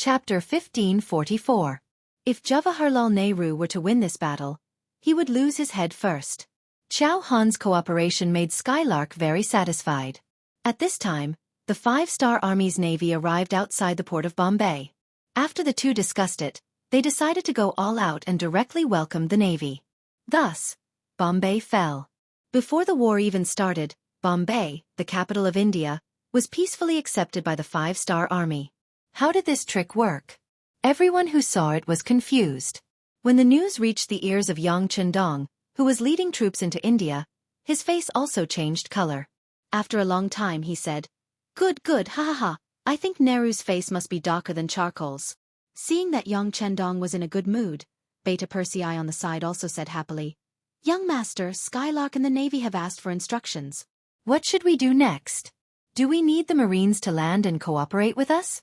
Chapter 1544. If Jawaharlal Nehru were to win this battle, he would lose his head first. Chow Han's cooperation made Skylark very satisfied. At this time, the Five-Star Army's navy arrived outside the port of Bombay. After the two discussed it, they decided to go all out and directly welcomed the navy. Thus, Bombay fell. Before the war even started, Bombay, the capital of India, was peacefully accepted by the Five-Star Army. How did this trick work? Everyone who saw it was confused. When the news reached the ears of Yang Chendong, who was leading troops into India, his face also changed color. After a long time he said, Good, ha ha ha, I think Nehru's face must be darker than charcoal's. Seeing that Yang Chendong was in a good mood, Beta Persei on the side also said happily, Young master, Skylark and the navy have asked for instructions. What should we do next? Do we need the Marines to land and cooperate with us?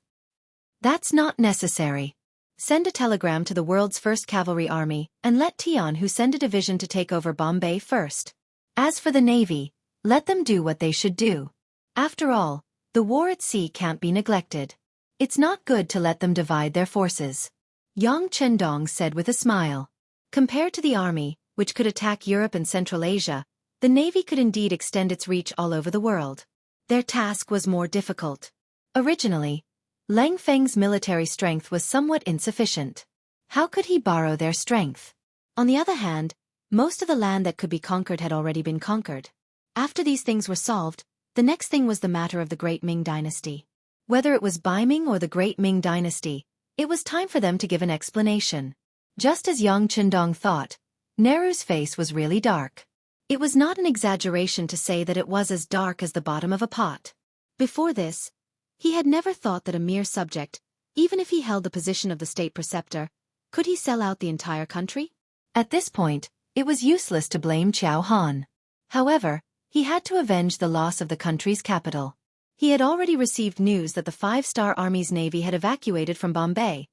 That's not necessary. Send a telegram to the world's first cavalry army, and let Tian send a division to take over Bombay first. As for the navy, let them do what they should do. After all, the war at sea can't be neglected. It's not good to let them divide their forces. Yang Chendong said with a smile. Compared to the army, which could attack Europe and Central Asia, the navy could indeed extend its reach all over the world. Their task was more difficult. Originally, Lang Feng's military strength was somewhat insufficient. How could he borrow their strength? On the other hand, most of the land that could be conquered had already been conquered. After these things were solved, the next thing was the matter of the Great Ming Dynasty. Whether it was Bai Ming or the Great Ming Dynasty, it was time for them to give an explanation. Just as Yang Chendong thought, Nehru's face was really dark. It was not an exaggeration to say that it was as dark as the bottom of a pot. Before this, he had never thought that a mere subject, even if he held the position of the state preceptor, could he sell out the entire country? At this point, it was useless to blame Chow Han. However, he had to avenge the loss of the country's capital. He had already received news that the Five-Star Army's navy had evacuated from Bombay,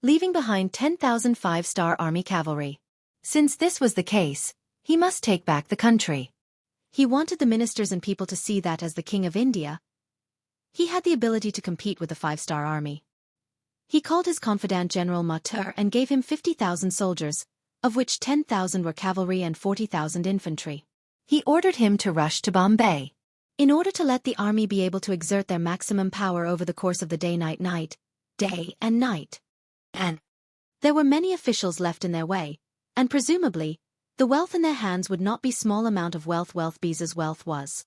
leaving behind 10,000 Five-Star Army cavalry. Since this was the case, he must take back the country. He wanted the ministers and people to see that as the King of India, he had the ability to compete with the Five-Star Army. He called his confidant General Matur and gave him 50,000 soldiers, of which 10,000 were cavalry and 40,000 infantry. He ordered him to rush to Bombay. In order to let the army be able to exert their maximum power over the course of the day and night. And there were many officials left in their way, and presumably, the wealth in their hands would not be small amount of wealth B's wealth was.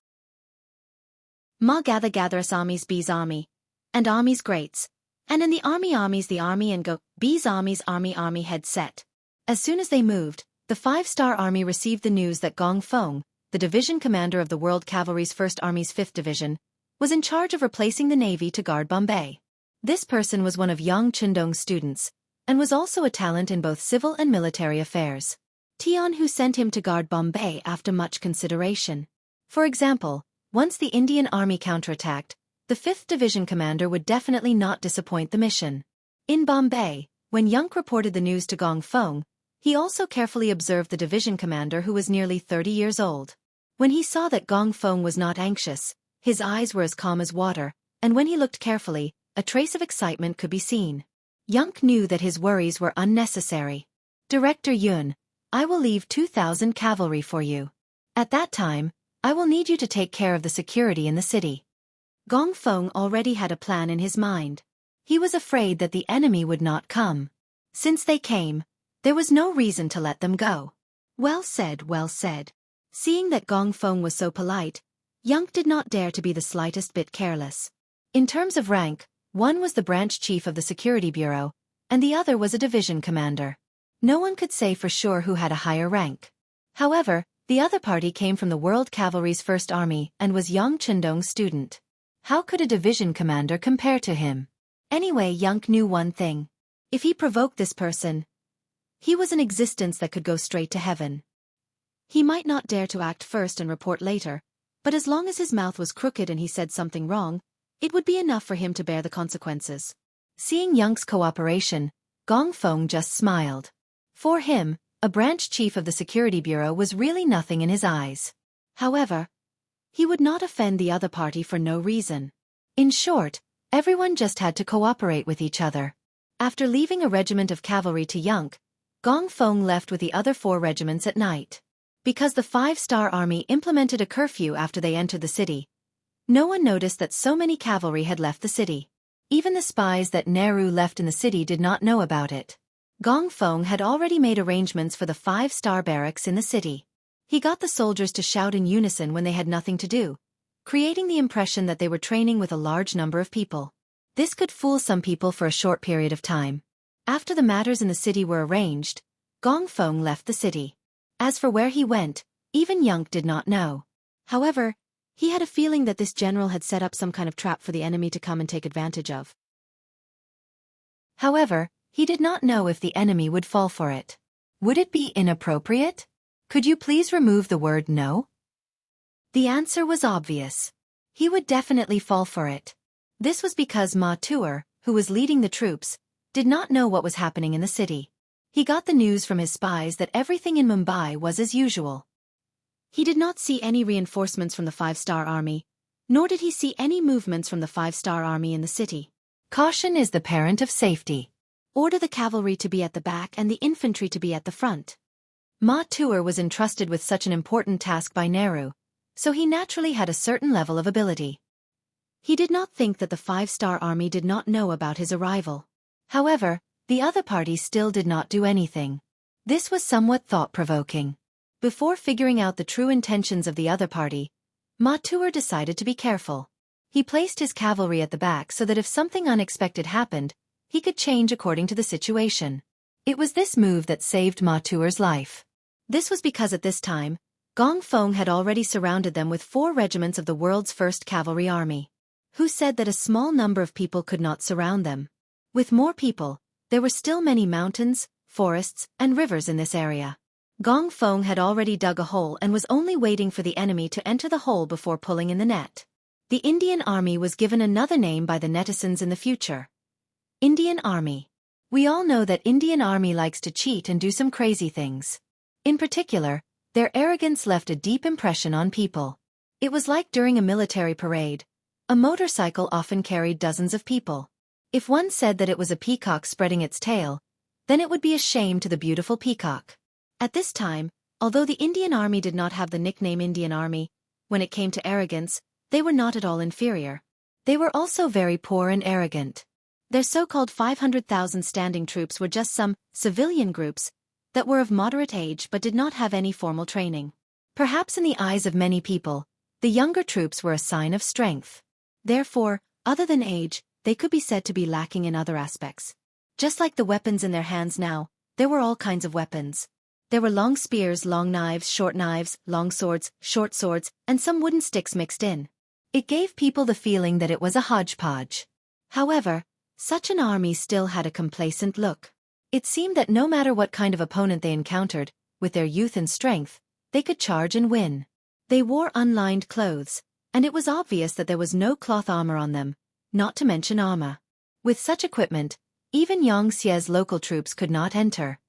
Ma gather us armies B's army, and armies greats, and in the armies the army and go, B's armies army head set. As soon as they moved, the Five-Star Army received the news that Gong Feng, the division commander of the World Cavalry's 1st Army's 5th Division, was in charge of replacing the navy to guard Bombay. This person was one of Yang Chendong's students, and was also a talent in both civil and military affairs. Tian sent him to guard Bombay after much consideration. For example, once the Indian army counterattacked, the 5th Division commander would definitely not disappoint the mission. In Bombay, when Yang reported the news to Gong Feng, he also carefully observed the division commander who was nearly 30 years old. When he saw that Gong Feng was not anxious, his eyes were as calm as water, and when he looked carefully, a trace of excitement could be seen. Yang knew that his worries were unnecessary. Director Yun, I will leave 2,000 cavalry for you. At that time, I will need you to take care of the security in the city. Gong Feng already had a plan in his mind. He was afraid that the enemy would not come. Since they came, there was no reason to let them go. Well said, well said. Seeing that Gong Feng was so polite, Yang did not dare to be the slightest bit careless. In terms of rank, one was the branch chief of the security bureau, and the other was a division commander. No one could say for sure who had a higher rank. However, the other party came from the World Cavalry's 1st Army and was Yang Chendong's student. How could a division commander compare to him? Anyway, Yang knew one thing. If he provoked this person, he was an existence that could go straight to heaven. He might not dare to act first and report later, but as long as his mouth was crooked and he said something wrong, it would be enough for him to bear the consequences. Seeing Yang's cooperation, Gong Feng just smiled. For him, a branch chief of the security bureau was really nothing in his eyes. However, he would not offend the other party for no reason. In short, everyone just had to cooperate with each other. After leaving a regiment of cavalry to Jianghu, Gong Feng left with the other 4 regiments at night. Because the 5-star army implemented a curfew after they entered the city, no one noticed that so many cavalry had left the city. Even the spies that Nehru left in the city did not know about it. Gong Feng had already made arrangements for the 5-star barracks in the city. He got the soldiers to shout in unison when they had nothing to do, creating the impression that they were training with a large number of people. This could fool some people for a short period of time. After the matters in the city were arranged, Gong Feng left the city. As for where he went, even Jianghu did not know. However, he had a feeling that this general had set up some kind of trap for the enemy to come and take advantage of. However, he did not know if the enemy would fall for it. Would it be inappropriate? Could you please remove the word no? The answer was obvious. He would definitely fall for it. This was because Ma Tuer, who was leading the troops, did not know what was happening in the city. He got the news from his spies that everything in Mumbai was as usual. He did not see any reinforcements from the 5-star army, nor did he see any movements from the 5-star army in the city. Caution is the parent of safety. Order the cavalry to be at the back and the infantry to be at the front. Ma Tuer was entrusted with such an important task by Nehru, so he naturally had a certain level of ability. He did not think that the 5-star army did not know about his arrival. However, the other parties still did not do anything. This was somewhat thought-provoking. Before figuring out the true intentions of the other party, Ma Tuer decided to be careful. He placed his cavalry at the back so that if something unexpected happened, he could change according to the situation. It was this move that saved Ma Tuer's life. This was because at this time, Gong Feng had already surrounded them with 4 regiments of the world's first cavalry army. Who said that a small number of people could not surround them? With more people, there were still many mountains, forests, and rivers in this area. Gong Feng had already dug a hole and was only waiting for the enemy to enter the hole before pulling in the net. The Indian Army was given another name by the netizens in the future. Indian Army. We all know that Indian Army likes to cheat and do some crazy things. In particular, their arrogance left a deep impression on people. It was like during a military parade. A motorcycle often carried dozens of people. If one said that it was a peacock spreading its tail, then it would be a shame to the beautiful peacock. At this time, although the Indian Army did not have the nickname Indian Army, when it came to arrogance, they were not at all inferior. They were also very poor and arrogant. Their so-called 500,000 standing troops were just some civilian groups that were of moderate age but did not have any formal training. Perhaps in the eyes of many people, the younger troops were a sign of strength. Therefore, other than age, they could be said to be lacking in other aspects. Just like the weapons in their hands now, there were all kinds of weapons. There were long spears, long knives, long swords, short swords, and some wooden sticks mixed in. It gave people the feeling that it was a hodgepodge. However, such an army still had a complacent look. It seemed that no matter what kind of opponent they encountered, with their youth and strength, they could charge and win. They wore unlined clothes, and it was obvious that there was no cloth armor on them, not to mention armor. With such equipment, even Xianxia's local troops could not enter.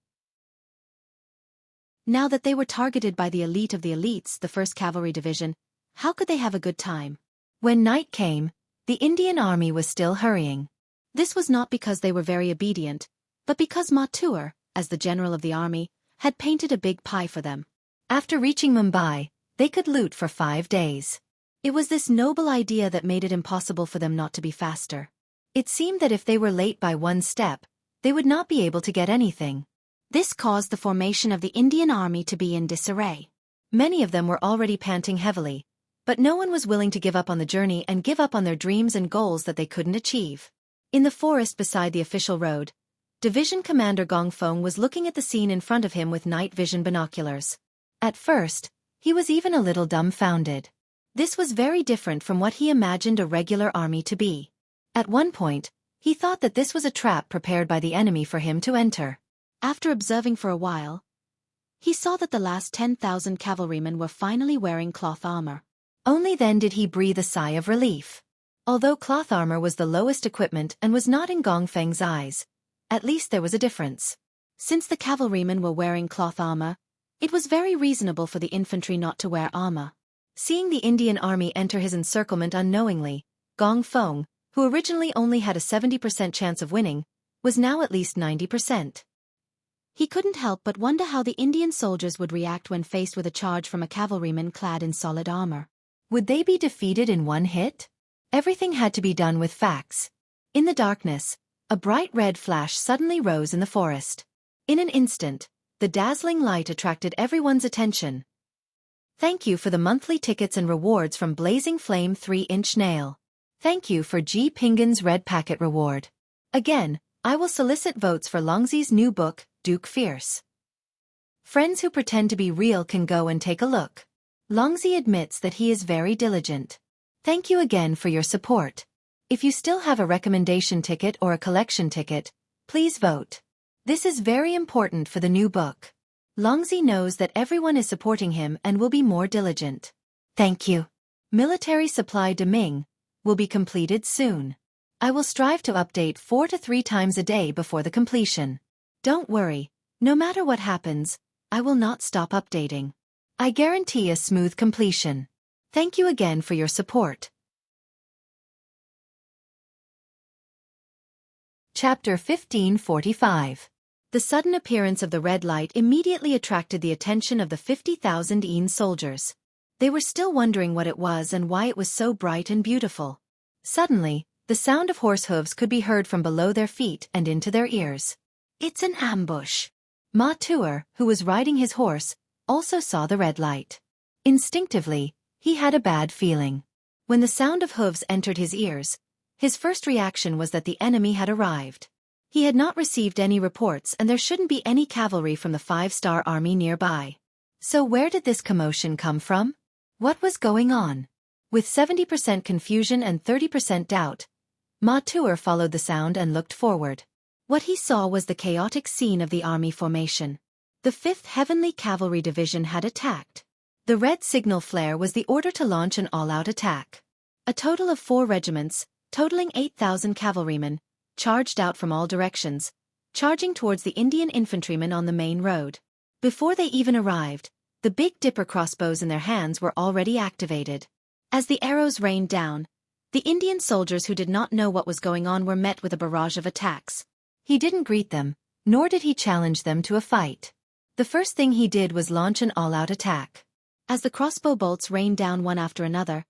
Now that they were targeted by the elite of the elites, the 1st Cavalry Division, how could they have a good time? When night came, the Indian Army was still hurrying. This was not because they were very obedient, but because Ma Tuer, as the general of the army, had painted a big pie for them. After reaching Mumbai, they could loot for 5 days. It was this noble idea that made it impossible for them not to be faster. It seemed that if they were late by 1 step, they would not be able to get anything. This caused the formation of the Indian Army to be in disarray. Many of them were already panting heavily, but no one was willing to give up on the journey and give up on their dreams and goals that they couldn't achieve. In the forest beside the official road, Division Commander Gong Feng was looking at the scene in front of him with night vision binoculars. At first, he was even a little dumbfounded. This was very different from what he imagined a regular army to be. At one point, he thought that this was a trap prepared by the enemy for him to enter. After observing for a while, he saw that the last 10,000 cavalrymen were finally wearing cloth armor. Only then did he breathe a sigh of relief. Although cloth armor was the lowest equipment and was not in Gong Feng's eyes, at least there was a difference. Since the cavalrymen were wearing cloth armor, it was very reasonable for the infantry not to wear armor. Seeing the Indian Army enter his encirclement unknowingly, Gong Feng, who originally only had a 70% chance of winning, was now at least 90%. He couldn't help but wonder how the Indian soldiers would react when faced with a charge from a cavalryman clad in solid armor. Would they be defeated in one hit? Everything had to be done with facts. In the darkness, a bright red flash suddenly rose in the forest. In an instant, the dazzling light attracted everyone's attention. Thank you for the monthly tickets and rewards from Blazing Flame 3-inch Nail. Thank you for G. Pingan's red packet reward. Again, I will solicit votes for Longzi's new book, Duke Fierce. Friends who pretend to be real can go and take a look. Longzi admits that he is very diligent. Thank you again for your support. If you still have a recommendation ticket or a collection ticket, please vote. This is very important for the new book. Longzi knows that everyone is supporting him and will be more diligent. Thank you. Military Supply Deming will be completed soon. I will strive to update 4 to 3 times a day before the completion. Don't worry, no matter what happens, I will not stop updating. I guarantee a smooth completion. Thank you again for your support. Chapter 1545. The sudden appearance of the red light immediately attracted the attention of the 50,000 Een soldiers. They were still wondering what it was and why it was so bright and beautiful. Suddenly, the sound of horse hooves could be heard from below their feet and into their ears. It's an ambush. Ma Tuer, who was riding his horse, also saw the red light. Instinctively, he had a bad feeling. When the sound of hooves entered his ears, his first reaction was that the enemy had arrived. He had not received any reports and there shouldn't be any cavalry from the 5-star army nearby. So where did this commotion come from? What was going on? With 70% confusion and 30% doubt, Ma Tuer followed the sound and looked forward. What he saw was the chaotic scene of the army formation. The 5th Heavenly Cavalry Division had attacked. The red signal flare was the order to launch an all-out attack. A total of 4 regiments, totaling 8,000 cavalrymen, charged out from all directions, charging towards the Indian infantrymen on the main road. Before they even arrived, the Big Dipper crossbows in their hands were already activated. As the arrows rained down, the Indian soldiers who did not know what was going on were met with a barrage of attacks. He didn't greet them, nor did he challenge them to a fight. The first thing he did was launch an all-out attack. As the crossbow bolts rained down one after another,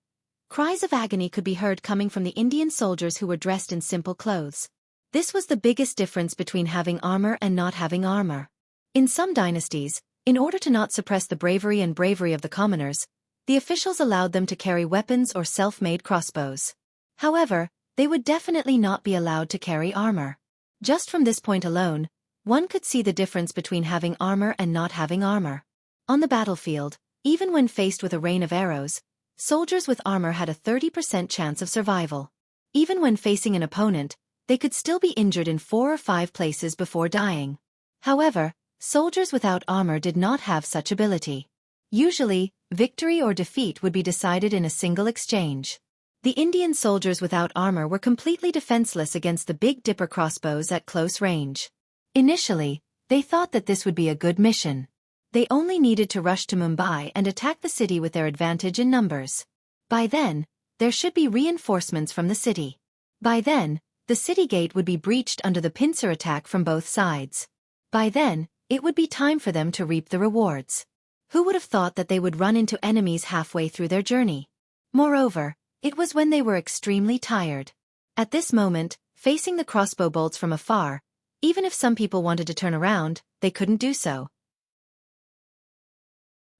cries of agony could be heard coming from the Indian soldiers who were dressed in simple clothes. This was the biggest difference between having armor and not having armor. In some dynasties, in order to not suppress the bravery of the commoners, the officials allowed them to carry weapons or self-made crossbows. However, they would definitely not be allowed to carry armor. Just from this point alone, one could see the difference between having armor and not having armor. On the battlefield, even when faced with a rain of arrows, soldiers with armor had a 30% chance of survival. Even when facing an opponent, they could still be injured in 4 or 5 places before dying. However, soldiers without armor did not have such ability. Usually, victory or defeat would be decided in a single exchange. The Indian soldiers without armor were completely defenseless against the Big Dipper crossbows at close range. Initially, they thought that this would be a good mission. They only needed to rush to Mumbai and attack the city with their advantage in numbers. By then, there should be reinforcements from the city. By then, the city gate would be breached under the pincer attack from both sides. By then, it would be time for them to reap the rewards. Who would have thought that they would run into enemies halfway through their journey? Moreover, it was when they were extremely tired. At this moment, facing the crossbow bolts from afar, even if some people wanted to turn around, they couldn't do so.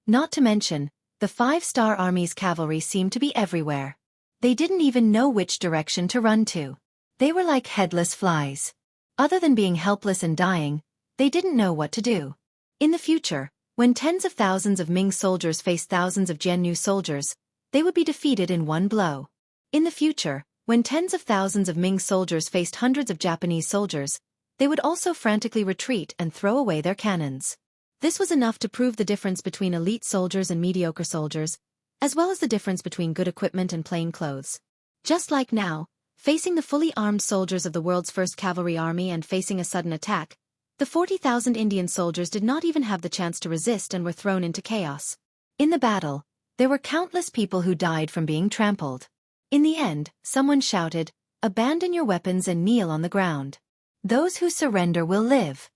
Not to mention, the 5-star army's cavalry seemed to be everywhere. They didn't even know which direction to run to. They were like headless flies. Other than being helpless and dying, they didn't know what to do. In the future, when tens of thousands of Ming soldiers faced thousands of Jianghu soldiers, they would be defeated in one blow. In the future, when tens of thousands of Ming soldiers faced hundreds of Japanese soldiers, they would also frantically retreat and throw away their cannons. This was enough to prove the difference between elite soldiers and mediocre soldiers, as well as the difference between good equipment and plain clothes. Just like now, facing the fully armed soldiers of the world's first cavalry army and facing a sudden attack, the 40,000 Indian soldiers did not even have the chance to resist and were thrown into chaos. In the battle, there were countless people who died from being trampled. In the end, someone shouted, "Abandon your weapons and kneel on the ground." Those who surrender will live.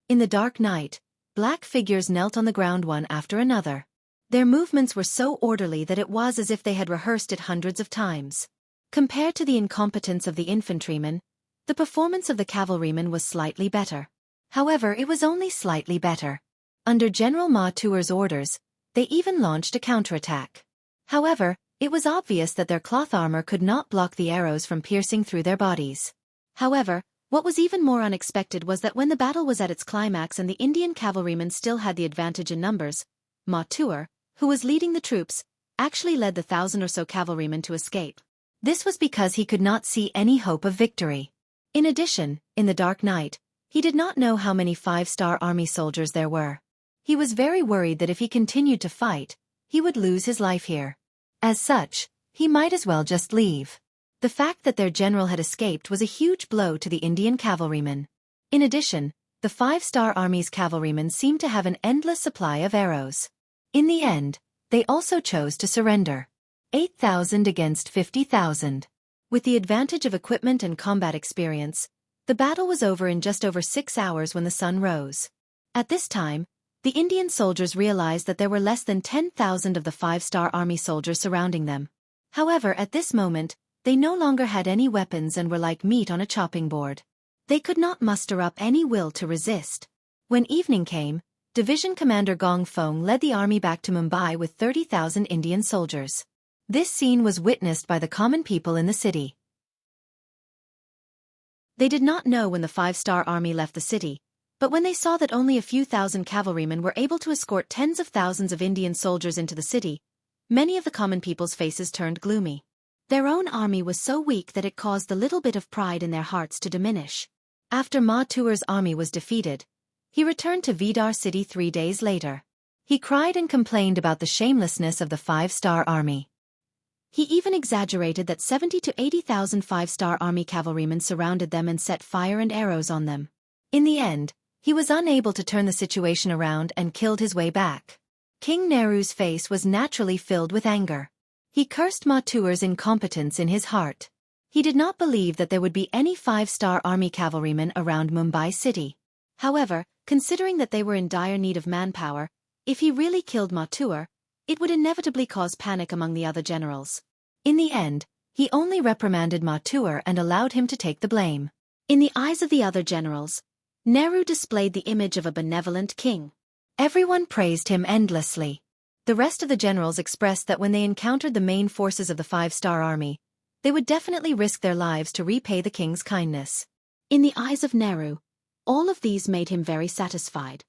In the dark night, black figures knelt on the ground one after another. Their movements were so orderly that it was as if they had rehearsed it hundreds of times. Compared to the incompetence of the infantrymen, the performance of the cavalrymen was slightly better. However, it was only slightly better. Under General Ma Tuer's orders, they even launched a counterattack. However, it was obvious that their cloth armor could not block the arrows from piercing through their bodies. However, what was even more unexpected was that when the battle was at its climax and the Indian cavalrymen still had the advantage in numbers, Ma Tuer, who was leading the troops, actually led the 1,000 or so cavalrymen to escape. This was because he could not see any hope of victory. In addition, in the dark night, he did not know how many 5-star army soldiers there were. He was very worried that if he continued to fight, he would lose his life here. As such, he might as well just leave. The fact that their general had escaped was a huge blow to the Indian cavalrymen. In addition, the 5-star army's cavalrymen seemed to have an endless supply of arrows. In the end, they also chose to surrender. 8,000 against 50,000. With the advantage of equipment and combat experience, the battle was over in just over 6 hours when the sun rose. At this time, the Indian soldiers realized that there were less than 10,000 of the 5-star army soldiers surrounding them. However, at this moment, they no longer had any weapons and were like meat on a chopping board. They could not muster up any will to resist. When evening came, Division Commander Gong Feng led the army back to Mumbai with 30,000 Indian soldiers. This scene was witnessed by the common people in the city. They did not know when the 5-star army left the city, but when they saw that only a few thousand cavalrymen were able to escort tens of thousands of Indian soldiers into the city, many of the common people's faces turned gloomy. Their own army was so weak that it caused the little bit of pride in their hearts to diminish. After Ma Tuer's army was defeated, he returned to Vidar city 3 days later. He cried and complained about the shamelessness of the 5-star army. He even exaggerated that 70 to 80,000 5-star army cavalrymen surrounded them and set fire and arrows on them. In the end, he was unable to turn the situation around and killed his way back. King Nehru's face was naturally filled with anger. He cursed Ma Tuer's incompetence in his heart. He did not believe that there would be any 5-star army cavalrymen around Mumbai city. However, considering that they were in dire need of manpower, if he really killed Ma Tuer, it would inevitably cause panic among the other generals. In the end, he only reprimanded Ma Tuer and allowed him to take the blame. In the eyes of the other generals, Nehru displayed the image of a benevolent king. Everyone praised him endlessly. The rest of the generals expressed that when they encountered the main forces of the 5-star army, they would definitely risk their lives to repay the king's kindness. In the eyes of Nehru, all of these made him very satisfied.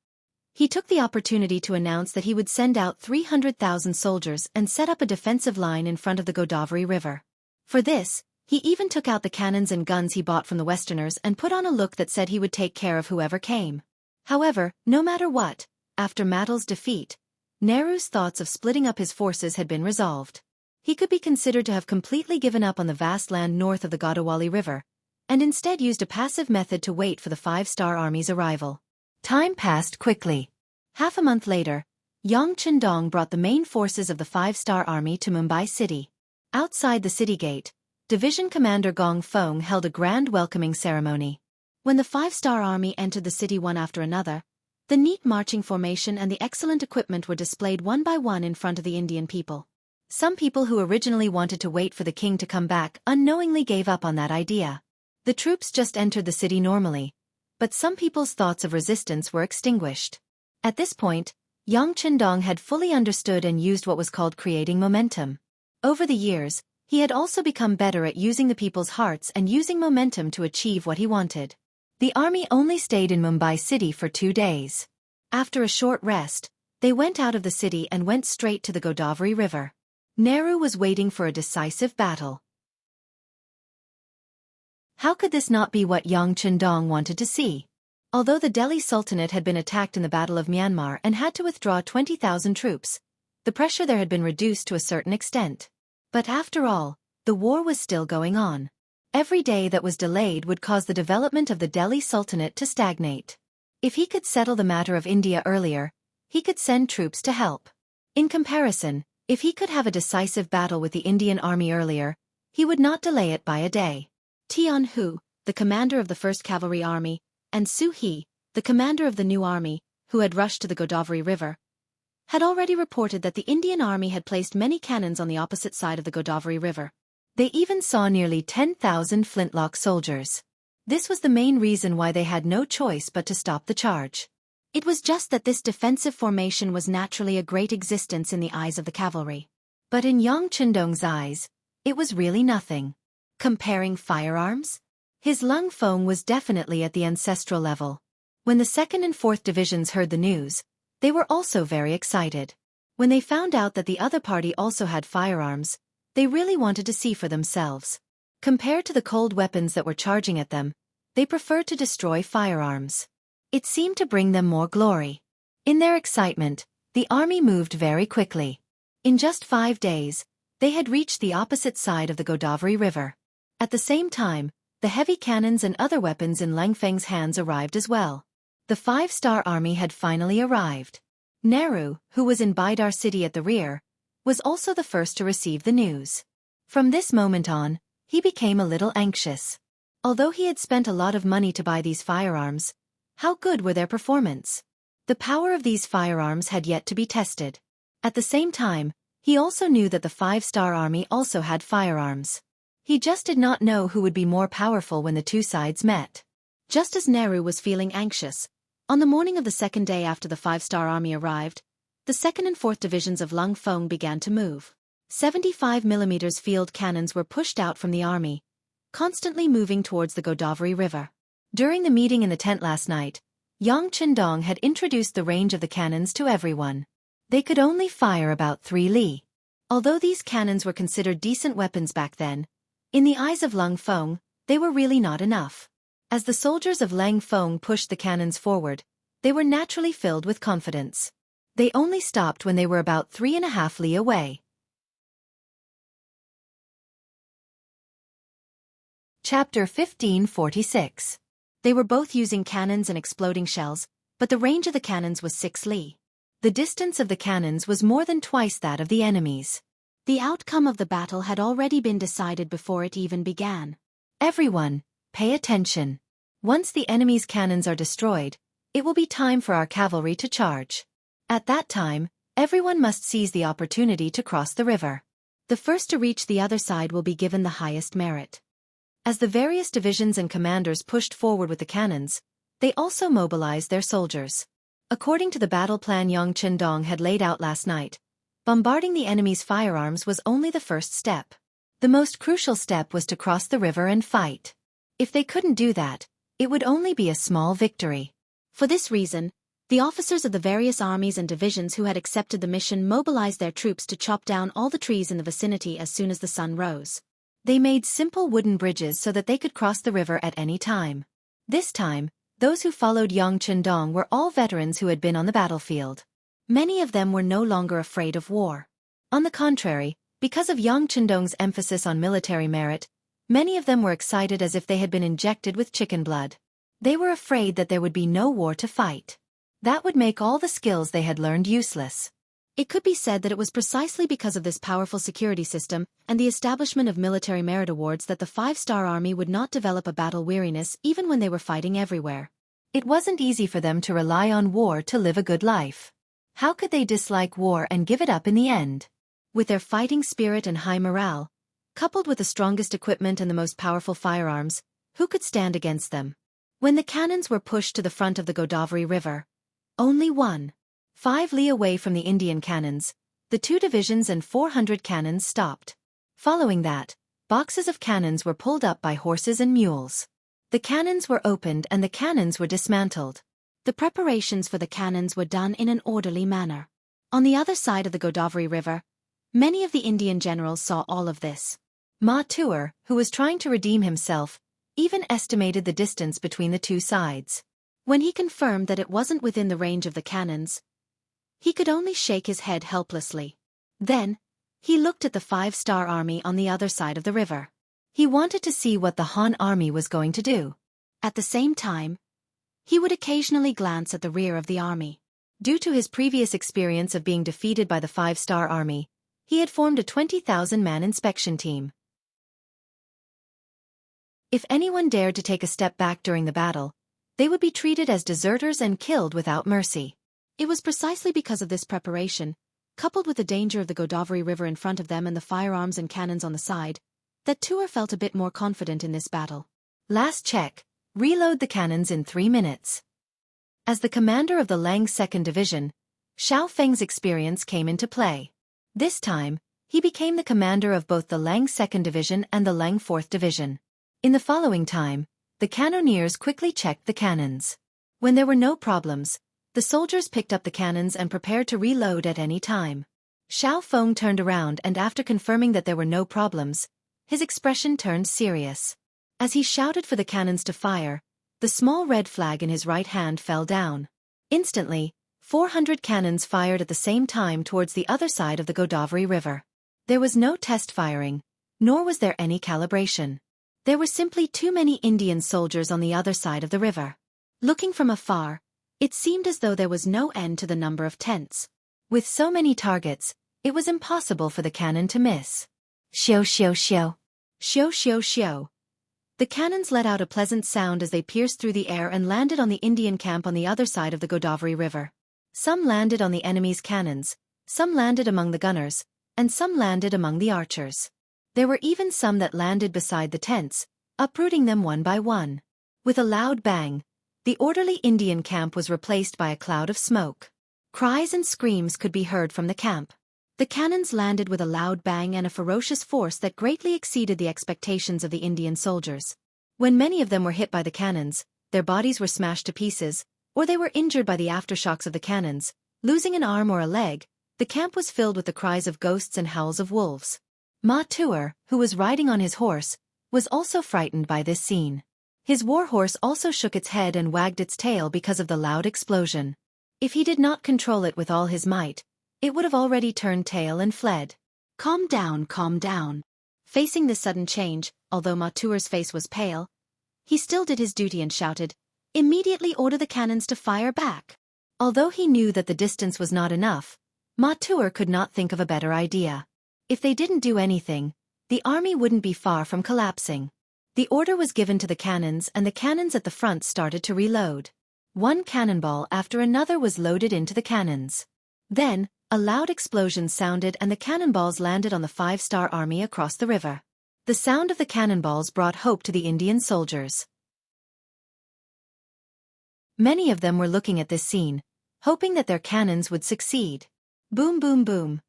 He took the opportunity to announce that he would send out 300,000 soldiers and set up a defensive line in front of the Godavari River. For this, he even took out the cannons and guns he bought from the Westerners and put on a look that said he would take care of whoever came. However, no matter what, after Matl's defeat, Nehru's thoughts of splitting up his forces had been resolved. He could be considered to have completely given up on the vast land north of the Godavari River, and instead used a passive method to wait for the 5-star army's arrival. Time passed quickly. Half a month later, Yang Chendong brought the main forces of the 5-star army to Mumbai city. Outside the city gate, Division Commander Gong Feng held a grand welcoming ceremony. When the 5-star army entered the city one after another, the neat marching formation and the excellent equipment were displayed one by one in front of the Indian people. Some people who originally wanted to wait for the king to come back unknowingly gave up on that idea. The troops just entered the city normally, but some people's thoughts of resistance were extinguished. At this point, Yang Chendong had fully understood and used what was called creating momentum. Over the years, he had also become better at using the people's hearts and using momentum to achieve what he wanted. The army only stayed in Mumbai city for 2 days. After a short rest, they went out of the city and went straight to the Godavari River. Nehru was waiting for a decisive battle. How could this not be what Yang Chendong wanted to see? Although the Delhi Sultanate had been attacked in the Battle of Myanmar and had to withdraw 20,000 troops, the pressure there had been reduced to a certain extent. But after all, the war was still going on. Every day that was delayed would cause the development of the Delhi Sultanate to stagnate. If he could settle the matter of India earlier, he could send troops to help. In comparison, if he could have a decisive battle with the Indian army earlier, he would not delay it by a day. Tianhu, the commander of the 1st Cavalry Army, and Su He, the commander of the new army, who had rushed to the Godavari River, had already reported that the Indian army had placed many cannons on the opposite side of the Godavari River. They even saw nearly 10,000 flintlock soldiers. This was the main reason why they had no choice but to stop the charge. It was just that this defensive formation was naturally a great existence in the eyes of the cavalry. But in Yang Qindong's eyes, it was really nothing. Comparing firearms? His Lung Feng was definitely at the ancestral level. When the 2nd and 4th divisions heard the news, they were also very excited. When they found out that the other party also had firearms, they really wanted to see for themselves. Compared to the cold weapons that were charging at them, they preferred to destroy firearms. It seemed to bring them more glory. In their excitement, the army moved very quickly. In just 5 days, they had reached the opposite side of the Godavari River. At the same time, the heavy cannons and other weapons in Lang Feng's hands arrived as well. The 5-star army had finally arrived. Nehru, who was in Bidar city at the rear, was also the first to receive the news. From this moment on, he became a little anxious. Although he had spent a lot of money to buy these firearms, how good were their performance? The power of these firearms had yet to be tested. At the same time, he also knew that the 5-star army also had firearms. He just did not know who would be more powerful when the two sides met. Just as Nehru was feeling anxious, on the morning of the 2nd day after the 5-star army arrived, the 2nd and 4th divisions of Lung Feng began to move. 75mm field cannons were pushed out from the army, constantly moving towards the Godavari River. During the meeting in the tent last night, Yang Qindong had introduced the range of the cannons to everyone. They could only fire about 3 li. Although these cannons were considered decent weapons back then, in the eyes of Lung Feng, they were really not enough. As the soldiers of Lang Feng pushed the cannons forward, they were naturally filled with confidence. They only stopped when they were about 3.5 li away. Chapter 1546. They were both using cannons and exploding shells, but the range of the cannons was 6 li. The distance of the cannons was more than twice that of the enemies. The outcome of the battle had already been decided before it even began. Everyone, pay attention. Once the enemy's cannons are destroyed, it will be time for our cavalry to charge. At that time, everyone must seize the opportunity to cross the river. The first to reach the other side will be given the highest merit. As the various divisions and commanders pushed forward with the cannons, they also mobilized their soldiers. According to the battle plan Yang Qindong had laid out last night, bombarding the enemy's firearms was only the first step. The most crucial step was to cross the river and fight. If they couldn't do that, it would only be a small victory. For this reason, the officers of the various armies and divisions who had accepted the mission mobilized their troops to chop down all the trees in the vicinity as soon as the sun rose. They made simple wooden bridges so that they could cross the river at any time. This time, those who followed Yang Qindong were all veterans who had been on the battlefield. Many of them were no longer afraid of war. On the contrary, because of Yang Qindong's emphasis on military merit, many of them were excited as if they had been injected with chicken blood. They were afraid that there would be no war to fight. That would make all the skills they had learned useless. It could be said that it was precisely because of this powerful security system and the establishment of military merit awards that the 5-star army would not develop a battle weariness even when they were fighting everywhere. It wasn't easy for them to rely on war to live a good life. How could they dislike war and give it up in the end? With their fighting spirit and high morale, coupled with the strongest equipment and the most powerful firearms, who could stand against them? When the cannons were pushed to the front of the Godavari River, only 1.5 li away from the Indian cannons, the 2 divisions and 400 cannons stopped. Following that, boxes of cannons were pulled up by horses and mules. The cannons were opened and the cannons were dismantled. The preparations for the cannons were done in an orderly manner. On the other side of the Godavari River, many of the Indian generals saw all of this. Ma Tuer, who was trying to redeem himself, even estimated the distance between the two sides. When he confirmed that it wasn't within the range of the cannons, he could only shake his head helplessly. Then, he looked at the 5-star army on the other side of the river. He wanted to see what the Han army was going to do. At the same time, he would occasionally glance at the rear of the army. Due to his previous experience of being defeated by the 5-star army, he had formed a 20,000-man inspection team. If anyone dared to take a step back during the battle, they would be treated as deserters and killed without mercy. It was precisely because of this preparation, coupled with the danger of the Godavari River in front of them and the firearms and cannons on the side, that Tuer felt a bit more confident in this battle. Last check, reload the cannons in 3 minutes. As the commander of the Lang 2nd Division, Xiao Feng's experience came into play. This time, he became the commander of both the Lang 2nd Division and the Lang 4th Division. In the following time, the cannoneers quickly checked the cannons. When there were no problems, the soldiers picked up the cannons and prepared to reload at any time. Xiao Feng turned around and after confirming that there were no problems, his expression turned serious. As he shouted for the cannons to fire, the small red flag in his right hand fell down. Instantly, 400 cannons fired at the same time towards the other side of the Godavari River. There was no test firing, nor was there any calibration. There were simply too many Indian soldiers on the other side of the river. Looking from afar, it seemed as though there was no end to the number of tents. With so many targets, it was impossible for the cannon to miss. Xiao xiao xiao. Xiao xiao xiao. The cannons let out a pleasant sound as they pierced through the air and landed on the Indian camp on the other side of the Godavari River. Some landed on the enemy's cannons, some landed among the gunners, and some landed among the archers. There were even some that landed beside the tents, uprooting them one by one. With a loud bang, the orderly Indian camp was replaced by a cloud of smoke. Cries and screams could be heard from the camp. The cannons landed with a loud bang and a ferocious force that greatly exceeded the expectations of the Indian soldiers. When many of them were hit by the cannons, their bodies were smashed to pieces, or they were injured by the aftershocks of the cannons, losing an arm or a leg. The camp was filled with the cries of ghosts and howls of wolves. Ma Tuer, who was riding on his horse, was also frightened by this scene. His war horse also shook its head and wagged its tail because of the loud explosion. If he did not control it with all his might, it would have already turned tail and fled. Calm down, calm down. Facing this sudden change, although Ma Tuer's face was pale, he still did his duty and shouted, "Immediately order the cannons to fire back." Although he knew that the distance was not enough, Ma Tuer could not think of a better idea. If they didn't do anything, the army wouldn't be far from collapsing. The order was given to the cannons and the cannons at the front started to reload. One cannonball after another was loaded into the cannons. Then, a loud explosion sounded and the cannonballs landed on the 5-star army across the river. The sound of the cannonballs brought hope to the Indian soldiers. Many of them were looking at this scene, hoping that their cannons would succeed. Boom boom boom.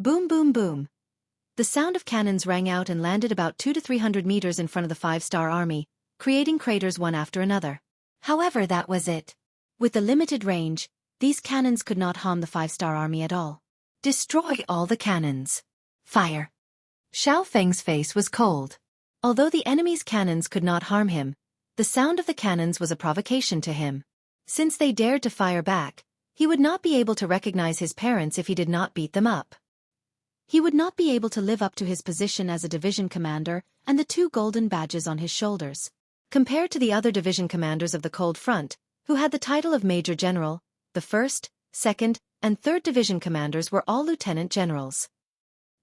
Boom boom boom. The sound of cannons rang out and landed about 200 to 300 meters in front of the 5-star army, creating craters one after another. However, that was it. With the limited range, these cannons could not harm the 5-star army at all. Destroy all the cannons. Fire. Xiao Feng's face was cold. Although the enemy's cannons could not harm him, the sound of the cannons was a provocation to him. Since they dared to fire back, he would not be able to recognize his parents if he did not beat them up. He would not be able to live up to his position as a division commander and the 2 golden badges on his shoulders. Compared to the other division commanders of the Cold Front, who had the title of Major General, the 1st, 2nd, and 3rd Division commanders were all lieutenant generals.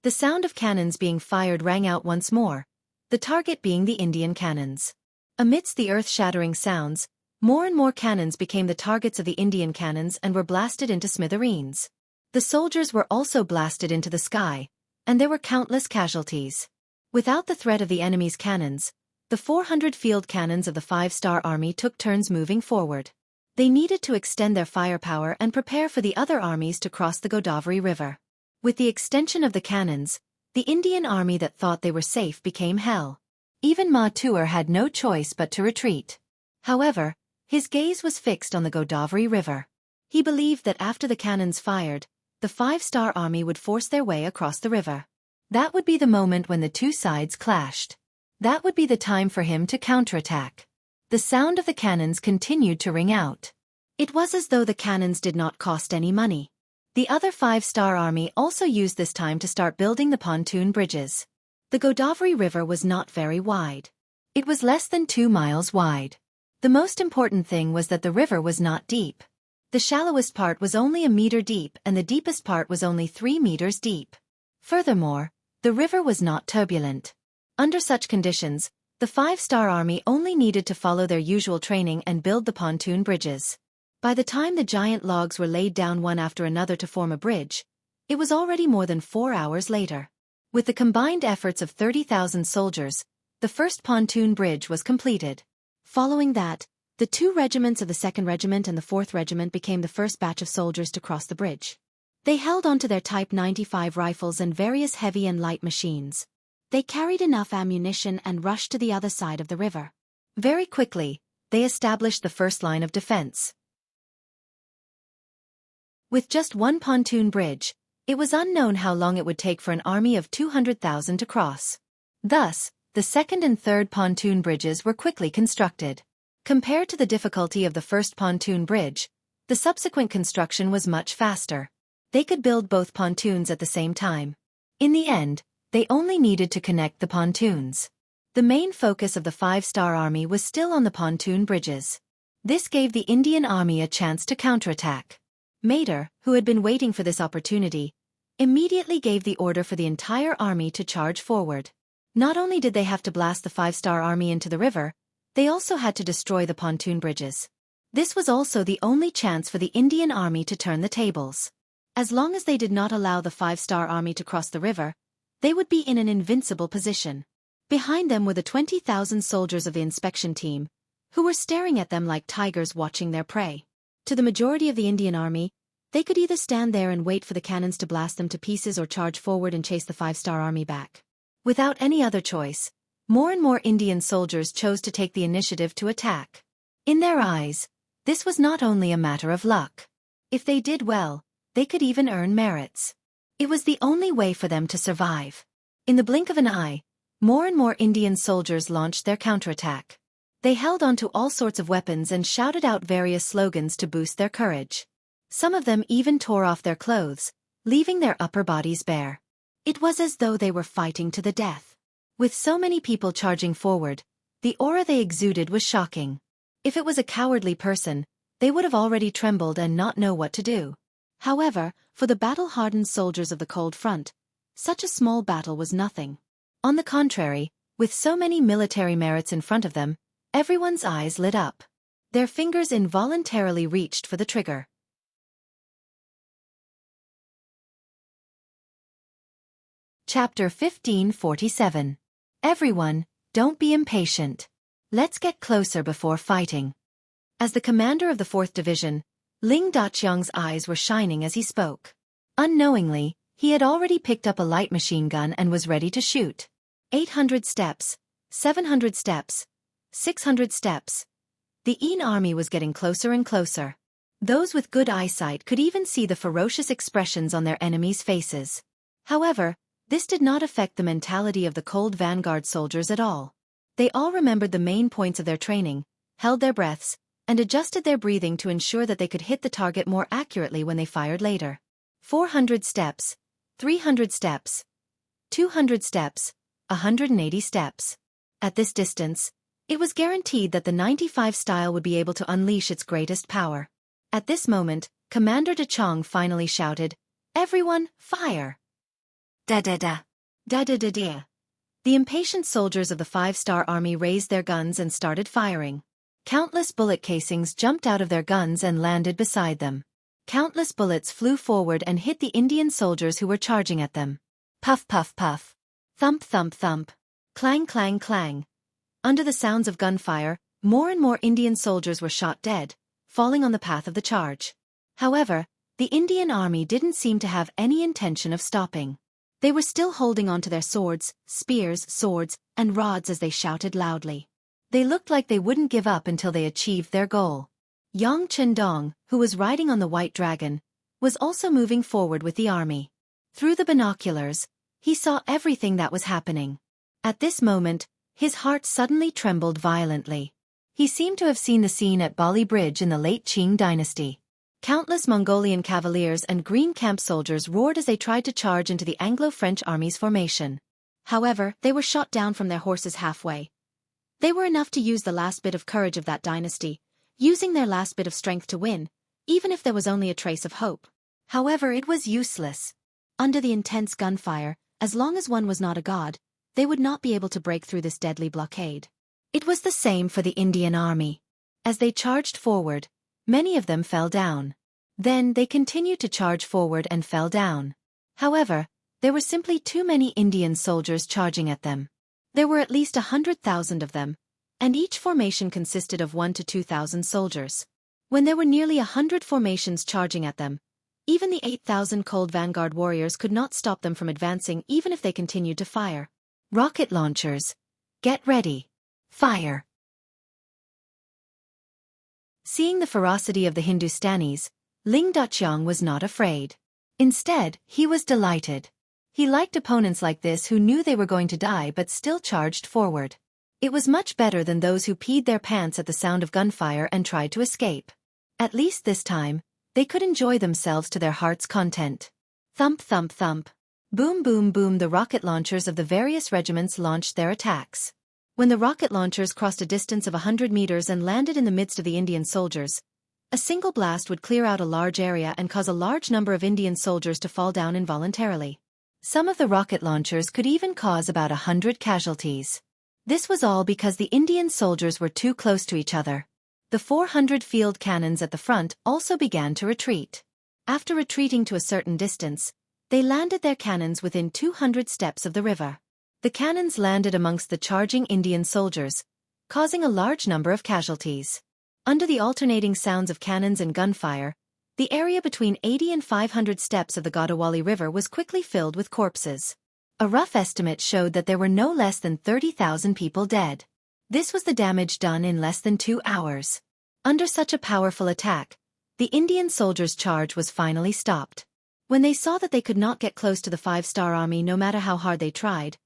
The sound of cannons being fired rang out once more, the target being the Indian cannons. Amidst the earth-shattering sounds, more and more cannons became the targets of the Indian cannons and were blasted into smithereens. The soldiers were also blasted into the sky, and there were countless casualties. Without the threat of the enemy's cannons, the 400 field cannons of the 5-star army took turns moving forward. They needed to extend their firepower and prepare for the other armies to cross the Godavari River. With the extension of the cannons, the Indian army that thought they were safe became hell. Even Ma Tuer had no choice but to retreat. However, his gaze was fixed on the Godavari River. He believed that after the cannons fired, the 5-star army would force their way across the river. That would be the moment when the 2 sides clashed. That would be the time for him to counterattack. The sound of the cannons continued to ring out. It was as though the cannons did not cost any money. The other 5-star army also used this time to start building the pontoon bridges. The Godavari River was not very wide. It was less than 2 miles wide. The most important thing was that the river was not deep. The shallowest part was only a meter deep and the deepest part was only 3 meters deep. Furthermore, the river was not turbulent. Under such conditions, The five-star army only needed to follow their usual training and build the pontoon bridges. By the time the giant logs were laid down one after another to form a bridge, it was already more than 4 hours later. With the combined efforts of 30,000 soldiers, the first pontoon bridge was completed. Following that, the 2 regiments of the 2nd Regiment and the 4th Regiment became the first batch of soldiers to cross the bridge. They held onto their Type 95 rifles and various heavy and light machines. They carried enough ammunition and rushed to the other side of the river. Very quickly, they established the first line of defense. With just one pontoon bridge, it was unknown how long it would take for an army of 200,000 to cross. Thus, the 2nd and 3rd pontoon bridges were quickly constructed. Compared to the difficulty of the first pontoon bridge, the subsequent construction was much faster. They could build both pontoons at the same time. In the end, they only needed to connect the pontoons. The main focus of the five-star army was still on the pontoon bridges. This gave the Indian army a chance to counterattack. Mater, who had been waiting for this opportunity, immediately gave the order for the entire army to charge forward. Not only did they have to blast the five-star army into the river, they also had to destroy the pontoon bridges. This was also the only chance for the Indian army to turn the tables. As long as they did not allow the five-star army to cross the river, they would be in an invincible position. Behind them were the 20,000 soldiers of the inspection team, who were staring at them like tigers watching their prey. To the majority of the Indian army, they could either stand there and wait for the cannons to blast them to pieces or charge forward and chase the five-star army back. Without any other choice, more and more Indian soldiers chose to take the initiative to attack. In their eyes, this was not only a matter of luck. If they did well, they could even earn merits. It was the only way for them to survive. In the blink of an eye, more and more Indian soldiers launched their counterattack. They held onto all sorts of weapons and shouted out various slogans to boost their courage. Some of them even tore off their clothes, leaving their upper bodies bare. It was as though they were fighting to the death. With so many people charging forward, the aura they exuded was shocking. If it was a cowardly person, they would have already trembled and not know what to do. However, for the battle-hardened soldiers of the Cold Front, such a small battle was nothing. On the contrary, with so many military merits in front of them, everyone's eyes lit up. Their fingers involuntarily reached for the trigger. Chapter 1547. Everyone, don't be impatient. Let's get closer before fighting. As the commander of the 4th Division, Ling Daqiang's eyes were shining as he spoke. Unknowingly, he had already picked up a light machine gun and was ready to shoot. 800 steps, 700 steps, 600 steps. The Yin army was getting closer and closer. Those with good eyesight could even see the ferocious expressions on their enemies' faces. However, this did not affect the mentality of the cold vanguard soldiers at all. They all remembered the main points of their training, held their breaths, and adjusted their breathing to ensure that they could hit the target more accurately when they fired later. 400 steps, 300 steps, 200 steps, 180 steps. At this distance, it was guaranteed that the 95 style would be able to unleash its greatest power. At this moment, Commander De Chong finally shouted, "Everyone, fire!" Da-da-da. Da-da-da-da. The impatient soldiers of the five-star army raised their guns and started firing. Countless bullet casings jumped out of their guns and landed beside them. Countless bullets flew forward and hit the Indian soldiers who were charging at them. Puff puff puff. Thump thump thump. Clang clang clang. Under the sounds of gunfire, more and more Indian soldiers were shot dead, falling on the path of the charge. However, the Indian army didn't seem to have any intention of stopping. They were still holding on to their swords, spears, swords, and rods as they shouted loudly. They looked like they wouldn't give up until they achieved their goal. Yang Chendong, who was riding on the white dragon, was also moving forward with the army. Through the binoculars, he saw everything that was happening. At this moment, his heart suddenly trembled violently. He seemed to have seen the scene at Bali Bridge in the late Qing dynasty. Countless Mongolian cavaliers and green camp soldiers roared as they tried to charge into the Anglo-French army's formation. However, they were shot down from their horses halfway. They were enough to use the last bit of courage of that dynasty, using their last bit of strength to win, even if there was only a trace of hope. However, it was useless. Under the intense gunfire, as long as one was not a god, they would not be able to break through this deadly blockade. It was the same for the Indian army. As they charged forward, many of them fell down. Then they continued to charge forward and fell down. However, there were simply too many Indian soldiers charging at them. There were at least 100,000 of them, and each formation consisted of 1 to 2,000 soldiers. When there were nearly 100 formations charging at them, even the 8,000 cold vanguard warriors could not stop them from advancing even if they continued to fire. Rocket launchers. Get ready. Fire. Seeing the ferocity of the Hindustanis, Ling Daqiang was not afraid. Instead, he was delighted. He liked opponents like this who knew they were going to die but still charged forward. It was much better than those who peed their pants at the sound of gunfire and tried to escape. At least this time, they could enjoy themselves to their heart's content. Thump thump thump. Boom boom boom. The rocket launchers of the various regiments launched their attacks. When the rocket launchers crossed a distance of 100 meters and landed in the midst of the Indian soldiers, a single blast would clear out a large area and cause a large number of Indian soldiers to fall down involuntarily. Some of the rocket launchers could even cause about 100 casualties. This was all because the Indian soldiers were too close to each other. The 400 field cannons at the front also began to retreat. After retreating to a certain distance, they landed their cannons within 200 steps of the river. The cannons landed amongst the charging Indian soldiers, causing a large number of casualties. Under the alternating sounds of cannons and gunfire, the area between 80 and 500 steps of the Godawali River was quickly filled with corpses. A rough estimate showed that there were no less than 30,000 people dead. This was the damage done in less than 2 hours. Under such a powerful attack, the Indian soldiers' charge was finally stopped. When they saw that they could not get close to the 5-star army no matter how hard they tried,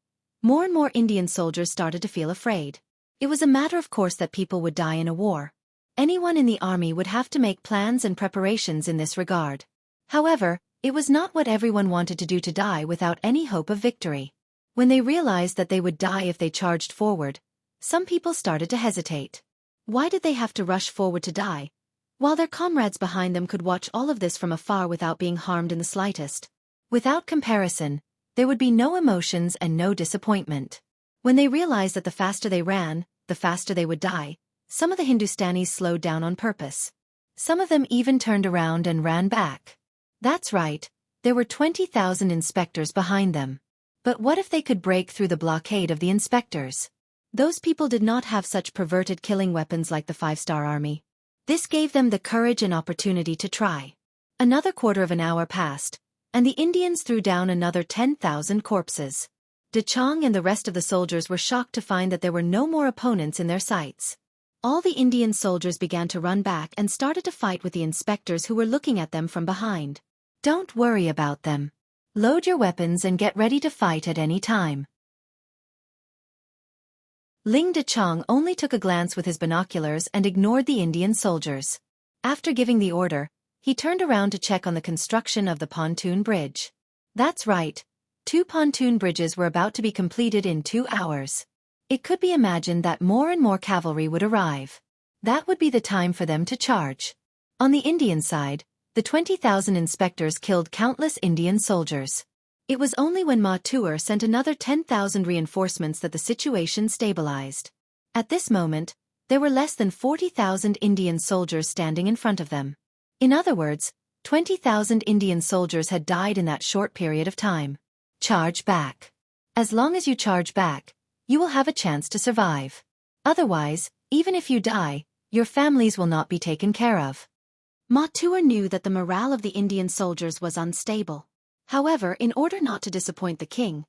more and more Indian soldiers started to feel afraid. It was a matter of course that people would die in a war. Anyone in the army would have to make plans and preparations in this regard. However, it was not what everyone wanted to do, to die without any hope of victory. When they realized that they would die if they charged forward, some people started to hesitate. Why did they have to rush forward to die, while their comrades behind them could watch all of this from afar without being harmed in the slightest? Without comparison, there would be no emotions and no disappointment. When they realized that the faster they ran, the faster they would die, some of the Hindustanis slowed down on purpose. Some of them even turned around and ran back. That's right, there were 20,000 inspectors behind them. But what if they could break through the blockade of the inspectors? Those people did not have such perverted killing weapons like the 5-star army. This gave them the courage and opportunity to try. Another quarter of an hour passed, and the Indians threw down another 10,000 corpses. Dachang and the rest of the soldiers were shocked to find that there were no more opponents in their sights. All the Indian soldiers began to run back and started to fight with the inspectors who were looking at them from behind. Don't worry about them. Load your weapons and get ready to fight at any time. Ling Dachang only took a glance with his binoculars and ignored the Indian soldiers. After giving the order, he turned around to check on the construction of the pontoon bridge. That's right, 2 pontoon bridges were about to be completed in 2 hours. It could be imagined that more and more cavalry would arrive. That would be the time for them to charge. On the Indian side, the 20,000 inspectors killed countless Indian soldiers. It was only when Ma Tuer sent another 10,000 reinforcements that the situation stabilized. At this moment, there were less than 40,000 Indian soldiers standing in front of them. In other words, 20,000 Indian soldiers had died in that short period of time. Charge back. As long as you charge back, you will have a chance to survive. Otherwise, even if you die, your families will not be taken care of. Ma Tuer knew that the morale of the Indian soldiers was unstable. However, in order not to disappoint the king,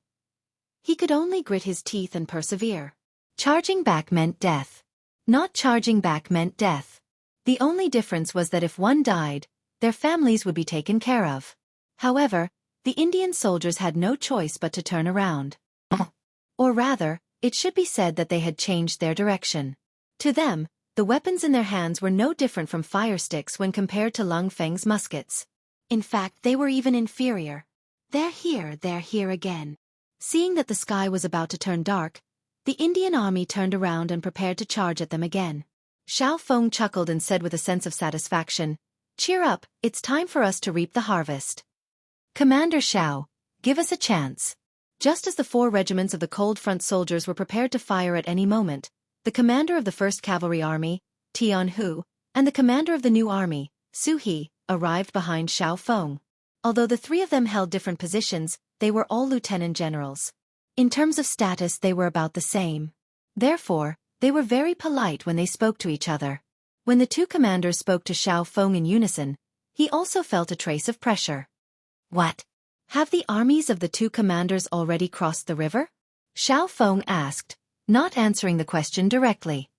he could only grit his teeth and persevere. Charging back meant death. Not charging back meant death. The only difference was that if one died, their families would be taken care of. However, the Indian soldiers had no choice but to turn around. Or rather, it should be said that they had changed their direction. To them, the weapons in their hands were no different from fire sticks when compared to Lung Feng's muskets. In fact, they were even inferior. They're here again. Seeing that the sky was about to turn dark, the Indian army turned around and prepared to charge at them again. Xiao Feng chuckled and said with a sense of satisfaction, "Cheer up, it's time for us to reap the harvest." "Commander Xiao, give us a chance. Just as the 4 regiments of the Cold Front soldiers were prepared to fire at any moment, the commander of the 1st Cavalry Army, Jianghu, and the commander of the new army, Su He, arrived behind Xiao Feng. Although the 3 of them held different positions, they were all lieutenant generals. In terms of status they were about the same. Therefore, they were very polite when they spoke to each other. When the 2 commanders spoke to Xiao Feng in unison, he also felt a trace of pressure. What? Have the armies of the 2 commanders already crossed the river? Xiao Feng asked, not answering the question directly.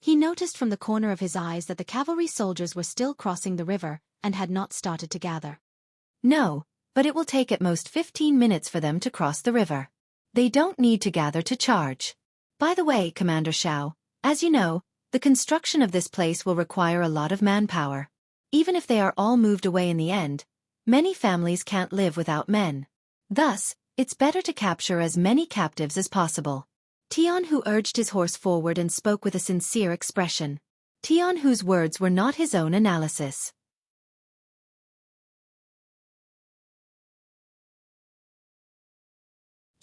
He noticed from the corner of his eyes that the cavalry soldiers were still crossing the river and had not started to gather. No, but it will take at most 15 minutes for them to cross the river. They don't need to gather to charge. By the way, Commander Xiao, as you know, the construction of this place will require a lot of manpower. Even if they are all moved away in the end, many families can't live without men. Thus, it's better to capture as many captives as possible. Tianhu urged his horse forward and spoke with a sincere expression. Tianhu's words were not his own analysis.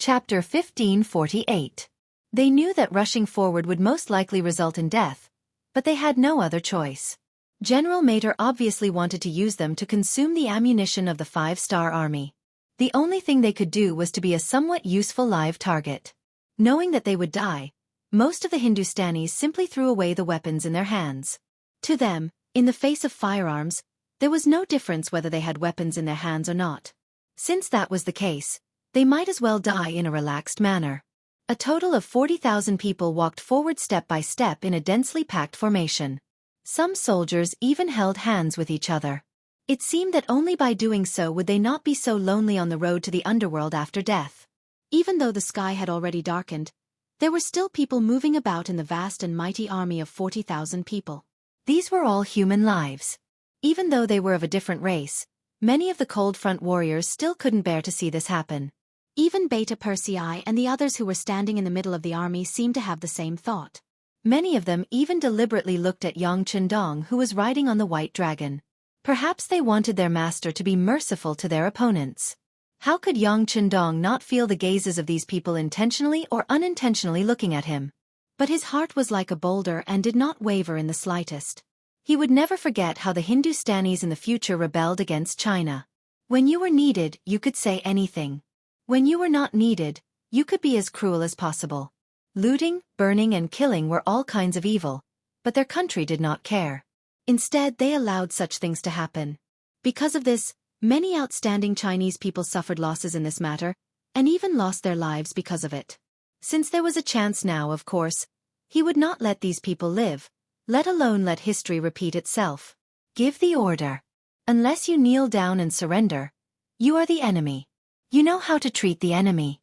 Chapter 1548. They knew that rushing forward would most likely result in death, but they had no other choice. General Mater obviously wanted to use them to consume the ammunition of the 5-star army. The only thing they could do was to be a somewhat useful live target. Knowing that they would die, most of the Hindustanis simply threw away the weapons in their hands. To them, in the face of firearms, there was no difference whether they had weapons in their hands or not. Since that was the case, they might as well die in a relaxed manner. A total of 40,000 people walked forward step by step in a densely packed formation. Some soldiers even held hands with each other. It seemed that only by doing so would they not be so lonely on the road to the underworld after death. Even though the sky had already darkened, there were still people moving about in the vast and mighty army of 40,000 people. These were all human lives. Even though they were of a different race, many of the Cold Front warriors still couldn't bear to see this happen. Even Beta Persei and the others who were standing in the middle of the army seemed to have the same thought. Many of them even deliberately looked at Yang Chendong, who was riding on the white dragon. Perhaps they wanted their master to be merciful to their opponents. How could Yang Chendong not feel the gazes of these people intentionally or unintentionally looking at him? But his heart was like a boulder and did not waver in the slightest. He would never forget how the Hindustanis in the future rebelled against China. When you were needed, you could say anything. When you were not needed, you could be as cruel as possible. Looting, burning and killing were all kinds of evil, but their country did not care. Instead, they allowed such things to happen. Because of this, many outstanding Chinese people suffered losses in this matter, and even lost their lives because of it. Since there was a chance now, of course, he would not let these people live, let alone let history repeat itself. Give the order. Unless you kneel down and surrender, you are the enemy. You know how to treat the enemy.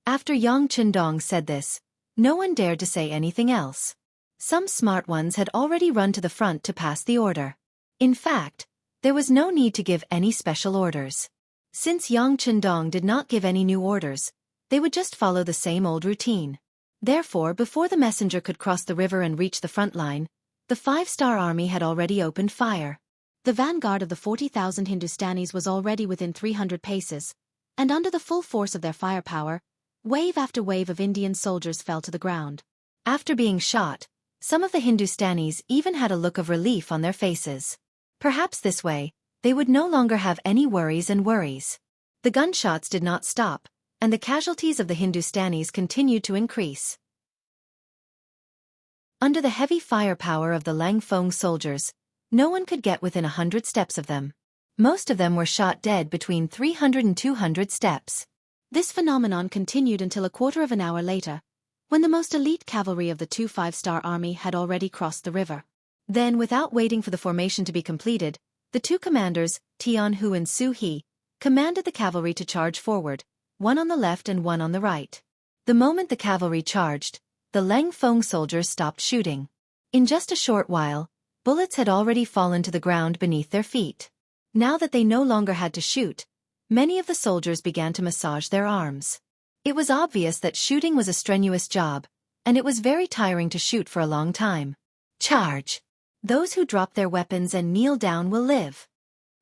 After Yang Chendong said this, no one dared to say anything else. Some smart ones had already run to the front to pass the order. In fact, there was no need to give any special orders. Since Yang Chendong did not give any new orders, they would just follow the same old routine. Therefore, before the messenger could cross the river and reach the front line, the 5-star army had already opened fire. The vanguard of the 40,000 Hindustanis was already within 300 paces, and under the full force of their firepower, wave after wave of Indian soldiers fell to the ground. After being shot, some of the Hindustanis even had a look of relief on their faces. Perhaps this way, they would no longer have any worries. The gunshots did not stop, and the casualties of the Hindustanis continued to increase. Under the heavy firepower of the Langfeng soldiers, no one could get within 100 steps of them. Most of them were shot dead between 300 and 200 steps. This phenomenon continued until a quarter of an hour later, when the most elite cavalry of the 2 5-star army had already crossed the river. Then, without waiting for the formation to be completed, the 2 commanders, Tianhu and Su He, commanded the cavalry to charge forward, one on the left and one on the right. The moment the cavalry charged, the Langfeng soldiers stopped shooting. In just a short while, bullets had already fallen to the ground beneath their feet. Now that they no longer had to shoot, many of the soldiers began to massage their arms. It was obvious that shooting was a strenuous job, and it was very tiring to shoot for a long time. Charge! Those who drop their weapons and kneel down will live.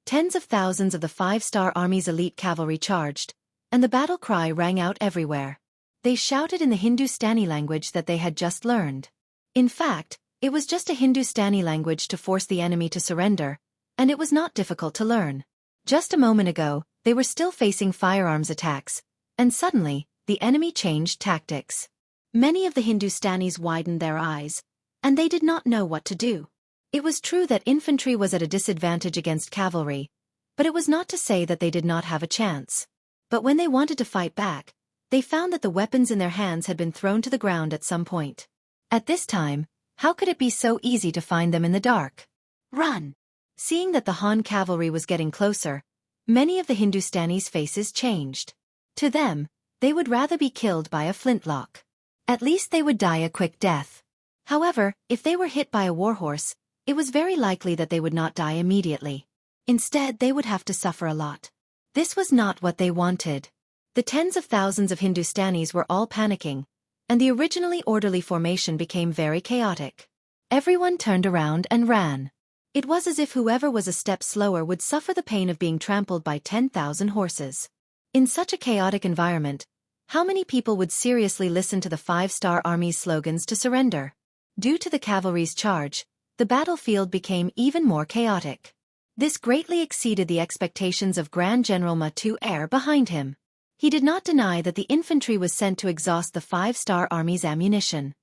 Tens of thousands of the 5-star army's elite cavalry charged, and the battle cry rang out everywhere. They shouted in the Hindustani language that they had just learned. In fact, it was just a Hindustani language to force the enemy to surrender, and it was not difficult to learn. Just a moment ago, they were still facing firearms attacks, and suddenly, the enemy changed tactics. Many of the Hindustanis widened their eyes, and they did not know what to do. It was true that infantry was at a disadvantage against cavalry, but it was not to say that they did not have a chance. But when they wanted to fight back, they found that the weapons in their hands had been thrown to the ground at some point. At this time, how could it be so easy to find them in the dark? Run! Seeing that the Han cavalry was getting closer, many of the Hindustanis' faces changed. To them, they would rather be killed by a flintlock. At least they would die a quick death. However, if they were hit by a warhorse, it was very likely that they would not die immediately. Instead, they would have to suffer a lot. This was not what they wanted. The tens of thousands of Hindustanis were all panicking, and the originally orderly formation became very chaotic. Everyone turned around and ran. It was as if whoever was a step slower would suffer the pain of being trampled by 10,000 horses. In such a chaotic environment, how many people would seriously listen to the Five-Star Army's slogans to surrender? Due to the cavalry's charge, the battlefield became even more chaotic. This greatly exceeded the expectations of Grand General Wuxia behind him. He did not deny that the infantry was sent to exhaust the Five-Star Army's ammunition.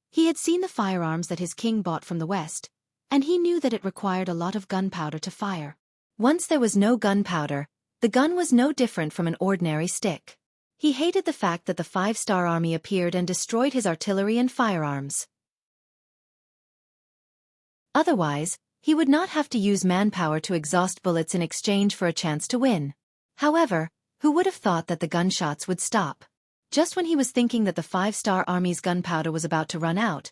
He had seen the firearms that his king bought from the West, and he knew that it required a lot of gunpowder to fire. Once there was no gunpowder, the gun was no different from an ordinary stick. He hated the fact that the Five-Star Army appeared and destroyed his artillery and firearms. Otherwise, he would not have to use manpower to exhaust bullets in exchange for a chance to win. However, who would have thought that the gunshots would stop? Just when he was thinking that the Five-Star Army's gunpowder was about to run out,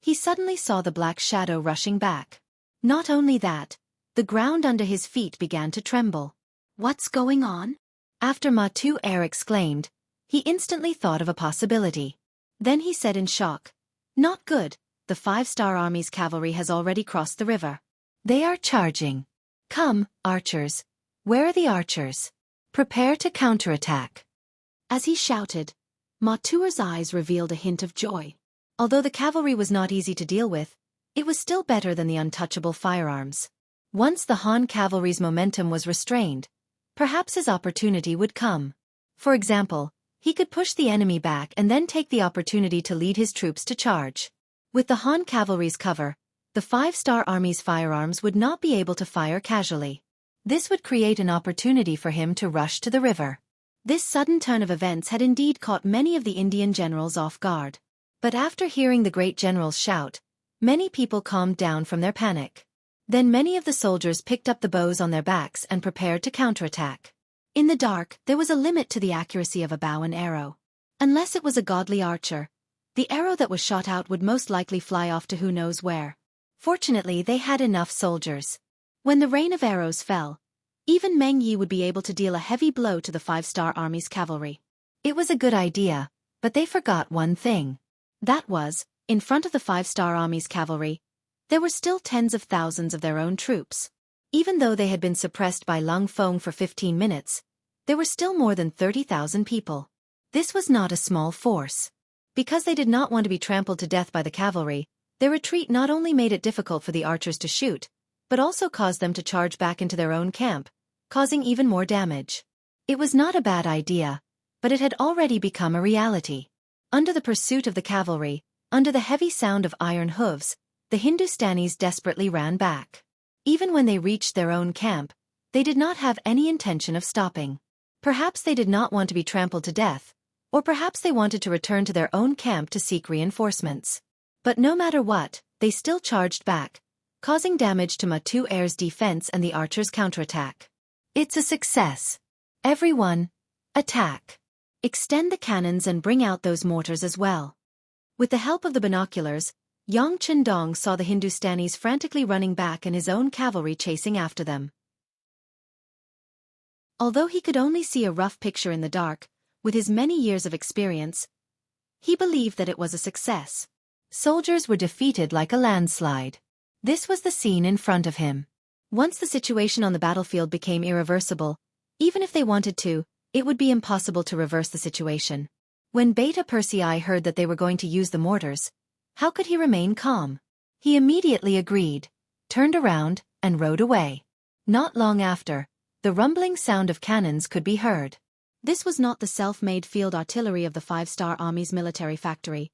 he suddenly saw the black shadow rushing back. Not only that, the ground under his feet began to tremble. What's going on? After Wuxia exclaimed, he instantly thought of a possibility. Then he said in shock, "Not good, the Five-Star Army's cavalry has already crossed the river. They are charging. Come, archers. Where are the archers? Prepare to counterattack." As he shouted, Wuxia's eyes revealed a hint of joy. Although the cavalry was not easy to deal with, it was still better than the untouchable firearms. Once the Han cavalry's momentum was restrained, perhaps his opportunity would come. For example, he could push the enemy back and then take the opportunity to lead his troops to charge. With the Han cavalry's cover, the Five-Star Army's firearms would not be able to fire casually. This would create an opportunity for him to rush to the river. This sudden turn of events had indeed caught many of the Indian generals off guard. But after hearing the great general's shout, many people calmed down from their panic. Then many of the soldiers picked up the bows on their backs and prepared to counterattack. In the dark, there was a limit to the accuracy of a bow and arrow. Unless it was a godly archer, the arrow that was shot out would most likely fly off to who knows where. Fortunately, they had enough soldiers. When the rain of arrows fell, even Meng Yi would be able to deal a heavy blow to the Five-Star Army's cavalry. It was a good idea, but they forgot one thing. That was, in front of the Five-Star Army's cavalry, there were still tens of thousands of their own troops. Even though they had been suppressed by Lung Feng for 15 minutes, there were still more than 30,000 people. This was not a small force. Because they did not want to be trampled to death by the cavalry, their retreat not only made it difficult for the archers to shoot, but also caused them to charge back into their own camp, causing even more damage. It was not a bad idea, but it had already become a reality. Under the pursuit of the cavalry, under the heavy sound of iron hooves, the Hindustanis desperately ran back. Even when they reached their own camp, they did not have any intention of stopping. Perhaps they did not want to be trampled to death, or perhaps they wanted to return to their own camp to seek reinforcements. But no matter what, they still charged back, causing damage to Wuxia's defense and the archers' counterattack. It's a success. Everyone, attack. Extend the cannons and bring out those mortars as well. With the help of the binoculars, Yang Qindong saw the Hindustanis frantically running back and his own cavalry chasing after them. Although he could only see a rough picture in the dark, with his many years of experience, he believed that it was a success. Soldiers were defeated like a landslide. This was the scene in front of him. Once the situation on the battlefield became irreversible, even if they wanted to, It would be impossible to reverse the situation. When Beta Persei heard that they were going to use the mortars, how could he remain calm? He immediately agreed, turned around, and rode away. Not long after, the rumbling sound of cannons could be heard. This was not the self-made field artillery of the 5-star Army's military factory,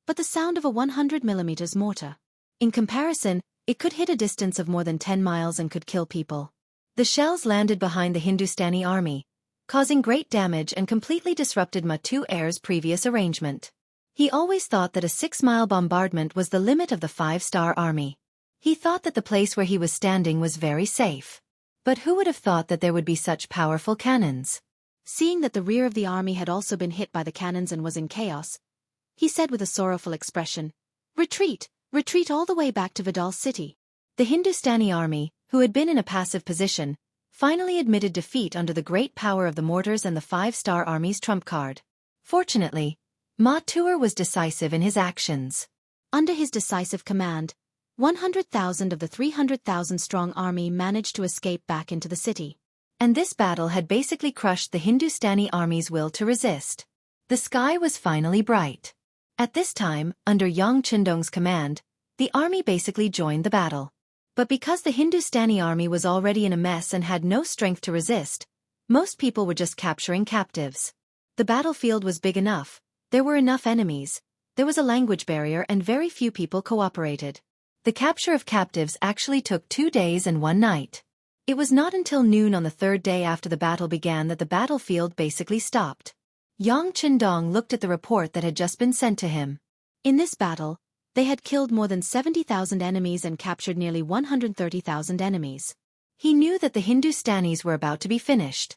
but the sound of a 100mm mortar. In comparison, it could hit a distance of more than 10 miles and could kill people. The shells landed behind the Hindustani army, causing great damage and completely disrupted Matu Air's previous arrangement. He always thought that a 6-mile bombardment was the limit of the 5-star army. He thought that the place where he was standing was very safe. But who would have thought that there would be such powerful cannons? Seeing that the rear of the army had also been hit by the cannons and was in chaos, he said with a sorrowful expression, "Retreat, retreat all the way back to Vidal City." The Hindustani army, who had been in a passive position, finally admitted defeat under the great power of the mortars and the 5-star army's trump card. Fortunately, Ma Tuer was decisive in his actions. Under his decisive command, 100,000 of the 300,000-strong army managed to escape back into the city. And this battle had basically crushed the Hindustani army's will to resist. The sky was finally bright. At this time, under Yang Chindong's command, the army basically joined the battle. But because the Hindustani army was already in a mess and had no strength to resist, most people were just capturing captives. The battlefield was big enough, there were enough enemies, there was a language barrier and very few people cooperated. The capture of captives actually took 2 days and 1 night. It was not until noon on the 3rd day after the battle began that the battlefield basically stopped. Yang Qindong looked at the report that had just been sent to him. In this battle, they had killed more than 70,000 enemies and captured nearly 130,000 enemies. He knew that the Hindustanis were about to be finished.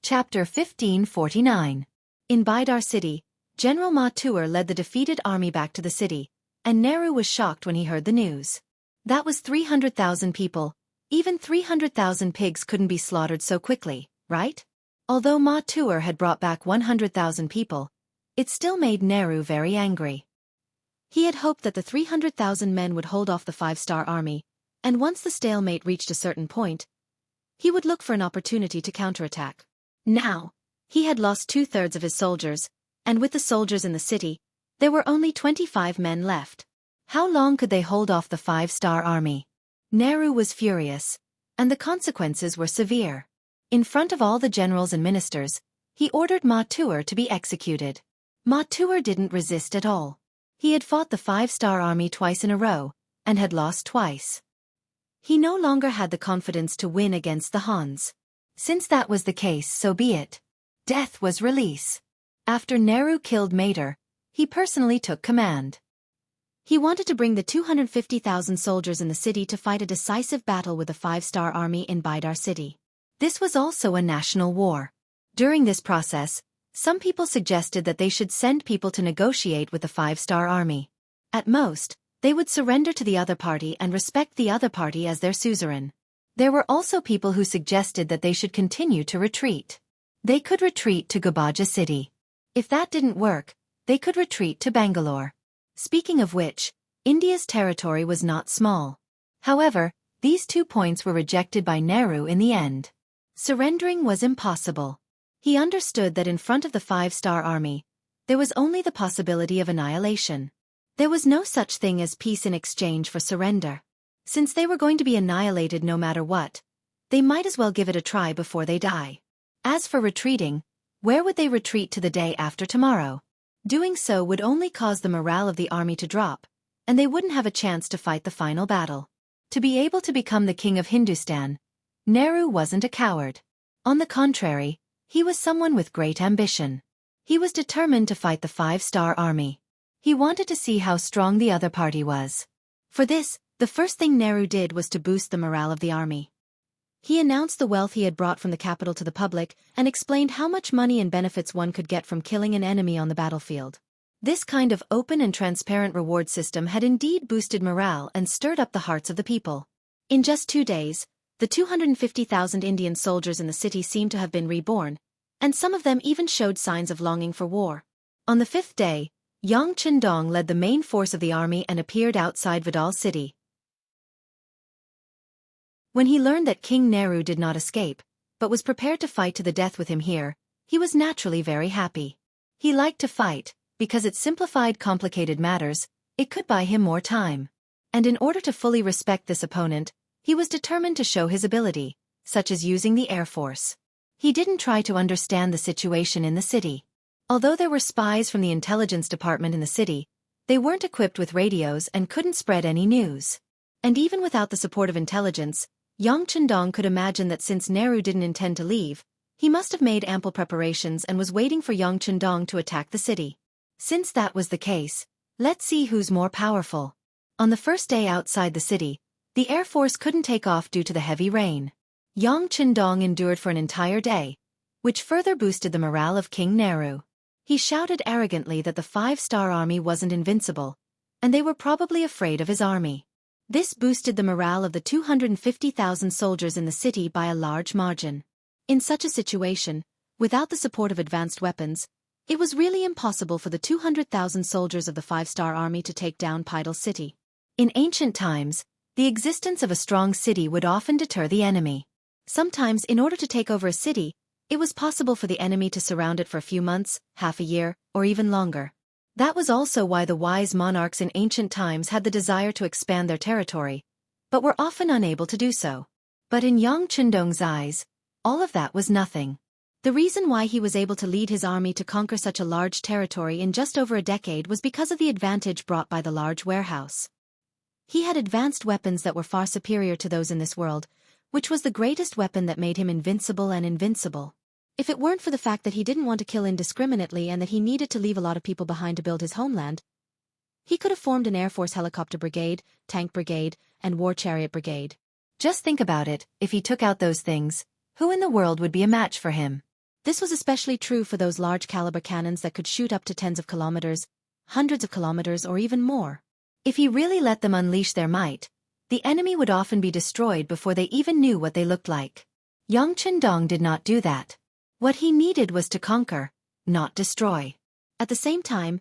Chapter 1549. In Bidar city, General Ma Tuer led the defeated army back to the city, and Nehru was shocked when he heard the news. That was 300,000 people. Even 300,000 pigs couldn't be slaughtered so quickly, right? Although Ma Tuer had brought back 100,000 people, it still made Nehru very angry. He had hoped that the 300,000 men would hold off the 5-star army, and once the stalemate reached a certain point, he would look for an opportunity to counterattack. Now, he had lost 2/3 of his soldiers, and with the soldiers in the city, there were only 25 men left. How long could they hold off the 5-star army? Nehru was furious, and the consequences were severe. In front of all the generals and ministers, he ordered Ma Tuer to be executed. Ma Tuer didn't resist at all. He had fought the 5-star army twice in a row, and had lost twice. He no longer had the confidence to win against the Hans. Since that was the case, so be it. Death was release. After Nehru killed Mater, he personally took command. He wanted to bring the 250,000 soldiers in the city to fight a decisive battle with the 5-star army in Bidar city. This was also a national war. During this process, some people suggested that they should send people to negotiate with the 5-star army. At most, they would surrender to the other party and respect the other party as their suzerain. There were also people who suggested that they should continue to retreat. They could retreat to Gabaja city. If that didn't work, they could retreat to Bangalore. Speaking of which, India's territory was not small. However, these 2 points were rejected by Nehru in the end. Surrendering was impossible. He understood that in front of the 5-star army, there was only the possibility of annihilation. There was no such thing as peace in exchange for surrender. Since they were going to be annihilated no matter what, they might as well give it a try before they die. As for retreating, where would they retreat to the day after tomorrow? Doing so would only cause the morale of the army to drop, and they wouldn't have a chance to fight the final battle. To be able to become the king of Hindustan, Nehru wasn't a coward. On the contrary, he was someone with great ambition. He was determined to fight the 5-star army. He wanted to see how strong the other party was. For this, the first thing Nehru did was to boost the morale of the army. He announced the wealth he had brought from the capital to the public and explained how much money and benefits one could get from killing an enemy on the battlefield. This kind of open and transparent reward system had indeed boosted morale and stirred up the hearts of the people. In just 2 days, the 250,000 Indian soldiers in the city seemed to have been reborn, and some of them even showed signs of longing for war. On the 5th day, Yang Chindong led the main force of the army and appeared outside Vidal city. When he learned that King Nehru did not escape, but was prepared to fight to the death with him here, he was naturally very happy. He liked to fight, because it simplified complicated matters, it could buy him more time. And in order to fully respect this opponent, he was determined to show his ability, such as using the Air Force. He didn't try to understand the situation in the city. Although there were spies from the intelligence department in the city, they weren't equipped with radios and couldn't spread any news. And even without the support of intelligence, Yang Chendong could imagine that since Nehru didn't intend to leave, he must have made ample preparations and was waiting for Yang Chendong to attack the city. Since that was the case, let's see who's more powerful. On the first day outside the city, the Air Force couldn't take off due to the heavy rain. Yang Chendong endured for an entire day, which further boosted the morale of King Nehru. He shouted arrogantly that the five-star army wasn't invincible, and they were probably afraid of his army. This boosted the morale of the 250,000 soldiers in the city by a large margin. In such a situation, without the support of advanced weapons, it was really impossible for the 200,000 soldiers of the five-star army to take down Pidal City. In ancient times, the existence of a strong city would often deter the enemy. Sometimes, in order to take over a city, it was possible for the enemy to surround it for a few months, half a year, or even longer. That was also why the wise monarchs in ancient times had the desire to expand their territory, but were often unable to do so. But in Yang Chendong's eyes, all of that was nothing. The reason why he was able to lead his army to conquer such a large territory in just over a decade was because of the advantage brought by the large warehouse. He had advanced weapons that were far superior to those in this world, which was the greatest weapon that made him invincible and invincible. If it weren't for the fact that he didn't want to kill indiscriminately and that he needed to leave a lot of people behind to build his homeland, he could have formed an Air Force helicopter brigade, tank brigade, and war chariot brigade. Just think about it, if he took out those things, who in the world would be a match for him? This was especially true for those large caliber cannons that could shoot up to tens of kilometers, hundreds of kilometers, or even more. If he really let them unleash their might, the enemy would often be destroyed before they even knew what they looked like. Yang Chendong did not do that. What he needed was to conquer, not destroy. At the same time,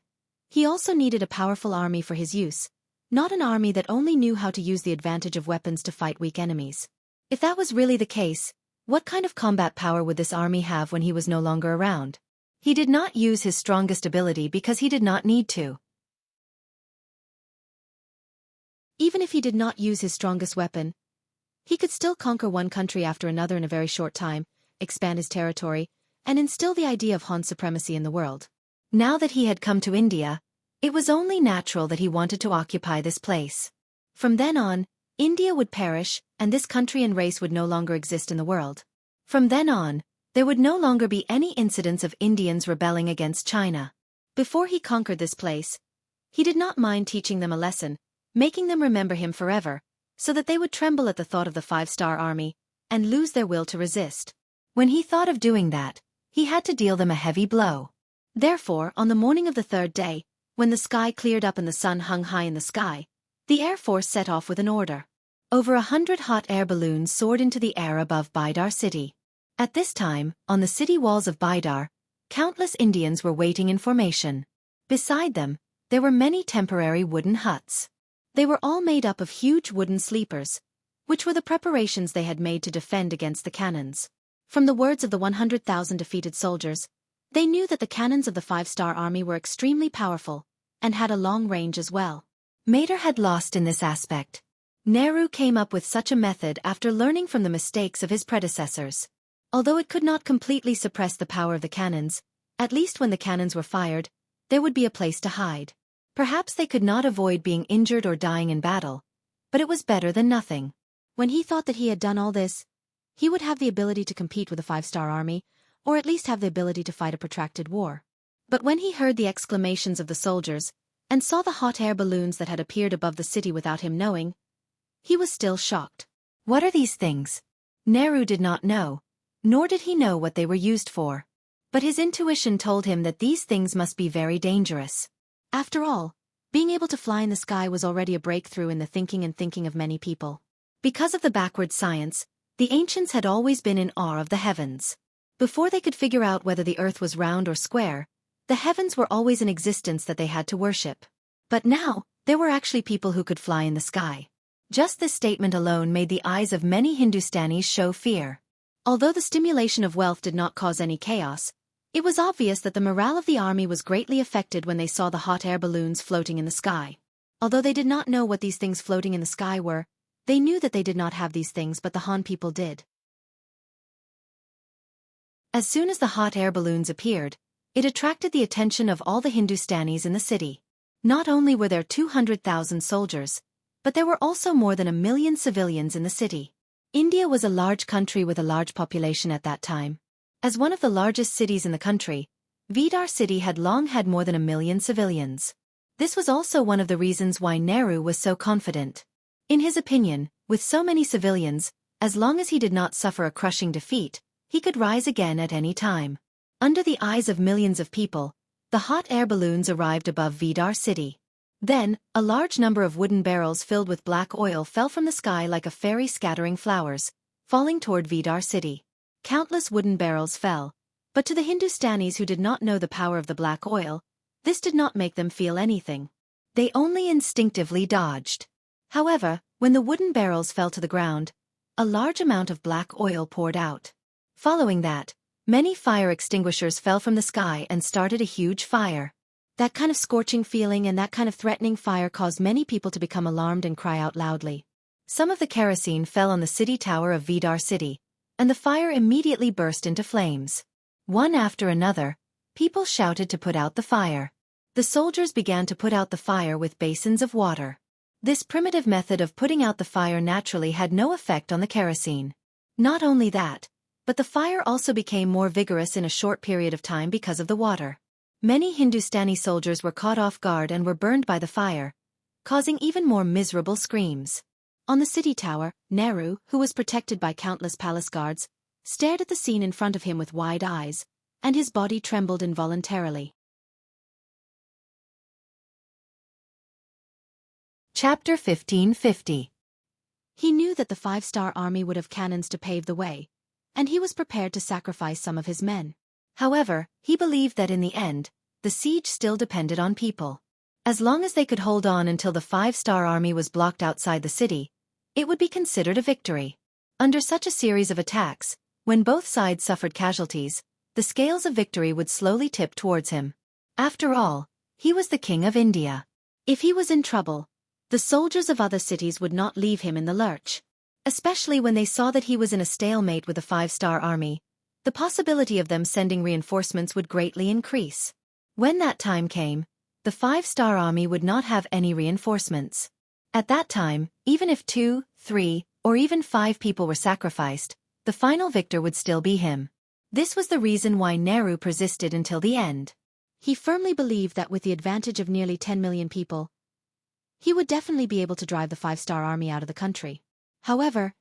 he also needed a powerful army for his use, not an army that only knew how to use the advantage of weapons to fight weak enemies. If that was really the case, what kind of combat power would this army have when he was no longer around? He did not use his strongest ability because he did not need to. Even if he did not use his strongest weapon, he could still conquer one country after another in a very short time, expand his territory, and instill the idea of Han supremacy in the world. Now that he had come to India, it was only natural that he wanted to occupy this place. From then on, India would perish, and this country and race would no longer exist in the world. From then on, there would no longer be any incidents of Indians rebelling against China. Before he conquered this place, he did not mind teaching them a lesson, making them remember him forever, so that they would tremble at the thought of the five-star army, and lose their will to resist. When he thought of doing that, he had to deal them a heavy blow. Therefore, on the morning of the third day, when the sky cleared up and the sun hung high in the sky, the Air Force set off with an order. Over 100 hot air balloons soared into the air above Bidar city. At this time, on the city walls of Bidar, countless Indians were waiting in formation. Beside them, there were many temporary wooden huts. They were all made up of huge wooden sleepers, which were the preparations they had made to defend against the cannons. From the words of the 100,000 defeated soldiers, they knew that the cannons of the five-star army were extremely powerful, and had a long range as well. Mater had lost in this aspect. Nehru came up with such a method after learning from the mistakes of his predecessors. Although it could not completely suppress the power of the cannons, at least when the cannons were fired, there would be a place to hide. Perhaps they could not avoid being injured or dying in battle, but it was better than nothing. When he thought that he had done all this, he would have the ability to compete with a five-star army, or at least have the ability to fight a protracted war. But when he heard the exclamations of the soldiers, and saw the hot air balloons that had appeared above the city without him knowing, he was still shocked. What are these things? Nehru did not know, nor did he know what they were used for. But his intuition told him that these things must be very dangerous. After all, being able to fly in the sky was already a breakthrough in the thinking of many people. Because of the backward science, the ancients had always been in awe of the heavens. Before they could figure out whether the earth was round or square, the heavens were always in existence that they had to worship. But now, there were actually people who could fly in the sky. Just this statement alone made the eyes of many Hindustanis show fear. Although the stimulation of wealth did not cause any chaos, it was obvious that the morale of the army was greatly affected when they saw the hot air balloons floating in the sky. Although they did not know what these things floating in the sky were, they knew that they did not have these things, but the Han people did. As soon as the hot air balloons appeared, it attracted the attention of all the Hindustanis in the city. Not only were there 200,000 soldiers, but there were also more than 1 million civilians in the city. India was a large country with a large population at that time. As one of the largest cities in the country, Vidar city had long had more than 1 million civilians. This was also one of the reasons why Nehru was so confident. In his opinion, with so many civilians, as long as he did not suffer a crushing defeat, he could rise again at any time. Under the eyes of millions of people, the hot air balloons arrived above Vidar city. Then, a large number of wooden barrels filled with black oil fell from the sky like a fairy scattering flowers, falling toward Vidar city. Countless wooden barrels fell, but to the Hindustanis who did not know the power of the black oil, this did not make them feel anything. They only instinctively dodged. However, when the wooden barrels fell to the ground, a large amount of black oil poured out. Following that, many fire extinguishers fell from the sky and started a huge fire. That kind of scorching feeling and that kind of threatening fire caused many people to become alarmed and cry out loudly. Some of the kerosene fell on the city tower of Vidar city, and the fire immediately burst into flames. One after another, people shouted to put out the fire. The soldiers began to put out the fire with basins of water. This primitive method of putting out the fire naturally had no effect on the kerosene. Not only that, but the fire also became more vigorous in a short period of time because of the water. Many Hindustani soldiers were caught off guard and were burned by the fire, causing even more miserable screams. On the city tower, Nehru, who was protected by countless palace guards, stared at the scene in front of him with wide eyes, and his body trembled involuntarily. Chapter 1550. He knew that the 5-star army would have cannons to pave the way, and he was prepared to sacrifice some of his men. However, he believed that in the end, the siege still depended on people. As long as they could hold on until the 5-star army was blocked outside the city, it would be considered a victory. Under such a series of attacks, when both sides suffered casualties, the scales of victory would slowly tip towards him. After all, he was the king of India. If he was in trouble, the soldiers of other cities would not leave him in the lurch. Especially when they saw that he was in a stalemate with the 5-star army, the possibility of them sending reinforcements would greatly increase. When that time came, the 5-star army would not have any reinforcements. At that time, even if 2, 3, or even 5 people were sacrificed, the final victor would still be him. This was the reason why Nehru persisted until the end. He firmly believed that with the advantage of nearly 10 million people, he would definitely be able to drive the 5-star army out of the country. However,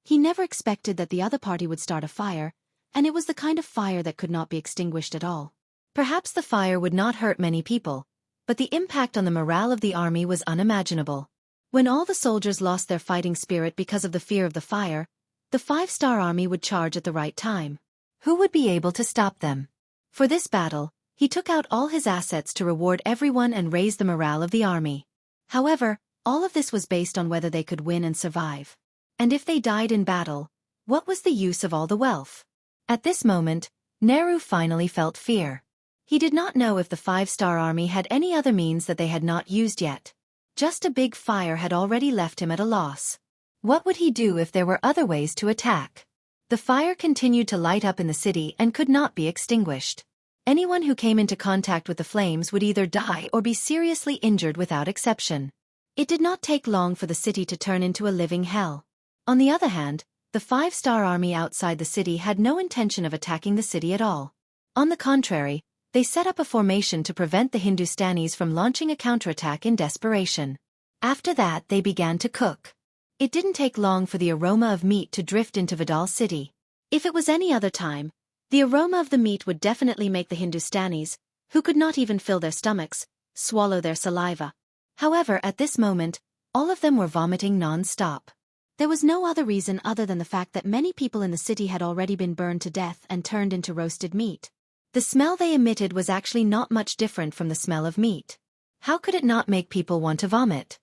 he never expected that the other party would start a fire, and it was the kind of fire that could not be extinguished at all. Perhaps the fire would not hurt many people, but the impact on the morale of the army was unimaginable. When all the soldiers lost their fighting spirit because of the fear of the fire, the 5-star army would charge at the right time. Who would be able to stop them? For this battle, he took out all his assets to reward everyone and raise the morale of the army. However, all of this was based on whether they could win and survive. And if they died in battle, what was the use of all the wealth? At this moment, Nehru finally felt fear. He did not know if the 5-star army had any other means that they had not used yet. Just a big fire had already left him at a loss. What would he do if there were other ways to attack? The fire continued to light up in the city and could not be extinguished. Anyone who came into contact with the flames would either die or be seriously injured without exception. It did not take long for the city to turn into a living hell. On the other hand, the 5-star army outside the city had no intention of attacking the city at all. On the contrary, they set up a formation to prevent the Hindustanis from launching a counterattack in desperation. After that, they began to cook. It didn't take long for the aroma of meat to drift into Vidal city. If it was any other time, the aroma of the meat would definitely make the Hindustanis, who could not even fill their stomachs, swallow their saliva. However, at this moment, all of them were vomiting non-stop. There was no other reason other than the fact that many people in the city had already been burned to death and turned into roasted meat. The smell they emitted was actually not much different from the smell of meat. How could it not make people want to vomit?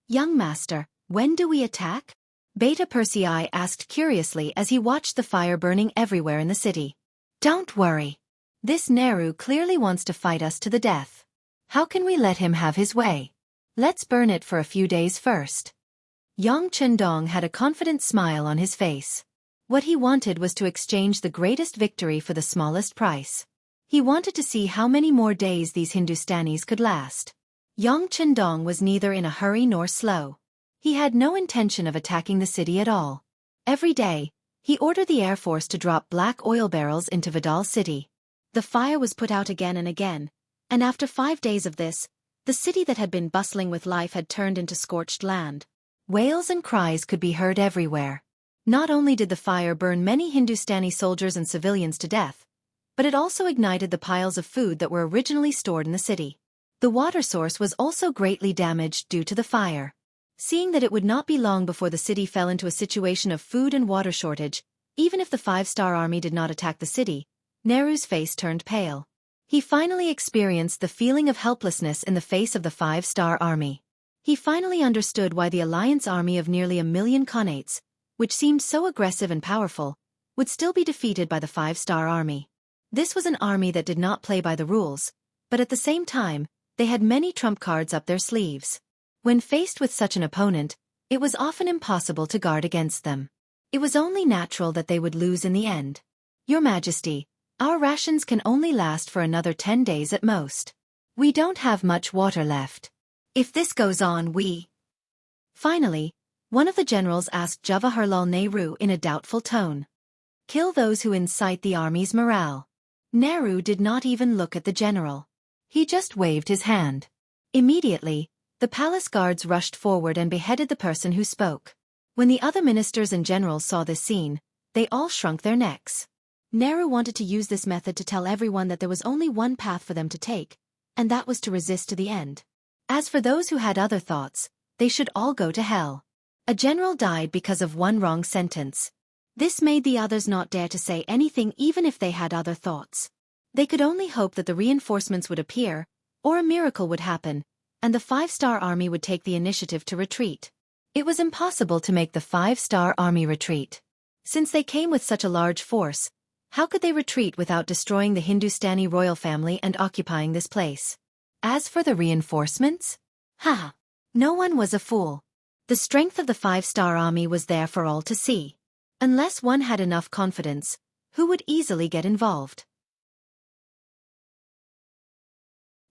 Young master, when do we attack? Beta Persei asked curiously as he watched the fire burning everywhere in the city. Don't worry. This Nehru clearly wants to fight us to the death. How can we let him have his way? Let's burn it for a few days first. Yang Chendong had a confident smile on his face. What he wanted was to exchange the greatest victory for the smallest price. He wanted to see how many more days these Hindustanis could last. Yang Chendong was neither in a hurry nor slow. He had no intention of attacking the city at all. Every day, he ordered the Air Force to drop black oil barrels into Vidal City. The fire was put out again and again, and after 5 days of this, the city that had been bustling with life had turned into scorched land. Wails and cries could be heard everywhere. Not only did the fire burn many Hindustani soldiers and civilians to death, but it also ignited the piles of food that were originally stored in the city. The water source was also greatly damaged due to the fire. Seeing that it would not be long before the city fell into a situation of food and water shortage, even if the 5-star army did not attack the city, Nehru's face turned pale. He finally experienced the feeling of helplessness in the face of the 5-star army. He finally understood why the alliance army of nearly 1 million Khanates, which seemed so aggressive and powerful, would still be defeated by the 5-star army. This was an army that did not play by the rules, but at the same time, they had many trump cards up their sleeves. When faced with such an opponent, it was often impossible to guard against them. It was only natural that they would lose in the end. Your Majesty, our rations can only last for another 10 days at most. We don't have much water left. If this goes on, we... Finally, one of the generals asked Jawaharlal Nehru in a doubtful tone. Kill those who incite the army's morale. Nehru did not even look at the general. He just waved his hand. Immediately, the palace guards rushed forward and beheaded the person who spoke. When the other ministers and generals saw this scene, they all shrunk their necks. Nehru wanted to use this method to tell everyone that there was only one path for them to take, and that was to resist to the end. As for those who had other thoughts, they should all go to hell. A general died because of one wrong sentence. This made the others not dare to say anything even if they had other thoughts. They could only hope that the reinforcements would appear, or a miracle would happen, and the 5-star army would take the initiative to retreat. It was impossible to make the 5-star army retreat. Since they came with such a large force, how could they retreat without destroying the Hindustani royal family and occupying this place? As for the reinforcements? No one was a fool. The strength of the 5-star army was there for all to see. Unless one had enough confidence, who would easily get involved?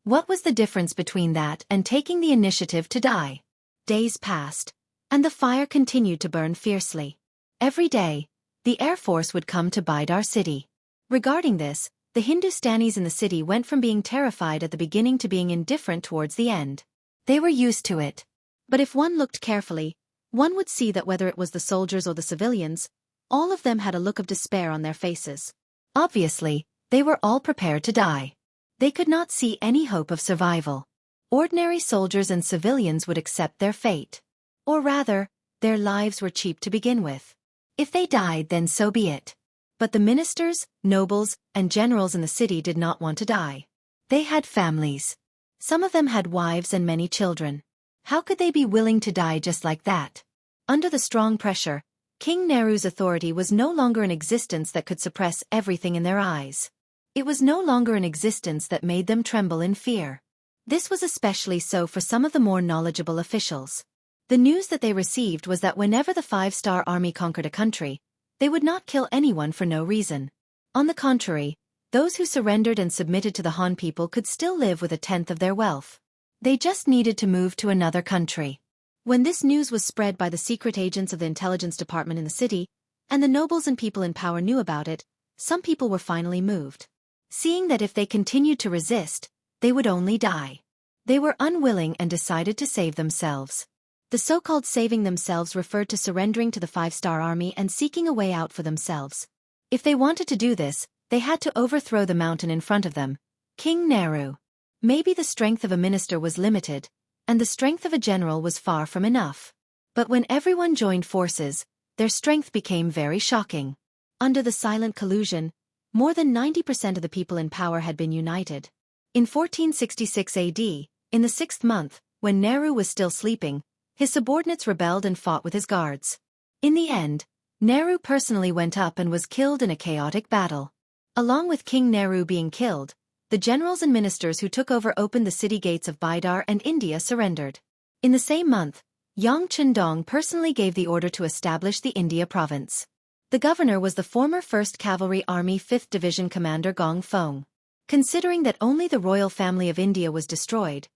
What was the difference between that and taking the initiative to die? Days passed, and the fire continued to burn fiercely. Every day, the Air Force would come to Bidar city. Regarding this, the Hindustanis in the city went from being terrified at the beginning to being indifferent towards the end. They were used to it. But if one looked carefully, one would see that whether it was the soldiers or the civilians, all of them had a look of despair on their faces. Obviously, they were all prepared to die. They could not see any hope of survival. Ordinary soldiers and civilians would accept their fate. Or rather, their lives were cheap to begin with. If they died, then so be it. But the ministers, nobles, and generals in the city did not want to die. They had families. Some of them had wives and many children. How could they be willing to die just like that? Under the strong pressure, King Nehru's authority was no longer an existence that could suppress everything in their eyes. It was no longer an existence that made them tremble in fear. This was especially so for some of the more knowledgeable officials. The news that they received was that whenever the 5-star army conquered a country, they would not kill anyone for no reason. On the contrary, those who surrendered and submitted to the Han people could still live with 1/10 of their wealth. They just needed to move to another country. When this news was spread by the secret agents of the intelligence department in the city, and the nobles and people in power knew about it, some people were finally moved. Seeing that if they continued to resist, they would only die. They were unwilling and decided to save themselves. The so-called saving themselves referred to surrendering to the 5-star army and seeking a way out for themselves. If they wanted to do this, they had to overthrow the mountain in front of them, King Nehru. Maybe the strength of a minister was limited, and the strength of a general was far from enough. But when everyone joined forces, their strength became very shocking. Under the silent collusion, more than 90% of the people in power had been united. In 1466 AD, in the 6th month, when Nehru was still sleeping, His subordinates rebelled and fought with his guards. In the end, Nehru personally went up and was killed in a chaotic battle. Along with King Nehru being killed, the generals and ministers who took over opened the city gates of Bidar and India surrendered. In the same month, Yang Chendong personally gave the order to establish the India province. The governor was the former 1st Cavalry Army 5th Division Commander Gong Feng. Considering that only the royal family of India was destroyed,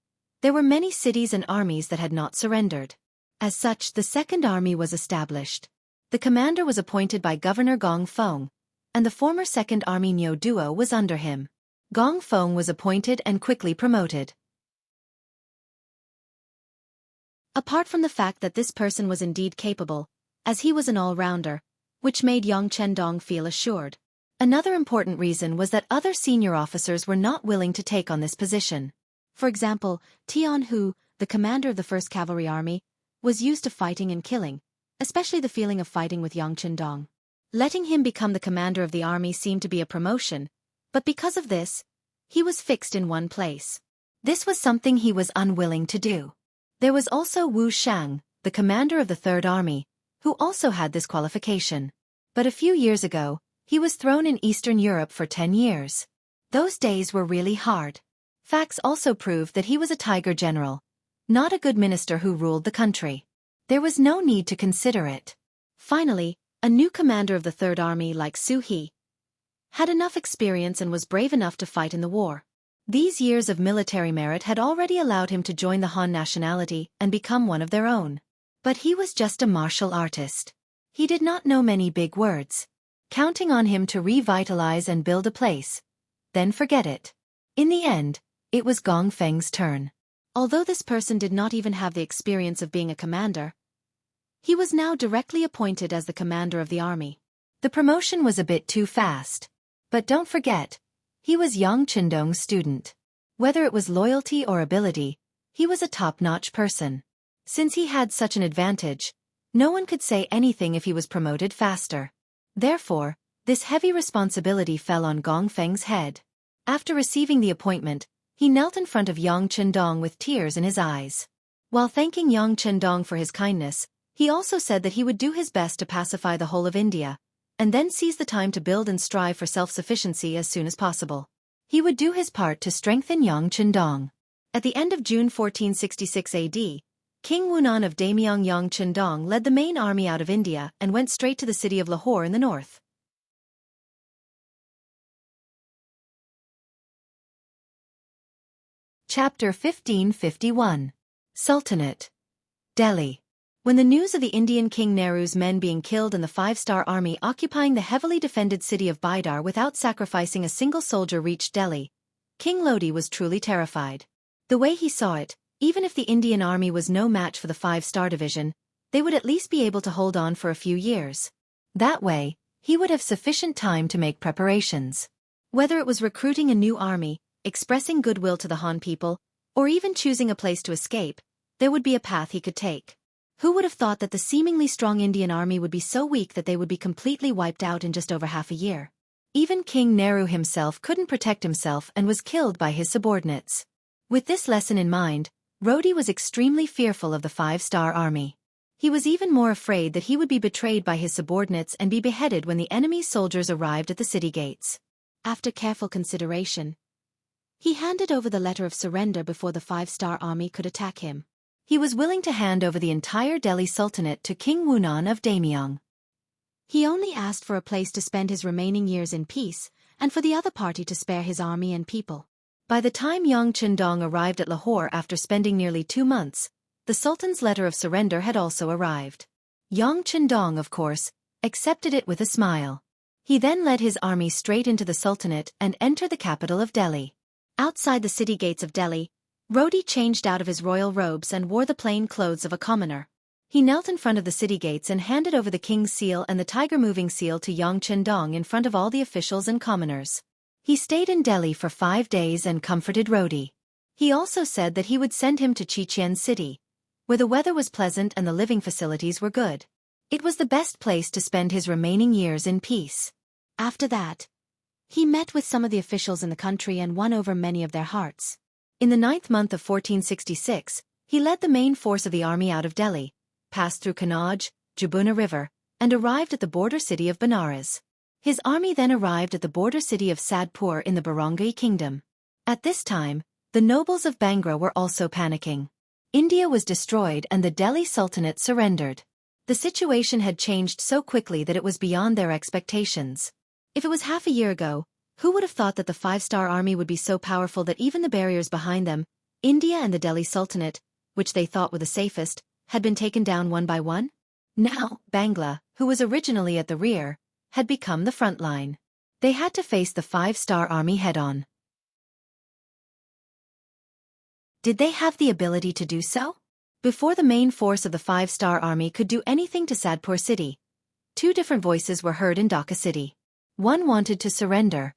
there were many cities and armies that had not surrendered. As such, the Second Army was established. The commander was appointed by Governor Gong Feng, and the former Second Army Nyo Duo was under him. Gong Feng was appointed and quickly promoted. Apart from the fact that this person was indeed capable, as he was an all-rounder, which made Yang Chendong feel assured. Another important reason was that other senior officers were not willing to take on this position. For example, Tian Hu, the commander of the 1st Cavalry Army, was used to fighting and killing, especially the feeling of fighting with Yang Chendong. Letting him become the commander of the army seemed to be a promotion, but because of this, he was fixed in one place. This was something he was unwilling to do. There was also Wu Shang, the commander of the 3rd Army, who also had this qualification. But a few years ago, he was thrown in Eastern Europe for 10 years. Those days were really hard. Facts also proved that he was a tiger general, not a good minister who ruled the country. There was no need to consider it. Finally, a new commander of the 3rd Army like Su He had enough experience and was brave enough to fight in the war. These years of military merit had already allowed him to join the Han nationality and become one of their own. But he was just a martial artist. He did not know many big words. Counting on him to revitalize and build a place, then forget it. In the end, it was Gong Feng's turn. Although this person did not even have the experience of being a commander, he was now directly appointed as the commander of the army. The promotion was a bit too fast. But don't forget, he was Yang Chendong's student. Whether it was loyalty or ability, he was a top-notch person. Since he had such an advantage, no one could say anything if he was promoted faster. Therefore, this heavy responsibility fell on Gong Feng's head. After receiving the appointment, he knelt in front of Yang Chendong with tears in his eyes. While thanking Yang Chendong for his kindness, he also said that he would do his best to pacify the whole of India, and then seize the time to build and strive for self-sufficiency as soon as possible. He would do his part to strengthen Yang Chendong. At the end of June 1466 AD, King Wunan of Daimyong Yang Chendong led the main army out of India and went straight to the city of Lahore in the north. Chapter 1551. Sultanate. Delhi. When the news of the Indian King Nehru's men being killed and the 5-star army occupying the heavily defended city of Bidar without sacrificing a single soldier reached Delhi, King Lodi was truly terrified. The way he saw it, even if the Indian army was no match for the 5-star division, they would at least be able to hold on for a few years. That way, he would have sufficient time to make preparations. Whether it was recruiting a new army, expressing goodwill to the Han people, or even choosing a place to escape, there would be a path he could take. Who would have thought that the seemingly strong Indian army would be so weak that they would be completely wiped out in just over half a year? Even King Nehru himself couldn't protect himself and was killed by his subordinates. With this lesson in mind, Rodi was extremely fearful of the 5-star army. He was even more afraid that he would be betrayed by his subordinates and be beheaded when the enemy's soldiers arrived at the city gates. After careful consideration, he handed over the letter of surrender before the 5-star army could attack him. He was willing to hand over the entire Delhi Sultanate to King Wunan of Daimyong. He only asked for a place to spend his remaining years in peace, and for the other party to spare his army and people. By the time Yang Chendong arrived at Lahore after spending nearly 2 months, the Sultan's letter of surrender had also arrived. Yang Chendong, of course, accepted it with a smile. He then led his army straight into the Sultanate and entered the capital of Delhi. Outside the city gates of Delhi, Rodi changed out of his royal robes and wore the plain clothes of a commoner. He knelt in front of the city gates and handed over the king's seal and the tiger-moving seal to Yang Chendong in front of all the officials and commoners. He stayed in Delhi for 5 days and comforted Rodi. He also said that he would send him to Chichen City, where the weather was pleasant and the living facilities were good. It was the best place to spend his remaining years in peace. After that, he met with some of the officials in the country and won over many of their hearts. In the 9th month of 1466, He led the main force of the army out of Delhi, passed through Kannauj, Jabuna River, and arrived at the border city of Benares. His army then arrived at the border city of Sadpur in the Barangai kingdom. At this time, the nobles of Bangra were also panicking. India was destroyed and the Delhi Sultanate surrendered. The situation had changed so quickly that it was beyond their expectations. If it was half a year ago, who would have thought that the five-star army would be so powerful that even the barriers behind them, India and the Delhi Sultanate, which they thought were the safest, had been taken down one by one? Now, Bangla, who was originally at the rear, had become the front line. They had to face the five-star army head-on. Did they have the ability to do so? Before the main force of the five-star army could do anything to Sadpur city, two different voices were heard in Dhaka city. One wanted to surrender,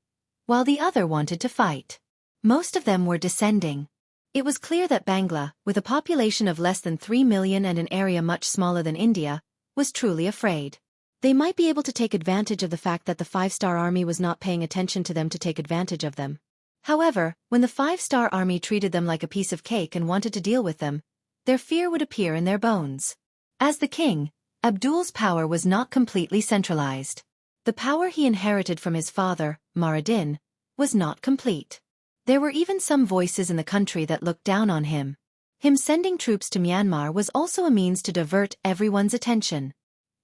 while the other wanted to fight. Most of them were descending. It was clear that Bangla, with a population of less than 3 million and an area much smaller than India, was truly afraid. They might be able to take advantage of the fact that the five-star army was not paying attention to them to take advantage of them. However, when the five-star army treated them like a piece of cake and wanted to deal with them, their fear would appear in their bones. As the king, Abdul's power was not completely centralized. The power he inherited from his father, Muradin, was not complete. There were even some voices in the country that looked down on him. Him sending troops to Myanmar was also a means to divert everyone's attention.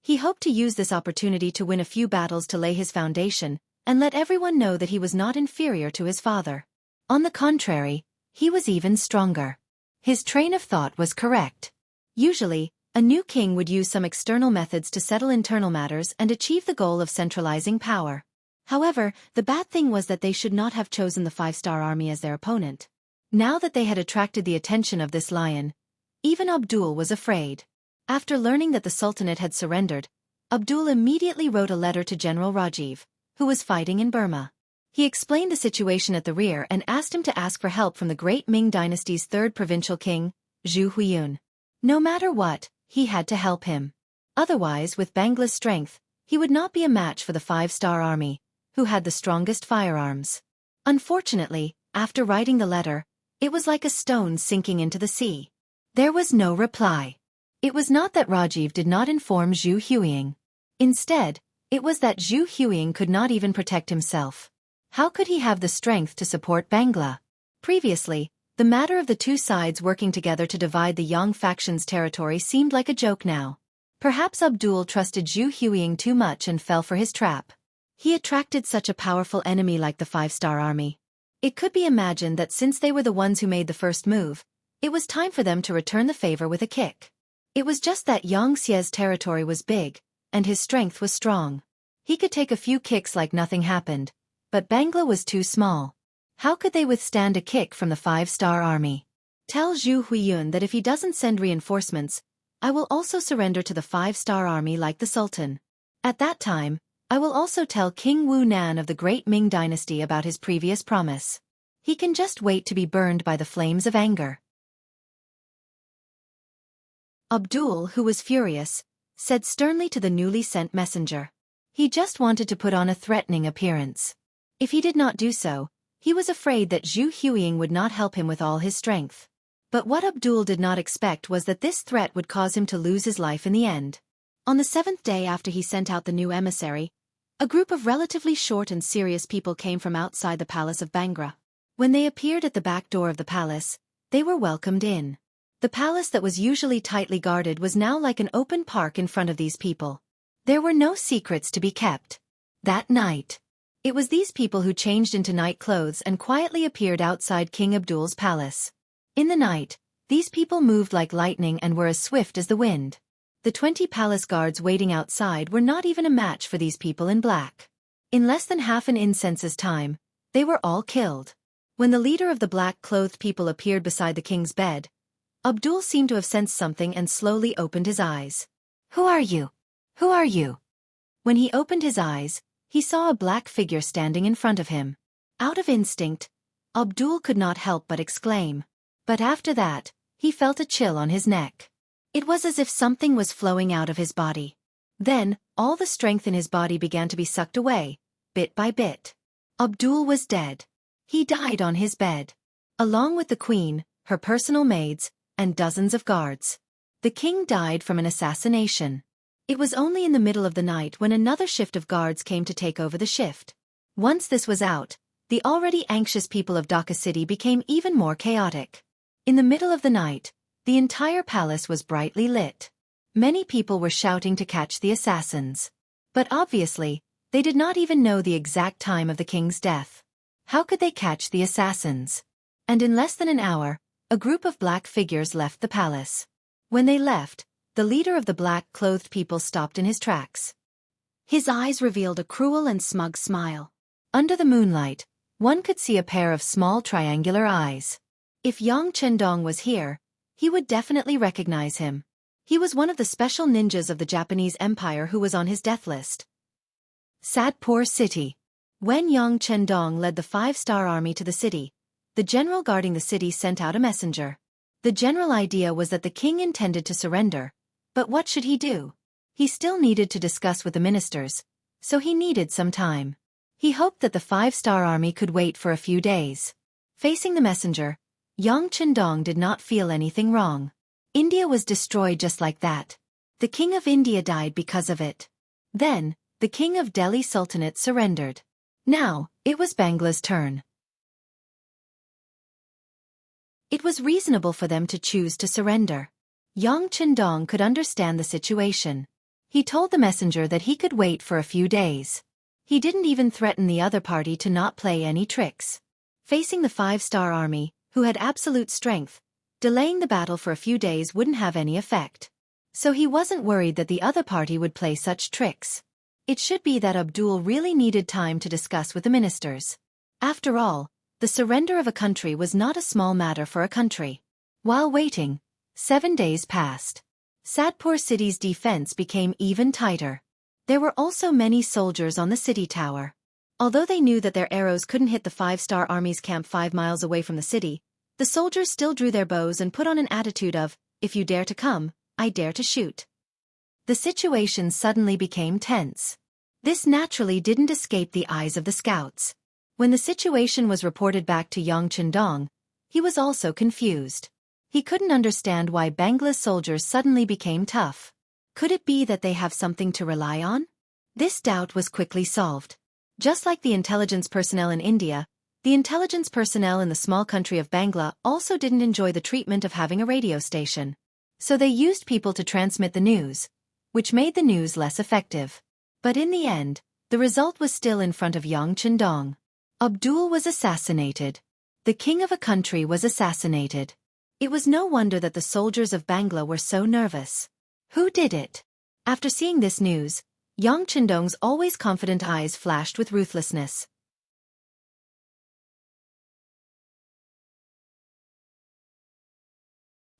He hoped to use this opportunity to win a few battles to lay his foundation, and let everyone know that he was not inferior to his father. On the contrary, he was even stronger. His train of thought was correct. Usually, a new king would use some external methods to settle internal matters and achieve the goal of centralizing power. However, the bad thing was that they should not have chosen the five-star army as their opponent. Now that they had attracted the attention of this lion, even Abdul was afraid. After learning that the Sultanate had surrendered, Abdul immediately wrote a letter to General Rajiv, who was fighting in Burma. He explained the situation at the rear and asked him to ask for help from the great Ming dynasty's third provincial king, Zhu Huiyun. No matter what, he had to help him. Otherwise, with Bangla's strength, he would not be a match for the five-star army, who had the strongest firearms. Unfortunately, after writing the letter, it was like a stone sinking into the sea. There was no reply. It was not that Rajiv did not inform Zhu Huiying. Instead, it was that Zhu Huiying could not even protect himself. How could he have the strength to support Bangla? Previously, the matter of the two sides working together to divide the Yang faction's territory seemed like a joke now. Perhaps Abdul trusted Zhu Huiying too much and fell for his trap. He attracted such a powerful enemy like the five-star army. It could be imagined that since they were the ones who made the first move, it was time for them to return the favor with a kick. It was just that Xianxia's territory was big, and his strength was strong. He could take a few kicks like nothing happened, but Bangla was too small. How could they withstand a kick from the five-star army? Tell Zhu Huiyun that if he doesn't send reinforcements, I will also surrender to the five-star army like the Sultan. At that time, I will also tell King Wu Nan of the great Ming dynasty about his previous promise. He can just wait to be burned by the flames of anger. Abdul, who was furious, said sternly to the newly sent messenger. He just wanted to put on a threatening appearance. If he did not do so, he was afraid that Zhu Huiying would not help him with all his strength. But what Abdul did not expect was that this threat would cause him to lose his life in the end. On the 7th day after he sent out the new emissary, a group of relatively short and serious people came from outside the palace of Bangra. When they appeared at the back door of the palace, they were welcomed in. The palace that was usually tightly guarded was now like an open park in front of these people. There were no secrets to be kept. That night, it was these people who changed into night clothes and quietly appeared outside King Abdul's palace. In the night, these people moved like lightning and were as swift as the wind. The 20 palace guards waiting outside were not even a match for these people in black. In less than half an incense's time, they were all killed. When the leader of the black-clothed people appeared beside the king's bed, Abdul seemed to have sensed something and slowly opened his eyes. "Who are you? Who are you?" When he opened his eyes, he saw a black figure standing in front of him. Out of instinct, Abdul could not help but exclaim. But after that, he felt a chill on his neck. It was as if something was flowing out of his body. Then, all the strength in his body began to be sucked away, bit by bit. Abdul was dead. He died on his bed. Along with the queen, her personal maids, and dozens of guards. The king died from an assassination. It was only in the middle of the night when another shift of guards came to take over the shift. Once this was out, the already anxious people of Dhaka City became even more chaotic. In the middle of the night, the entire palace was brightly lit. Many people were shouting to catch the assassins. But obviously, they did not even know the exact time of the king's death. How could they catch the assassins? And in less than an hour, a group of black figures left the palace. When they left, the leader of the black-clothed people stopped in his tracks. His eyes revealed a cruel and smug smile. Under the moonlight, one could see a pair of small triangular eyes. If Yang Chendong was here, he would definitely recognize him. He was one of the special ninjas of the Japanese Empire who was on his death list. Sadpur City. When Yang Chendong led the 5-star army to the city, the general guarding the city sent out a messenger. The general idea was that the king intended to surrender. But what should he do? He still needed to discuss with the ministers, so he needed some time. He hoped that the 5-star army could wait for a few days. Facing the messenger, Yang Chendong did not feel anything wrong. India was destroyed just like that. The king of India died because of it. Then, the king of Delhi Sultanate surrendered. Now, it was Bangla's turn. It was reasonable for them to choose to surrender. Yang Chendong could understand the situation. He told the messenger that he could wait for a few days. He didn't even threaten the other party to not play any tricks. Facing the 5-star army, who had absolute strength, delaying the battle for a few days wouldn't have any effect. So he wasn't worried that the other party would play such tricks. It should be that Abdul really needed time to discuss with the ministers. After all, the surrender of a country was not a small matter for a country. While waiting, 7 days passed. Sadpur city's defense became even tighter. There were also many soldiers on the city tower. Although they knew that their arrows couldn't hit the 5-star army's camp 5 miles away from the city, the soldiers still drew their bows and put on an attitude of, "If you dare to come, I dare to shoot." The situation suddenly became tense. This naturally didn't escape the eyes of the scouts. When the situation was reported back to Yang Chendong, he was also confused. He couldn't understand why Bangla's soldiers suddenly became tough. Could it be that they have something to rely on? This doubt was quickly solved. Just like the intelligence personnel in India, the intelligence personnel in the small country of Bangla also didn't enjoy the treatment of having a radio station. So they used people to transmit the news, which made the news less effective. But in the end, the result was still in front of Yang Chendong. Abdul was assassinated. The king of a country was assassinated. It was no wonder that the soldiers of Bangla were so nervous. Who did it? After seeing this news, Yang Chendong's always confident eyes flashed with ruthlessness.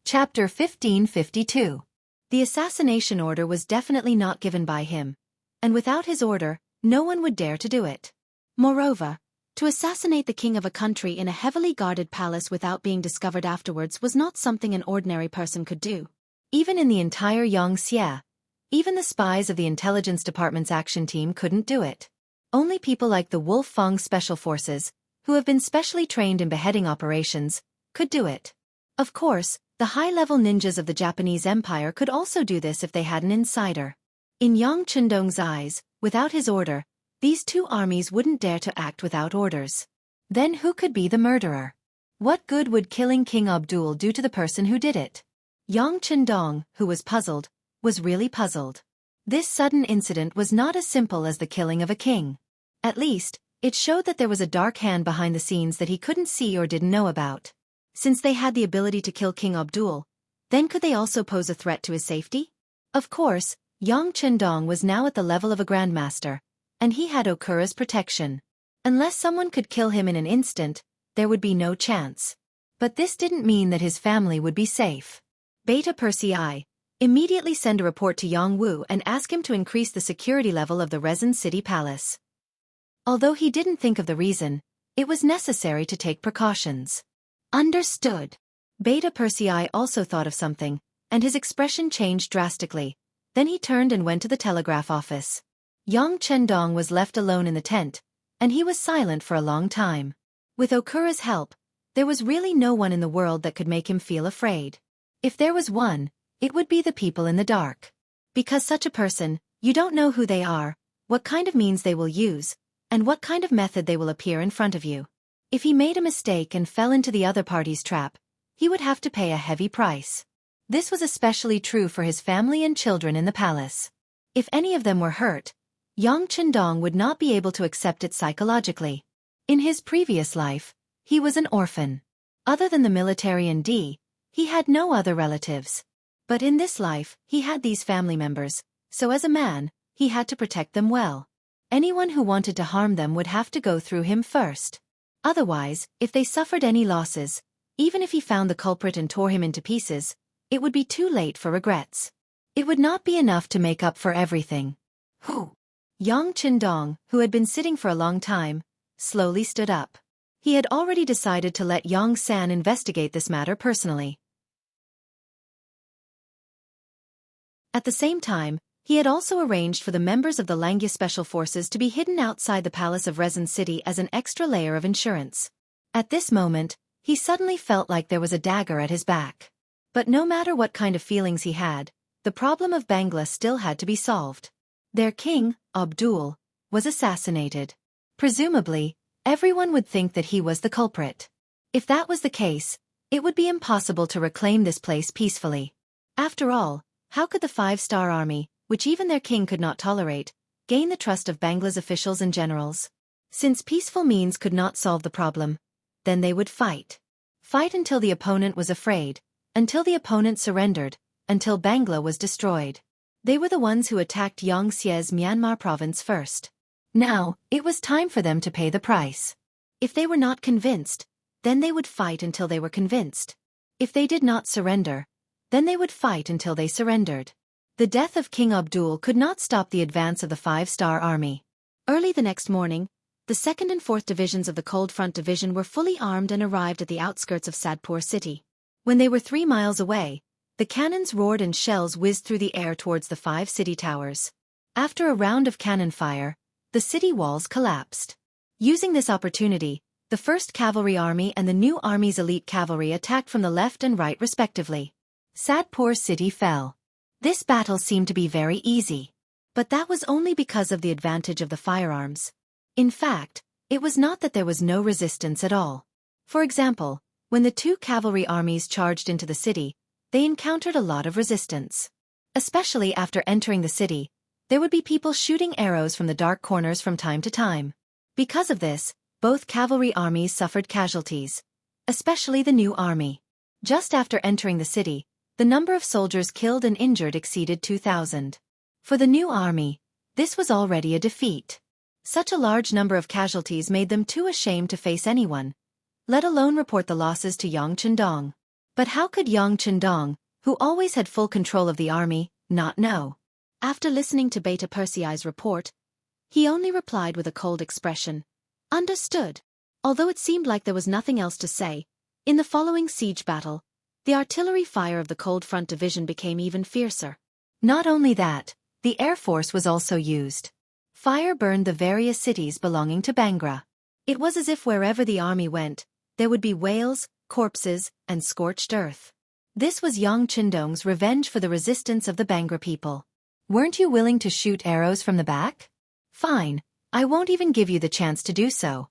Chapter 1552. The assassination order was definitely not given by him, and without his order, no one would dare to do it. Moreover, to assassinate the king of a country in a heavily guarded palace without being discovered afterwards was not something an ordinary person could do. Even in the entire Xianxia, even the spies of the intelligence department's action team couldn't do it. Only people like the Wolfang Special Forces, who have been specially trained in beheading operations, could do it. Of course, the high-level ninjas of the Japanese Empire could also do this if they had an insider. In Yang Chendong's eyes, without his order, these two armies wouldn't dare to act without orders. Then who could be the murderer? What good would killing King Abdul do to the person who did it? Yang Chendong, who was puzzled, was really puzzled. This sudden incident was not as simple as the killing of a king. At least, it showed that there was a dark hand behind the scenes that he couldn't see or didn't know about. Since they had the ability to kill King Abdul, then could they also pose a threat to his safety? Of course, Yang Chendong was now at the level of a grandmaster, and he had Okura's protection. Unless someone could kill him in an instant, there would be no chance. But this didn't mean that his family would be safe. Beta Persei immediately send a report to Jianghu and ask him to increase the security level of the Resin City Palace. Although he didn't think of the reason, it was necessary to take precautions. Understood. Beta Persei also thought of something, and his expression changed drastically. Then he turned and went to the telegraph office. Yang Chendong was left alone in the tent, and he was silent for a long time. With Okura's help, there was really no one in the world that could make him feel afraid. If there was one, it would be the people in the dark. Because such a person, you don't know who they are, what kind of means they will use, and what kind of method they will appear in front of you. If he made a mistake and fell into the other party's trap, he would have to pay a heavy price. This was especially true for his family and children in the palace. If any of them were hurt, Yang Qindong would not be able to accept it psychologically. In his previous life, he was an orphan. Other than the military and he had no other relatives. But in this life, he had these family members, so as a man, he had to protect them well. Anyone who wanted to harm them would have to go through him first. Otherwise, if they suffered any losses, even if he found the culprit and tore him into pieces, it would be too late for regrets. It would not be enough to make up for everything. Yang Qindong, who had been sitting for a long time, slowly stood up. He had already decided to let Yang San investigate this matter personally. At the same time, he had also arranged for the members of the Langia Special Forces to be hidden outside the Palace of Resin City as an extra layer of insurance. At this moment, he suddenly felt like there was a dagger at his back. But no matter what kind of feelings he had, the problem of Bangla still had to be solved. Their king, Abdul, was assassinated. Presumably, everyone would think that he was the culprit. If that was the case, it would be impossible to reclaim this place peacefully. After all, how could the five-star army, which even their king could not tolerate, gain the trust of Bangla's officials and generals? Since peaceful means could not solve the problem, then they would fight. Fight until the opponent was afraid, until the opponent surrendered, until Bangla was destroyed. They were the ones who attacked Xianxia's Myanmar province first. Now, it was time for them to pay the price. If they were not convinced, then they would fight until they were convinced. If they did not surrender, then they would fight until they surrendered. The death of King Abdul could not stop the advance of the five-star army. Early the next morning, the 2nd and 4th divisions of the Cold Front Division were fully armed and arrived at the outskirts of Sadpur city. When they were 3 miles away, the cannons roared and shells whizzed through the air towards the 5 city towers. After a round of cannon fire, the city walls collapsed. Using this opportunity, the 1st Cavalry Army and the new Army's elite cavalry attacked from the left and right respectively. Sadpur city fell. This battle seemed to be very easy. But that was only because of the advantage of the firearms. In fact, it was not that there was no resistance at all. For example, when the 2 cavalry armies charged into the city, they encountered a lot of resistance. Especially after entering the city, there would be people shooting arrows from the dark corners from time to time. Because of this, both cavalry armies suffered casualties, especially the new army. Just after entering the city, the number of soldiers killed and injured exceeded 2,000. For the new army, this was already a defeat. Such a large number of casualties made them too ashamed to face anyone, let alone report the losses to Yang Qindong. But how could Yang Qindong, who always had full control of the army, not know? After listening to Beta Persei's report, he only replied with a cold expression. Understood. Although it seemed like there was nothing else to say, in the following siege battle, the artillery fire of the Cold Front Division became even fiercer. Not only that, the Air Force was also used. Fire burned the various cities belonging to Bangra. It was as if wherever the army went, there would be wails, corpses, and scorched earth. This was Yang Qindong's revenge for the resistance of the Bangra people. Weren't you willing to shoot arrows from the back? Fine, I won't even give you the chance to do so.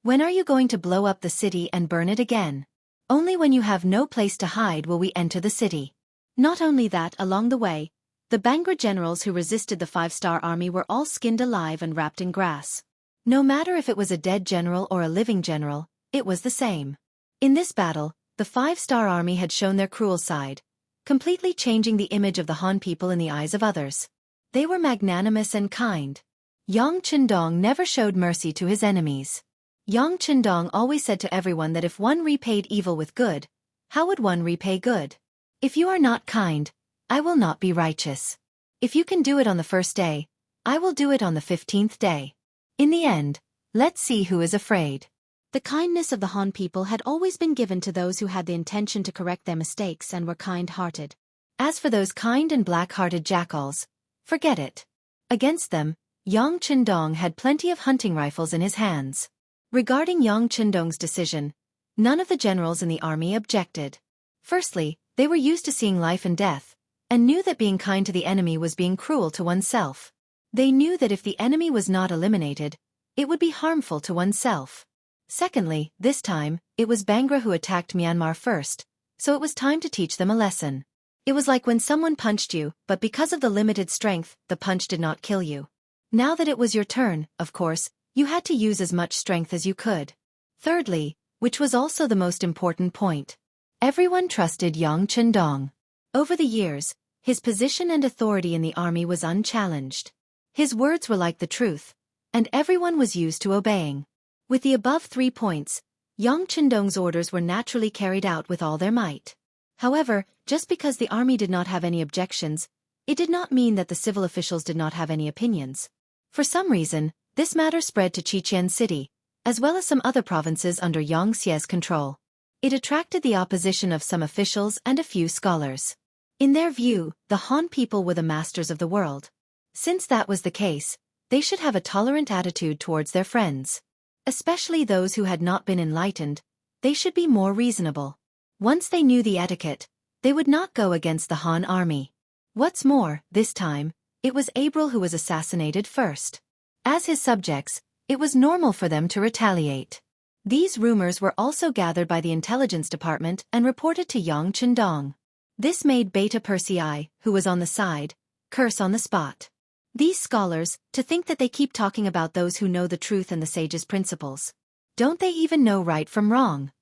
When are you going to blow up the city and burn it again? Only when you have no place to hide will we enter the city. Not only that, along the way, the Bangra generals who resisted the 5-star army were all skinned alive and wrapped in grass. No matter if it was a dead general or a living general, it was the same. In this battle, the 5-star army had shown their cruel side, completely changing the image of the Han people in the eyes of others. They were magnanimous and kind. Yang Qindong never showed mercy to his enemies. Yang Qindong always said to everyone that if one repaid evil with good, how would one repay good? If you are not kind, I will not be righteous. If you can do it on the 1st day, I will do it on the 15th day. In the end, let's see who is afraid. The kindness of the Han people had always been given to those who had the intention to correct their mistakes and were kind-hearted. As for those kind and black-hearted jackals, forget it. Against them, Yang Qindong had plenty of hunting rifles in his hands. Regarding Yang Qindong's decision, None of the generals in the army objected. Firstly, they were used to seeing life and death, and knew that being kind to the enemy was being cruel to oneself. They knew that if the enemy was not eliminated, it would be harmful to oneself. Secondly, this time, it was Bangra who attacked Myanmar first, so it was time to teach them a lesson. It was like when someone punched you, but because of the limited strength, the punch did not kill you. Now that it was your turn, of course, you had to use as much strength as you could. Thirdly, which was also the most important point, everyone trusted Yang Chendong. Over the years, his position and authority in the army was unchallenged. His words were like the truth, and everyone was used to obeying. With the above 3 points, Yang Chendong's orders were naturally carried out with all their might. However, just because the army did not have any objections, it did not mean that the civil officials did not have any opinions. For some reason, this matter spread to Chichen City, as well as some other provinces under Xianxia's control. It attracted the opposition of some officials and a few scholars. In their view, the Han people were the masters of the world. Since that was the case, they should have a tolerant attitude towards their friends. Especially those who had not been enlightened, they should be more reasonable. Once they knew the etiquette, they would not go against the Han army. What's more, this time, it was April who was assassinated first. As his subjects, it was normal for them to retaliate. These rumors were also gathered by the intelligence department and reported to Yang Chendong. This made Beta Persei, who was on the side, curse on the spot. These scholars, to think that they keep talking about those who know the truth and the sage's principles. Don't they even know right from wrong?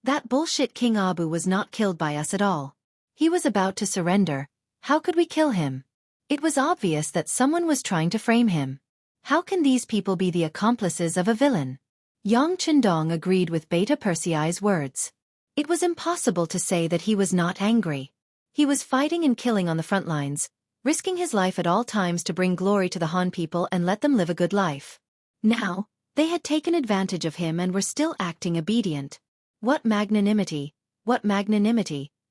That bullshit King Abu was not killed by us at all. He was about to surrender. How could we kill him? It was obvious that someone was trying to frame him. How can these people be the accomplices of a villain? Yang Chendong agreed with Beta Persei's words. It was impossible to say that he was not angry. He was fighting and killing on the front lines, risking his life at all times to bring glory to the Han people and let them live a good life. Now, they had taken advantage of him and were still acting obedient. What magnanimity,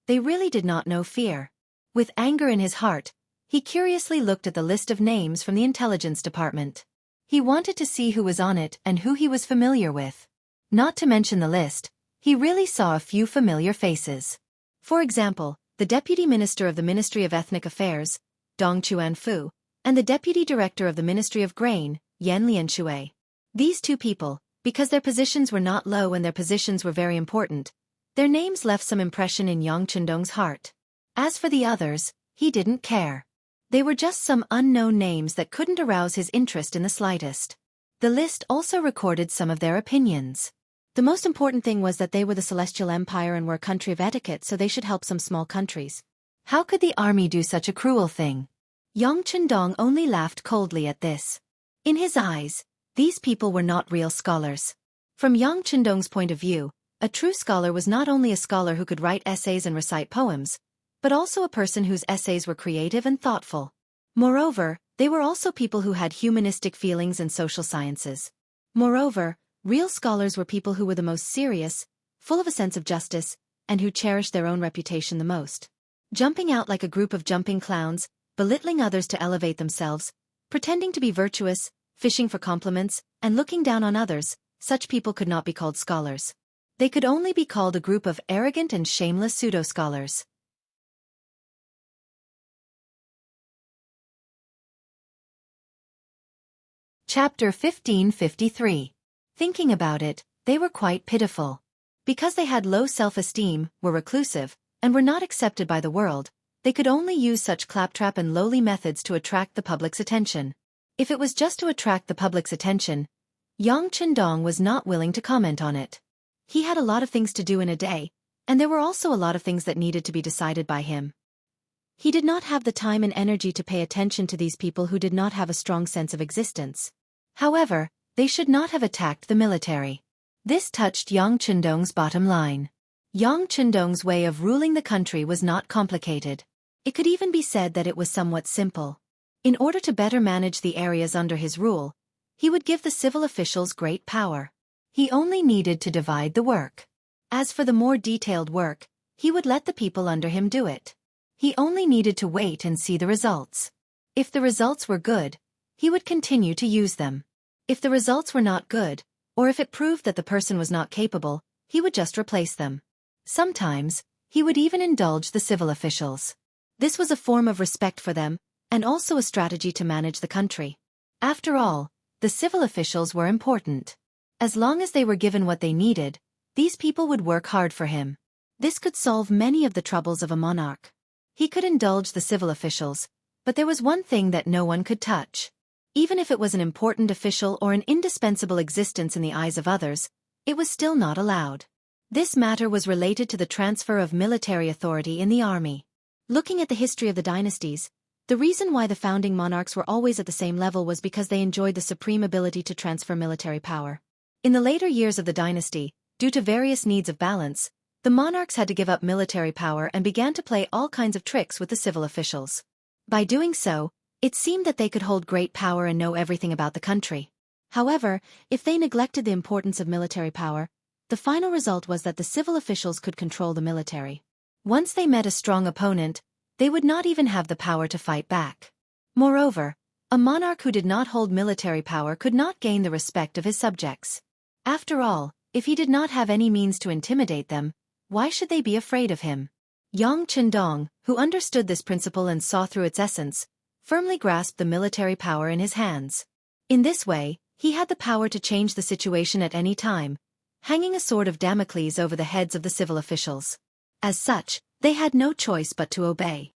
they really did not know fear. With anger in his heart, he curiously looked at the list of names from the intelligence department. He wanted to see who was on it and who he was familiar with. Not to mention the list, he really saw a few familiar faces. For example, the Deputy Minister of the Ministry of Ethnic Affairs, Dong Chuanfu, and the Deputy Director of the Ministry of Grain, Yan Lianshui. These two people, because their positions were not low and their positions were very important, their names left some impression in Yang Chendong's heart. As for the others, he didn't care. They were just some unknown names that couldn't arouse his interest in the slightest. The list also recorded some of their opinions. The most important thing was that they were the Celestial Empire and were a country of etiquette, so they should help some small countries. How could the army do such a cruel thing? Yang Chendong only laughed coldly at this. In his eyes, these people were not real scholars. From Yang Chendong's point of view, a true scholar was not only a scholar who could write essays and recite poems, but also a person whose essays were creative and thoughtful. Moreover, they were also people who had humanistic feelings and social sciences. Moreover, real scholars were people who were the most serious, full of a sense of justice, and who cherished their own reputation the most. Jumping out like a group of jumping clowns, belittling others to elevate themselves, pretending to be virtuous, fishing for compliments, and looking down on others, such people could not be called scholars. They could only be called a group of arrogant and shameless pseudo-scholars. Chapter 1553. Thinking about it, they were quite pitiful. Because they had low self-esteem, were reclusive, and were not accepted by the world, they could only use such claptrap and lowly methods to attract the public's attention. If it was just to attract the public's attention, Yang Chendong was not willing to comment on it. He had a lot of things to do in a day, and there were also a lot of things that needed to be decided by him. He did not have the time and energy to pay attention to these people who did not have a strong sense of existence. However, they should not have attacked the military. This touched Yang Chendong's bottom line. Yang Chendong's way of ruling the country was not complicated. It could even be said that it was somewhat simple. In order to better manage the areas under his rule, he would give the civil officials great power. He only needed to divide the work. As for the more detailed work, he would let the people under him do it. He only needed to wait and see the results. If the results were good, he would continue to use them. If the results were not good, Or if it proved that the person was not capable, he would just replace them. Sometimes, he would even indulge the civil officials. This was a form of respect for them, and also a strategy to manage the country. After all, the civil officials were important. As long as they were given what they needed, these people would work hard for him. This could solve many of the troubles of a monarch. He could indulge the civil officials, but there was one thing that no one could touch. Even if it was an important official or an indispensable existence in the eyes of others, it was still not allowed. This matter was related to the transfer of military authority in the army. Looking at the history of the dynasties, the reason why the founding monarchs were always at the same level was because they enjoyed the supreme ability to transfer military power. In the later years of the dynasty, due to various needs of balance, the monarchs had to give up military power and began to play all kinds of tricks with the civil officials. By doing so, it seemed that they could hold great power and know everything about the country. However, if they neglected the importance of military power, the final result was that the civil officials could control the military. Once they met a strong opponent, they would not even have the power to fight back. Moreover, a monarch who did not hold military power could not gain the respect of his subjects. After all, if he did not have any means to intimidate them, why should they be afraid of him? Yang Chendong, who understood this principle and saw through its essence, firmly grasped the military power in his hands. In this way, he had the power to change the situation at any time, hanging a sword of Damocles over the heads of the civil officials. As such, they had no choice but to obey.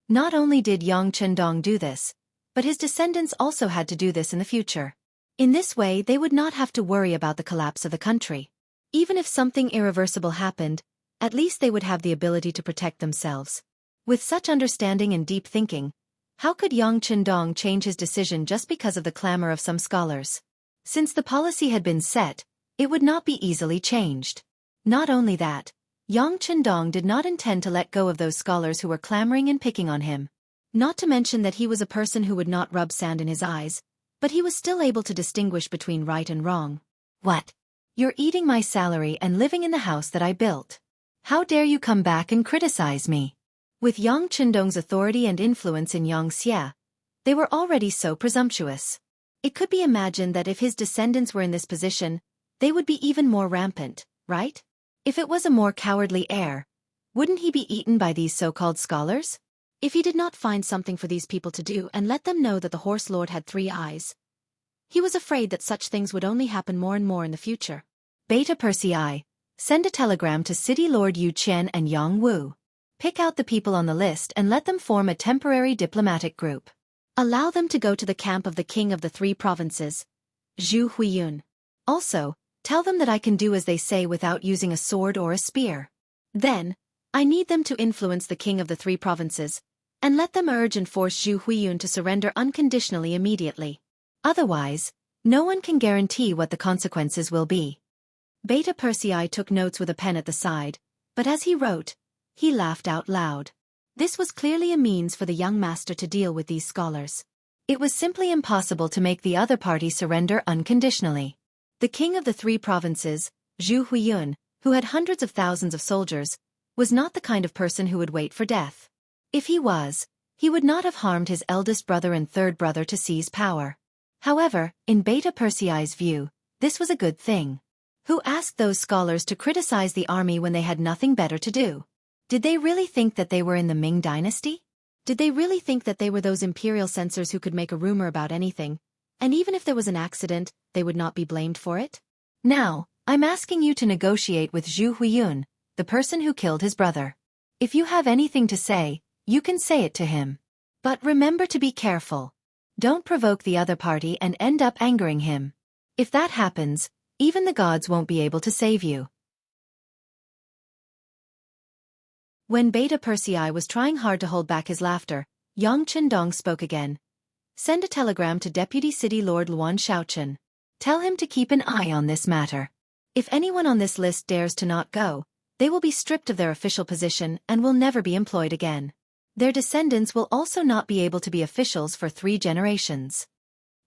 Not only did Yang Chendong do this, but his descendants also had to do this in the future. In this way, they would not have to worry about the collapse of the country. Even if something irreversible happened, at least they would have the ability to protect themselves. With such understanding and deep thinking, how could Yang Chendong change his decision just because of the clamor of some scholars? Since the policy had been set, it would not be easily changed. Not only that, Yang Chendong did not intend to let go of those scholars who were clamoring and picking on him. Not to mention that he was a person who would not rub sand in his eyes, but he was still able to distinguish between right and wrong. What? You're eating my salary and living in the house that I built. How dare you come back and criticize me? With Yang Chendong's authority and influence in Xianxia, they were already so presumptuous. It could be imagined that if his descendants were in this position, they would be even more rampant, right? If it was a more cowardly heir, wouldn't he be eaten by these so-called scholars? If he did not find something for these people to do and let them know that the horse lord had 3 eyes, he was afraid that such things would only happen more and more in the future. Beta Persei, send a telegram to City Lord Yu Qian and Yang Wu. Pick out the people on the list and let them form a temporary diplomatic group. Allow them to go to the camp of the king of the 3 provinces, Zhu Huiyun. Also, tell them that I can do as they say without using a sword or a spear. Then, I need them to influence the king of the 3 provinces, and let them urge and force Zhu Huiyun to surrender unconditionally immediately. Otherwise, no one can guarantee what the consequences will be. Beta Persei took notes with a pen at the side, but as he wrote, he laughed out loud. This was clearly a means for the young master to deal with these scholars. It was simply impossible to make the other party surrender unconditionally. The king of the 3 provinces, Zhu Huiyun, who had hundreds of thousands of soldiers, was not the kind of person who would wait for death. If he was, he would not have harmed his eldest brother and 3rd brother to seize power. However, in Beta Persei's view, this was a good thing. Who asked those scholars to criticize the army when they had nothing better to do? Did they really think that they were in the Ming dynasty? Did they really think that they were those imperial censors who could make a rumor about anything, and even if there was an accident, they would not be blamed for it? Now, I'm asking you to negotiate with Zhu Huiyun, the person who killed his brother. If you have anything to say, you can say it to him. But remember to be careful. Don't provoke the other party and end up angering him. If that happens, even the gods won't be able to save you. When Beta Persei was trying hard to hold back his laughter, Yang Chendong spoke again. Send a telegram to Deputy City Lord Luan Shaochen. Tell him to keep an eye on this matter. If anyone on this list dares to not go, they will be stripped of their official position and will never be employed again. Their descendants will also not be able to be officials for 3 generations.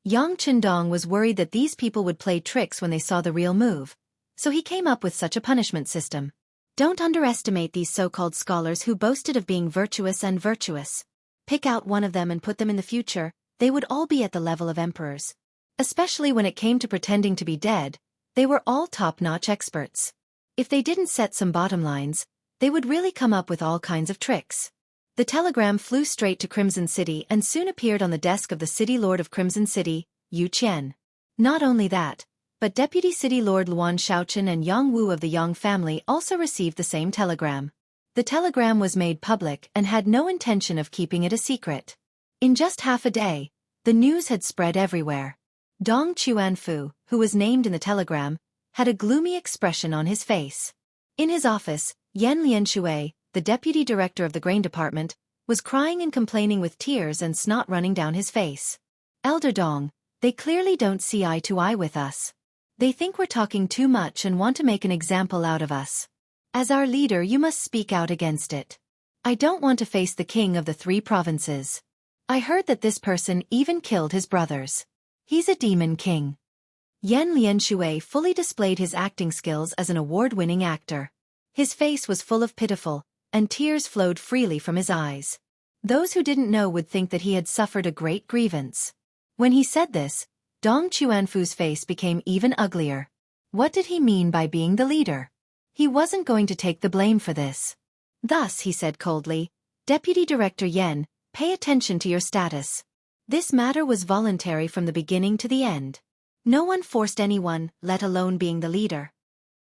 Yang Chendong was worried that these people would play tricks when they saw the real move, so he came up with such a punishment system. Don't underestimate these so-called scholars who boasted of being virtuous and virtuous. Pick out one of them and put them in the future, they would all be at the level of emperors. Especially when it came to pretending to be dead, they were all top-notch experts. If they didn't set some bottom lines, they would really come up with all kinds of tricks. The telegram flew straight to Crimson City and soon appeared on the desk of the City Lord of Crimson City, Yu Qian. Not only that, but Deputy City Lord Luan Shaochen and Jianghu of the Yang family also received the same telegram. The telegram was made public and had no intention of keeping it a secret. In just half a day, the news had spread everywhere. Dong Chuanfu, who was named in the telegram, had a gloomy expression on his face. In his office, Yan Lianshui, the deputy director of the grain department, was crying and complaining with tears and snot running down his face. Elder Dong, they clearly don't see eye to eye with us. They think we're talking too much and want to make an example out of us. As our leader, you must speak out against it. I don't want to face the king of the 3 provinces. I heard that this person even killed his brothers. He's a demon king. Yan Lianshui fully displayed his acting skills as an award-winning actor. His face was full of pitiful, and tears flowed freely from his eyes. Those who didn't know would think that he had suffered a great grievance. When he said this, Dong Chuanfu's face became even uglier. What did he mean by being the leader? He wasn't going to take the blame for this. Thus, he said coldly, Deputy Director Yan, pay attention to your status. This matter was voluntary from the beginning to the end. No one forced anyone, let alone being the leader.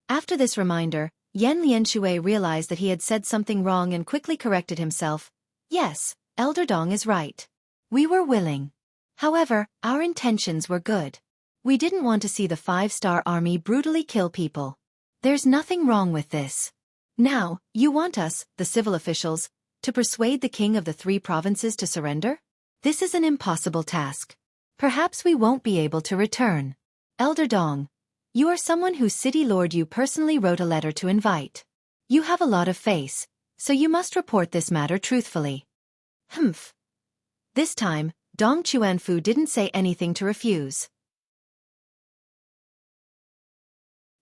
After this reminder, Yan Lianshui realized that he had said something wrong and quickly corrected himself. Yes, Elder Dong is right. We were willing. However, our intentions were good. We didn't want to see the 5-star army brutally kill people. There's nothing wrong with this. Now, you want us, the civil officials, to persuade the king of the 3 provinces to surrender? This is an impossible task. Perhaps we won't be able to return. Elder Dong, you are someone whose city lord you personally wrote a letter to invite. You have a lot of face, so you must report this matter truthfully. Humph. This time, Dong Chuanfu didn't say anything to refuse.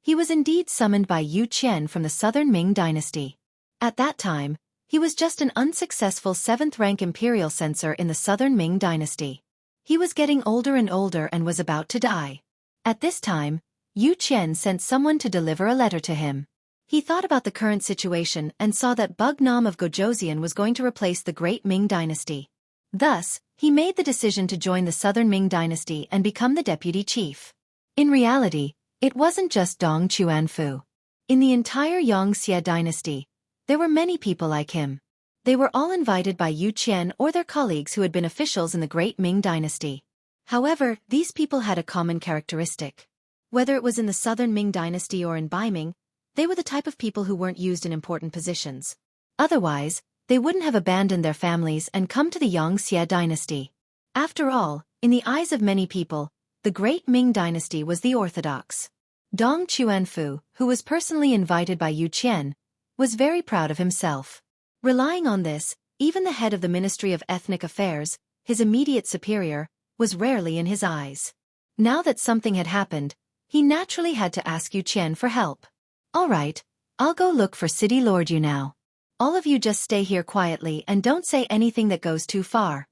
He was indeed summoned by Yu Qian from the southern Ming dynasty. At that time, he was just an unsuccessful 7th-rank Imperial censor in the southern Ming dynasty. He was getting older and older and was about to die. At this time, Yu Qian sent someone to deliver a letter to him. He thought about the current situation and saw that Bug Nam of Gojoseon was going to replace the great Ming dynasty. Thus, he made the decision to join the southern Ming dynasty and become the deputy chief. In reality, it wasn't just Dong Chuanfu. In the entire Xianxia dynasty, there were many people like him. They were all invited by Yu Qian or their colleagues who had been officials in the great Ming dynasty. However, these people had a common characteristic. Whether it was in the southern Ming dynasty or in Beiming, they were the type of people who weren't used in important positions. Otherwise, they wouldn't have abandoned their families and come to the Xianxia dynasty. After all, in the eyes of many people, the great Ming dynasty was the orthodox. Dong Chuanfu, who was personally invited by Yu Qian, was very proud of himself. Relying on this, even the head of the Ministry of Ethnic Affairs, his immediate superior, was rarely in his eyes. Now that something had happened, he naturally had to ask Yu Qian for help. All right, I'll go look for City Lord Yu now. All of you just stay here quietly and don't say anything that goes too far.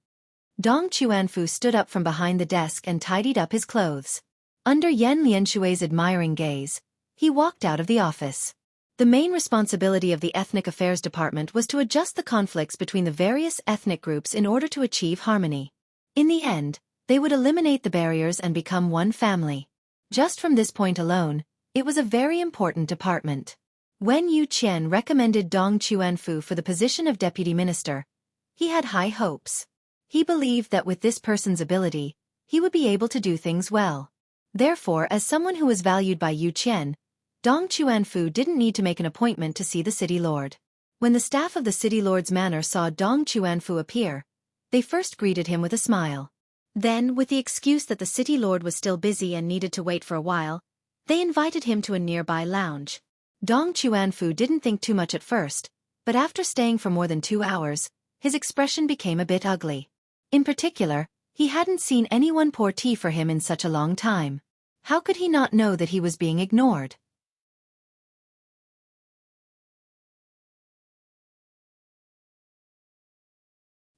Dong Chuanfu stood up from behind the desk and tidied up his clothes. Under Yan Lianshui's admiring gaze, he walked out of the office. The main responsibility of the Ethnic Affairs Department was to adjust the conflicts between the various ethnic groups in order to achieve harmony. In the end, they would eliminate the barriers and become one family. Just from this point alone, it was a very important department. When Yu Qian recommended Dong Chuanfu for the position of deputy minister, he had high hopes. He believed that with this person's ability, he would be able to do things well. Therefore, as someone who was valued by Yu Qian, Dong Chuanfu didn't need to make an appointment to see the city lord. When the staff of the city lord's manor saw Dong Chuanfu appear, they first greeted him with a smile. Then, with the excuse that the city lord was still busy and needed to wait for a while, they invited him to a nearby lounge. Dong Chuanfu didn't think too much at first, but after staying for more than 2 hours, his expression became a bit ugly. In particular, he hadn't seen anyone pour tea for him in such a long time. How could he not know that he was being ignored?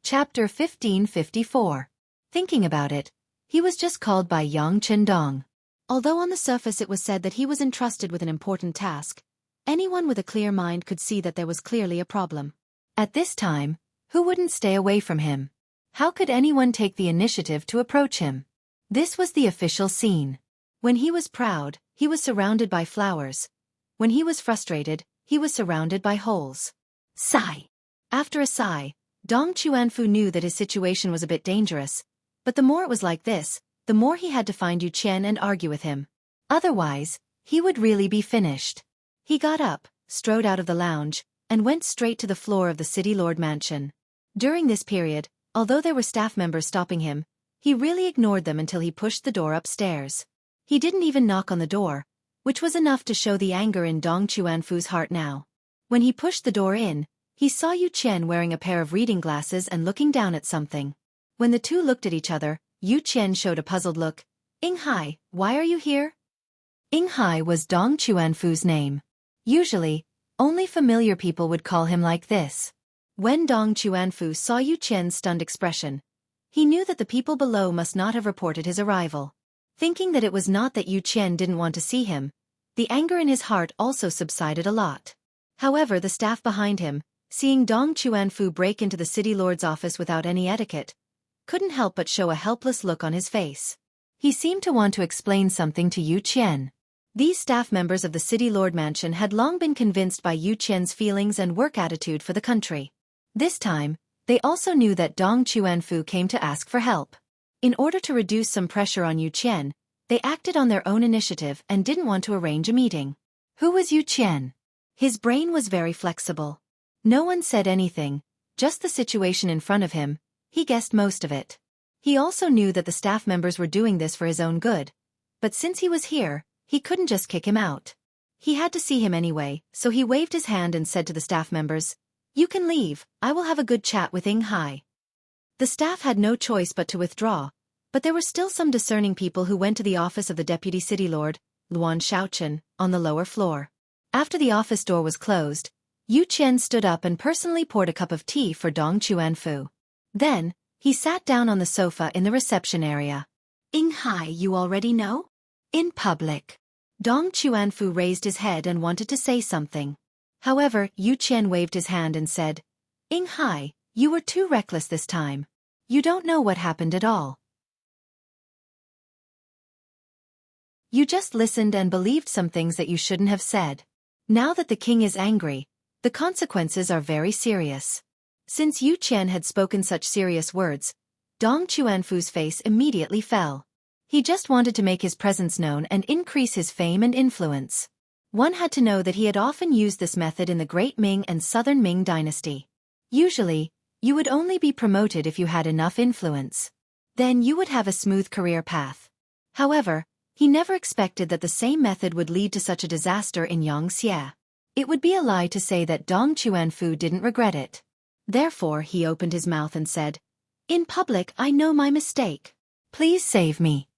Chapter 1554. Thinking about it, He was just called by Yang Chendong. Although on the surface it was said that he was entrusted with an important task, anyone with a clear mind could see that there was clearly a problem. At this time, who wouldn't stay away from him? How could anyone take the initiative to approach him? This was the official scene. When he was proud, he was surrounded by flowers. When he was frustrated, he was surrounded by holes. Sigh. After a sigh, Dong Chuanfu knew that his situation was a bit dangerous, but the more it was like this, the more he had to find Yu Qian and argue with him. Otherwise, he would really be finished. He got up, strode out of the lounge, and went straight to the floor of the City Lord Mansion. During this period, although there were staff members stopping him, he really ignored them until he pushed the door upstairs. He didn't even knock on the door, which was enough to show the anger in Dong Chuanfu's heart now. When he pushed the door in, he saw Yu Qian wearing a pair of reading glasses and looking down at something. When the two looked at each other, Yu Qian showed a puzzled look. "Hai, why are you here?" Hai was Dong Chuanfu's name. Usually, only familiar people would call him like this. When Dong Chuanfu saw Yu Qian's stunned expression, he knew that the people below must not have reported his arrival. Thinking that it was not that Yu Qian didn't want to see him, the anger in his heart also subsided a lot. However, the staff behind him, seeing Dong Chuanfu break into the city lord's office without any etiquette, couldn't help but show a helpless look on his face. He seemed to want to explain something to Yu Qian. These staff members of the City Lord Mansion had long been convinced by Yu Qian's feelings and work attitude for the country. This time, they also knew that Dong Chuanfu came to ask for help. In order to reduce some pressure on Yu Qian, they acted on their own initiative and didn't want to arrange a meeting. Who was Yu Qian? His brain was very flexible. No one said anything, just the situation in front of him. He guessed most of it. He also knew that the staff members were doing this for his own good, but since he was here, he couldn't just kick him out. He had to see him anyway, so he waved his hand and said to the staff members, "You can leave, I will have a good chat with Hai." The staff had no choice but to withdraw, but there were still some discerning people who went to the office of the Deputy City Lord, Luan Shaochen, on the lower floor. After the office door was closed, Yu Qian stood up and personally poured a cup of tea for Dong Chuanfu. Then, he sat down on the sofa in the reception area. Hai, you already know? In public. Dong Chuanfu raised his head and wanted to say something. However, Yu Qian waved his hand and said, Hai, you were too reckless this time. You don't know what happened at all. You just listened and believed some things that you shouldn't have said. Now that the king is angry, the consequences are very serious. Since Yu Qian had spoken such serious words, Dong Chuanfu's face immediately fell. He just wanted to make his presence known and increase his fame and influence. One had to know that he had often used this method in the Great Ming and Southern Ming dynasty. Usually, you would only be promoted if you had enough influence. Then you would have a smooth career path. However, he never expected that the same method would lead to such a disaster in Xianxia. It would be a lie to say that Dong Chuanfu didn't regret it. Therefore, he opened his mouth and said, "In public, I know my mistake. Please save me."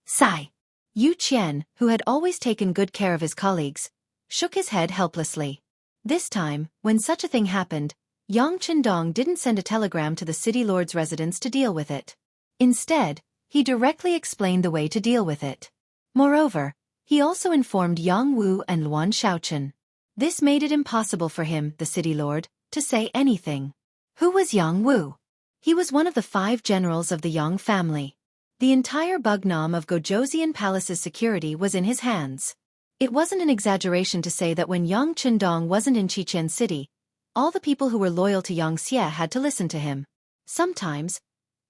Sigh. Yu Qian, who had always taken good care of his colleagues, shook his head helplessly. This time, when such a thing happened, Yang Chendong didn't send a telegram to the city lord's residence to deal with it. Instead, he directly explained the way to deal with it. Moreover, he also informed Yang Wu and Luan Shaochen. This made it impossible for him, the city lord, to say anything. Who was Yang Wu? He was one of the 5 generals of the Yang family. The entire Bugnam of Gojoseon Palace's security was in his hands. It wasn't an exaggeration to say that when Yang Chendong wasn't in Qichen City, all the people who were loyal to Xianxia had to listen to him. Sometimes,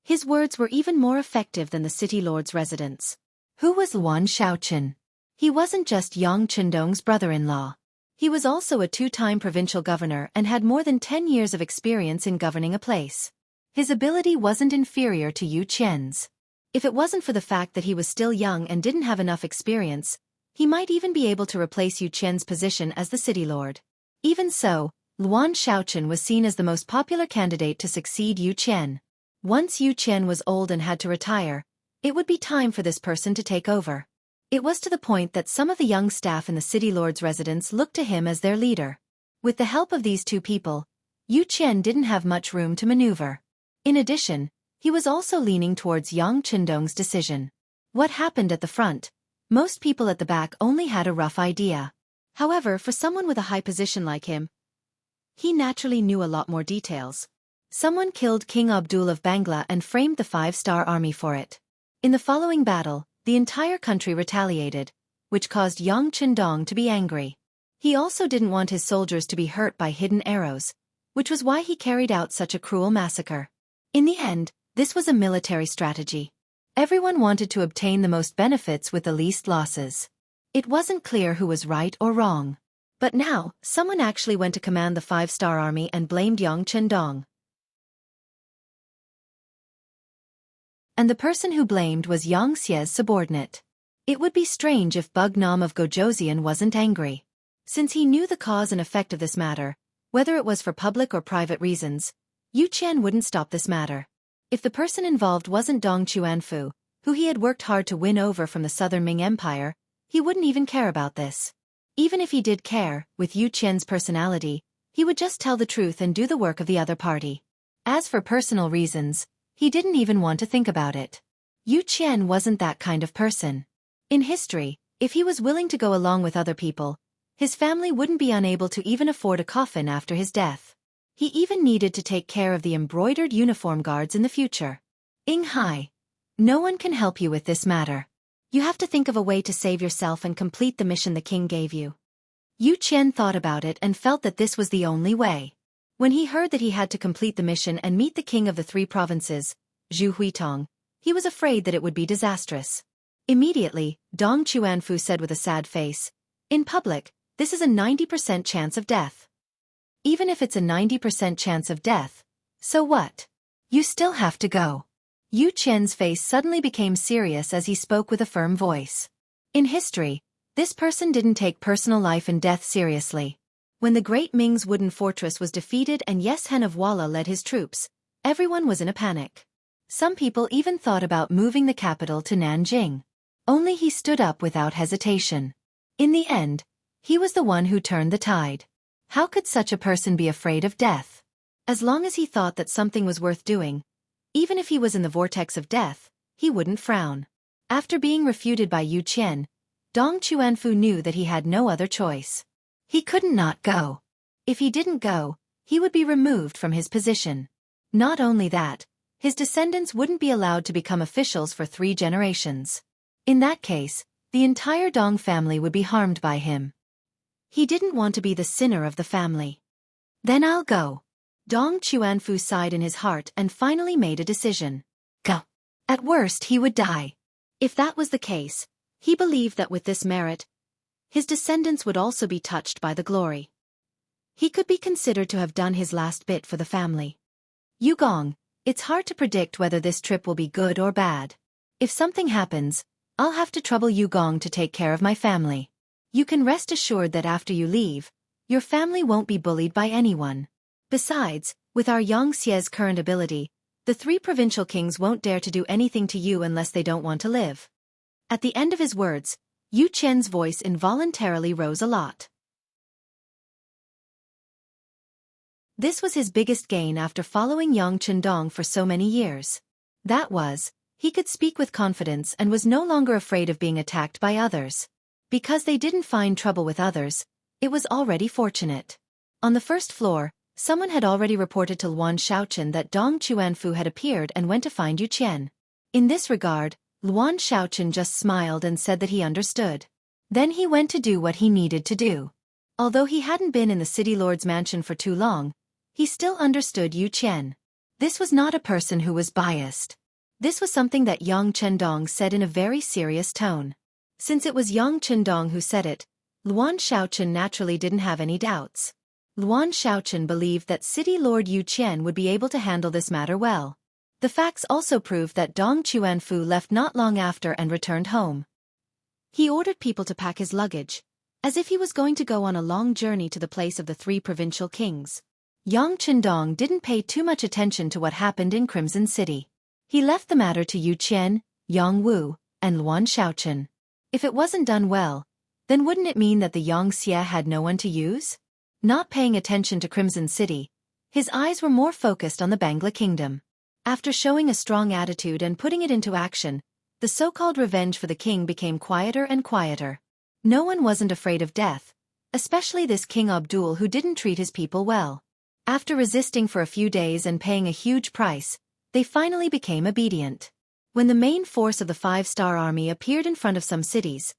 his words were even more effective than the city lord's residence. Who was Luan Shaochen? He wasn't just Yang Chendong's brother-in-law. He was also a 2-time provincial governor and had more than 10 years of experience in governing a place. His ability wasn't inferior to Yu Qian's. If it wasn't for the fact that he was still young and didn't have enough experience, he might even be able to replace Yu Qian's position as the city lord. Even so, Luan Shaochen was seen as the most popular candidate to succeed Yu Qian. Once Yu Qian was old and had to retire, it would be time for this person to take over. It was to the point that some of the young staff in the city lord's residence looked to him as their leader. With the help of these 2 people, Yu Qian didn't have much room to maneuver. In addition, He was also leaning towards Yang Chendong's decision. What happened at the front? Most people at the back only had a rough idea. However, for someone with a high position like him, he naturally knew a lot more details. Someone killed King Abdul of Bangla and framed the 5-star army for it. In the following battle, the entire country retaliated, which caused Yang Chendong to be angry. He also didn't want his soldiers to be hurt by hidden arrows, which was why he carried out such a cruel massacre. In the end, this was a military strategy. Everyone wanted to obtain the most benefits with the least losses. It wasn't clear who was right or wrong. But now, someone actually went to command the 5-star army and blamed Yang Chendong. And the person who blamed was Xianxia's subordinate. It would be strange if Bugnam of Gojoseon wasn't angry. Since he knew the cause and effect of this matter, whether it was for public or private reasons, Yu Qian wouldn't stop this matter. If the person involved wasn't Dong Chuanfu, who he had worked hard to win over from the Southern Ming Empire, he wouldn't even care about this. Even if he did care, with Yu Qian's personality, he would just tell the truth and do the work of the other party. As for personal reasons, he didn't even want to think about it. Yu Qian wasn't that kind of person. In history, if he was willing to go along with other people, his family wouldn't be unable to even afford a coffin after his death. He even needed to take care of the embroidered uniform guards in the future. Ing Hai. No one can help you with this matter. You have to think of a way to save yourself and complete the mission the king gave you. Yu Qian thought about it and felt that this was the only way. When he heard that he had to complete the mission and meet the king of the 3 provinces, Zhu Huitong, he was afraid that it would be disastrous. Immediately, Dong Chuanfu said with a sad face, "In public, this is a 90% chance of death." Even if it's a 90% chance of death, so what? You still have to go. Yu Qian's face suddenly became serious as he spoke with a firm voice. In history, this person didn't take personal life and death seriously. When the Great Ming's wooden fortress was defeated and Yes Hen of Walla led his troops, everyone was in a panic. Some people even thought about moving the capital to Nanjing. Only he stood up without hesitation. In the end, he was the one who turned the tide. How could such a person be afraid of death? As long as he thought that something was worth doing, even if he was in the vortex of death, he wouldn't frown. After being refuted by Yu Qian, Dong Chuanfu knew that he had no other choice. He couldn't not go. If he didn't go, he would be removed from his position. Not only that, his descendants wouldn't be allowed to become officials for 3 generations. In that case, the entire Dong family would be harmed by him. He didn't want to be the sinner of the family. Then I'll go. Dong Chuanfu sighed in his heart and finally made a decision. Go. At worst he would die. If that was the case, he believed that with this merit, his descendants would also be touched by the glory. He could be considered to have done his last bit for the family. Yugong, it's hard to predict whether this trip will be good or bad. If something happens, I'll have to trouble Yugong to take care of my family. You can rest assured that after you leave, your family won't be bullied by anyone. Besides, with our Xianxia's current ability, the 3 provincial kings won't dare to do anything to you unless they don't want to live. At the end of his words, Yu Qian's voice involuntarily rose a lot. This was his biggest gain after following Yang Chendong for so many years. That was, he could speak with confidence and was no longer afraid of being attacked by others. Because they didn't find trouble with others, it was already fortunate. On the first floor, someone had already reported to Luan Shaochen that Dong Chuanfu had appeared and went to find Yu Qian. In this regard, Luan Shaochen just smiled and said that he understood. Then he went to do what he needed to do. Although he hadn't been in the city lord's mansion for too long, he still understood Yu Qian. This was not a person who was biased. This was something that Yang Chendong said in a very serious tone. Since it was Yang Chendong who said it, Luan Shaochen naturally didn't have any doubts. Luan Shaochen believed that City Lord Yu Qian would be able to handle this matter well. The facts also proved that Dong Chuanfu left not long after and returned home. He ordered people to pack his luggage, as if he was going to go on a long journey to the place of the 3 provincial kings. Yang Chendong didn't pay too much attention to what happened in Crimson City. He left the matter to Yu Qian, Yang Wu, and Luan Shaochen. If it wasn't done well, then wouldn't it mean that the Xianxia had no one to use? Not paying attention to Crimson City, his eyes were more focused on the Bangla Kingdom. After showing a strong attitude and putting it into action, the so-called revenge for the king became quieter and quieter. No one wasn't afraid of death, especially this King Abdul who didn't treat his people well. After resisting for a few days and paying a huge price, they finally became obedient. When the main force of the five-star army appeared in front of some cities,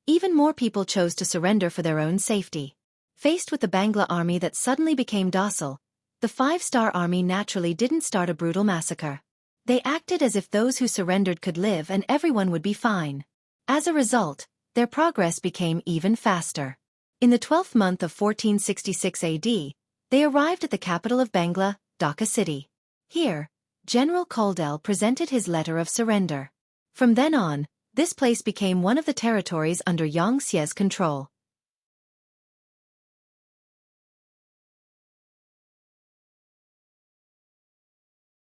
even more people chose to surrender for their own safety. Faced with the Bangla army that suddenly became docile, the five-star army naturally didn't start a brutal massacre. They acted as if those who surrendered could live and everyone would be fine. As a result, their progress became even faster. In the 12th month of 1466 AD, they arrived at the capital of Bangla, Dhaka city. Here, General Kuldel presented his letter of surrender. From then on, this place became one of the territories under Xianxia's control.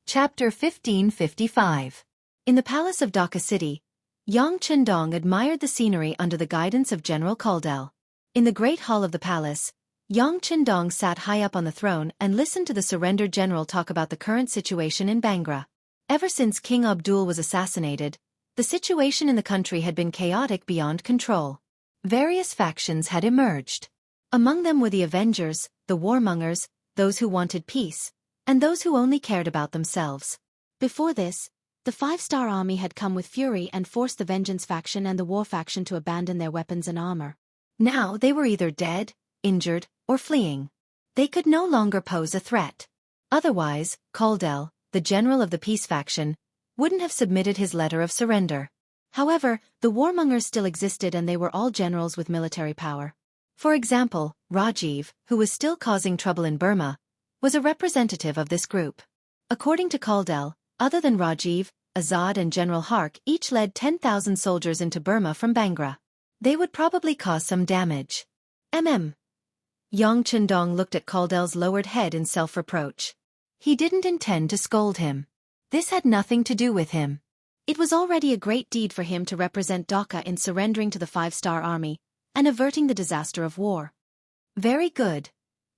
Chapter 1555. In the palace of Dhaka city, Yang Chendong admired the scenery under the guidance of General Kuldel. In the great hall of the palace, Yang Chendong sat high up on the throne and listened to the surrendered general talk about the current situation in Bangra. Ever since King Abdul was assassinated, the situation in the country had been chaotic beyond control. Various factions had emerged. Among them were the Avengers, the Warmongers, those who wanted peace, and those who only cared about themselves. Before this, the five-star army had come with fury and forced the Vengeance faction and the War faction to abandon their weapons and armor. Now they were either dead, injured, or fleeing. They could no longer pose a threat. Otherwise, Kuldel, the general of the peace faction, wouldn't have submitted his letter of surrender. However, the warmongers still existed and they were all generals with military power. For example, Rajiv, who was still causing trouble in Burma, was a representative of this group. According to Kuldel, other than Rajiv, Azad and General Hark each led 10,000 soldiers into Burma from Bangra. They would probably cause some damage. Yang Chendong looked at Kuldel's lowered head in self-reproach. He didn't intend to scold him. This had nothing to do with him. It was already a great deed for him to represent Dhaka in surrendering to the five-star army and averting the disaster of war. Very good,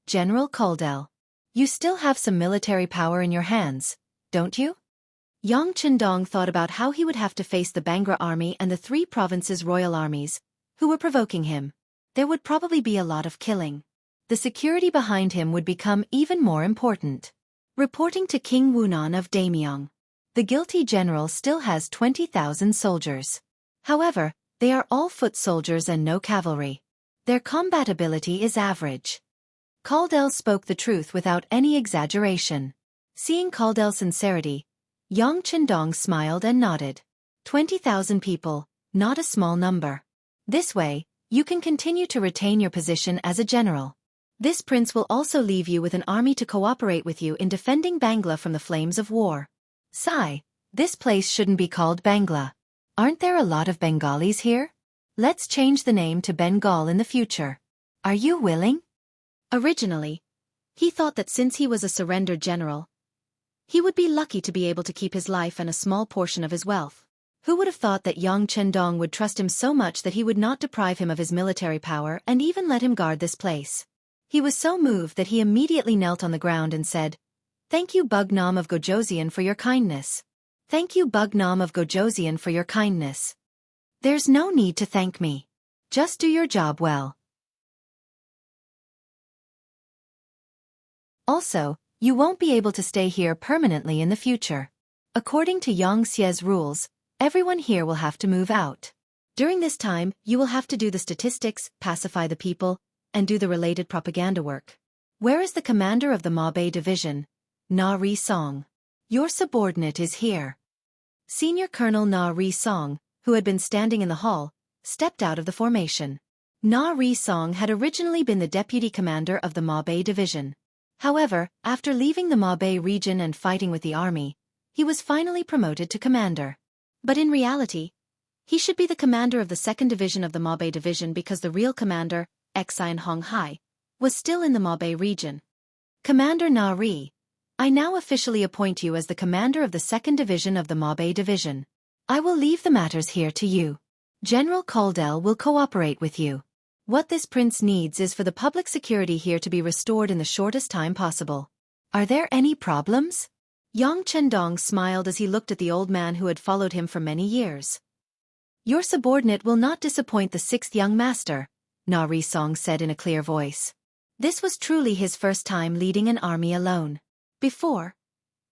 General Kuldel. You still have some military power in your hands, don't you? Yang Chendong thought about how he would have to face the Bangra army and the three provinces' royal armies, who were provoking him. There would probably be a lot of killing. The security behind him would become even more important. Reporting to King Wunan of Daimyong, the guilty general still has 20,000 soldiers. However, they are all foot soldiers and no cavalry. Their combat ability is average. Kuldel spoke the truth without any exaggeration. Seeing Kuldel's sincerity, Yang Chendong smiled and nodded. 20,000 people, not a small number. This way, you can continue to retain your position as a general. This prince will also leave you with an army to cooperate with you in defending Bangla from the flames of war. Sigh, this place shouldn't be called Bangla. Aren't there a lot of Bengalis here? Let's change the name to Bengal in the future. Are you willing? Originally, he thought that since he was a surrendered general, he would be lucky to be able to keep his life and a small portion of his wealth. Who would have thought that Yang Chendong would trust him so much that he would not deprive him of his military power and even let him guard this place? He was so moved that he immediately knelt on the ground and said, "Thank you, Bugnam of Gojosian, for your kindness. Thank you, Bugnam of Gojosian, for your kindness. There's no need to thank me. Just do your job well. Also, you won't be able to stay here permanently in the future. According to Xianxia's rules, everyone here will have to move out. During this time, you will have to do the statistics, pacify the people, and do the related propaganda work. Where is the commander of the Mabe division? Na Ri Song. Your subordinate is here." Senior Colonel Na Ri Song, who had been standing in the hall, stepped out of the formation. Na Ri Song had originally been the deputy commander of the Mabe division. However, after leaving the Mabe region and fighting with the army, he was finally promoted to commander. But in reality, he should be the commander of the 2nd Division of the Mabe division because the real commander, Xian Hong Hai, was still in the Mabe region. Commander Na Ri, I now officially appoint you as the commander of the 2nd Division of the Mabe division. I will leave the matters here to you. General Kuldel will cooperate with you. What this prince needs is for the public security here to be restored in the shortest time possible. Are there any problems? Yang Chendong smiled as he looked at the old man who had followed him for many years. Your subordinate will not disappoint the sixth young master, Na Risong said in a clear voice. This was truly his first time leading an army alone. Before,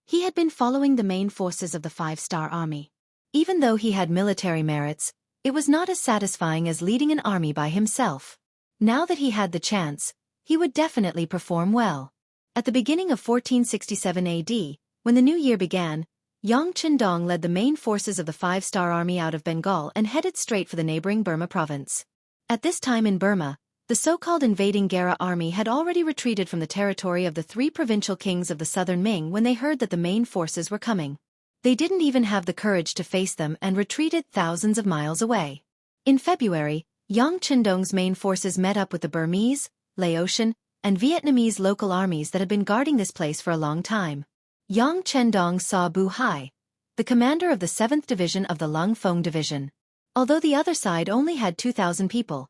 he had been following the main forces of the five-star army. Even though he had military merits, it was not as satisfying as leading an army by himself. Now that he had the chance, he would definitely perform well. At the beginning of 1467 AD, when the new year began, Yang Chendong led the main forces of the five-star army out of Bengal and headed straight for the neighboring Burma province. At this time in Burma, the so-called invading Gera army had already retreated from the territory of the three provincial kings of the southern Ming when they heard that the main forces were coming. They didn't even have the courage to face them and retreated thousands of miles away. In February, Yang Chendong's main forces met up with the Burmese, Laotian, and Vietnamese local armies that had been guarding this place for a long time. Yang Chendong saw Bu Hai, the commander of the 7th Division of the Lung Fong Division. Although the other side only had 2,000 people,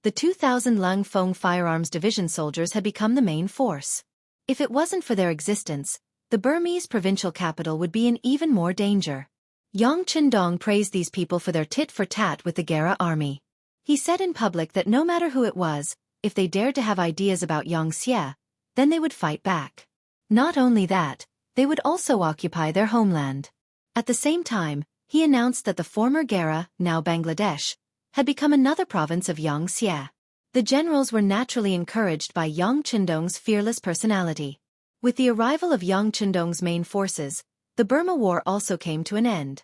the 2,000 Lung Fong Firearms Division soldiers had become the main force. If it wasn't for their existence, the Burmese provincial capital would be in even more danger. Yang Chendong praised these people for their tit-for-tat with the Gera army. He said in public that no matter who it was, if they dared to have ideas about Xianxia, then they would fight back. Not only that, they would also occupy their homeland. At the same time, he announced that the former Gera, now Bangladesh, had become another province of Xianxia. The generals were naturally encouraged by Yang Chendong's fearless personality. With the arrival of Yang Chendong's main forces, the Burma War also came to an end.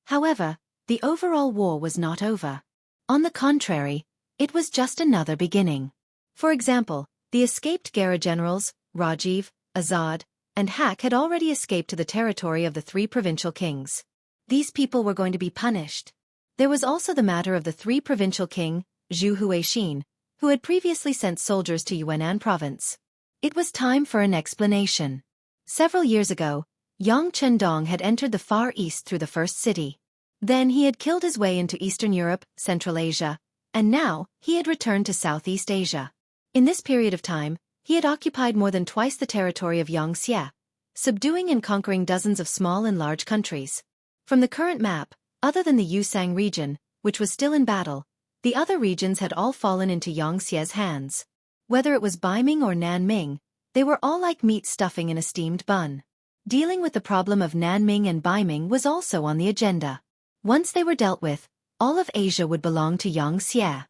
However, the overall war was not over. On the contrary, it was just another beginning. For example, the escaped Gera generals, Rajiv, Azad, and Hak had already escaped to the territory of the three provincial kings. These people were going to be punished. There was also the matter of the three provincial king, Zhu Huixin, who had previously sent soldiers to Yunnan province. It was time for an explanation. Several years ago, Yang Chendong had entered the Far East through the first city. Then he had killed his way into Eastern Europe, Central Asia, and now he had returned to Southeast Asia. In this period of time, he had occupied more than twice the territory of Xianxia, subduing and conquering dozens of small and large countries. From the current map, other than the Yusang region, which was still in battle, the other regions had all fallen into Yangxia's hands. Whether it was Baiming or Nanming, they were all like meat stuffing in a steamed bun. Dealing with the problem of Nanming and Baiming was also on the agenda. Once they were dealt with, all of Asia would belong to Xianxia.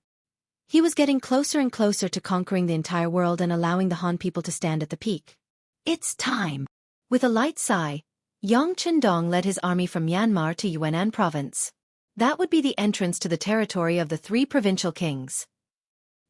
He was getting closer and closer to conquering the entire world and allowing the Han people to stand at the peak. It's time. With a light sigh, Yang Chendong led his army from Myanmar to Yunnan province. That would be the entrance to the territory of the three provincial kings.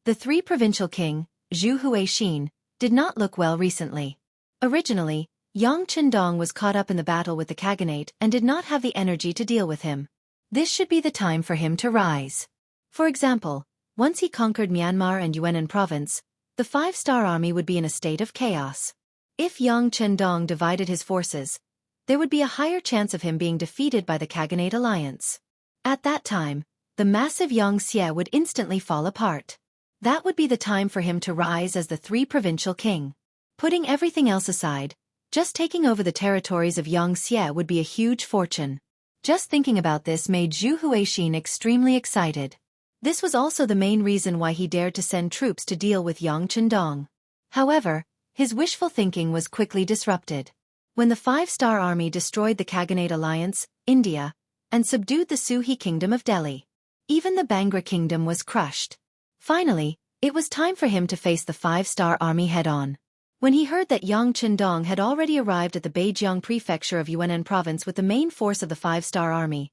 The three provincial king, Zhu Huixin, did not look well recently. Originally, Yang Chendong was caught up in the battle with the Khaganate and did not have the energy to deal with him. This should be the time for him to rise. For example, once he conquered Myanmar and Yunnan province, the five-star army would be in a state of chaos. If Yang Chendong divided his forces, there would be a higher chance of him being defeated by the Khaganate alliance. At that time, the massive Xianxia would instantly fall apart. That would be the time for him to rise as the three provincial king. Putting everything else aside, just taking over the territories of Xianxia would be a huge fortune. Just thinking about this made Zhu Huixin extremely excited. This was also the main reason why he dared to send troops to deal with Yang Chendong. However, his wishful thinking was quickly disrupted. When the five-star army destroyed the Khaganate alliance, India, and subdued the Suhi kingdom of Delhi, even the Bangra kingdom was crushed. Finally, it was time for him to face the five-star army head-on. When he heard that Yang Chendong had already arrived at the Beijiang prefecture of Yunnan province with the main force of the five-star army,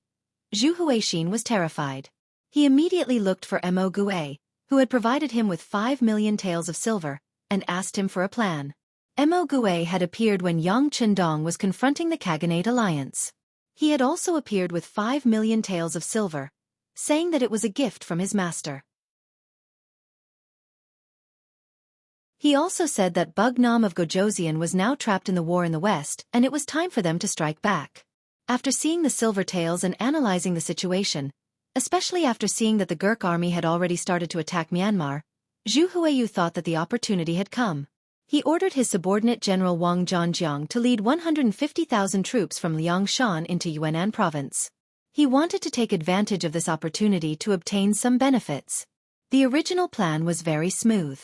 Zhu Huixin was terrified. He immediately looked for Mo Gue, who had provided him with 5 million taels of silver, and asked him for a plan. Mo Gue had appeared when Yang Chendong was confronting the Khaganate alliance. He had also appeared with 5 million taels of silver, saying that it was a gift from his master. He also said that Bugnam of Gojoseon was now trapped in the war in the west and it was time for them to strike back. After seeing the silver taels and analyzing the situation, especially after seeing that the Gurkha army had already started to attack Myanmar, Zhu Huiyu thought that the opportunity had come. He ordered his subordinate General Wang Zhanjiang to lead 150,000 troops from Liangshan into Yunnan province. He wanted to take advantage of this opportunity to obtain some benefits. The original plan was very smooth.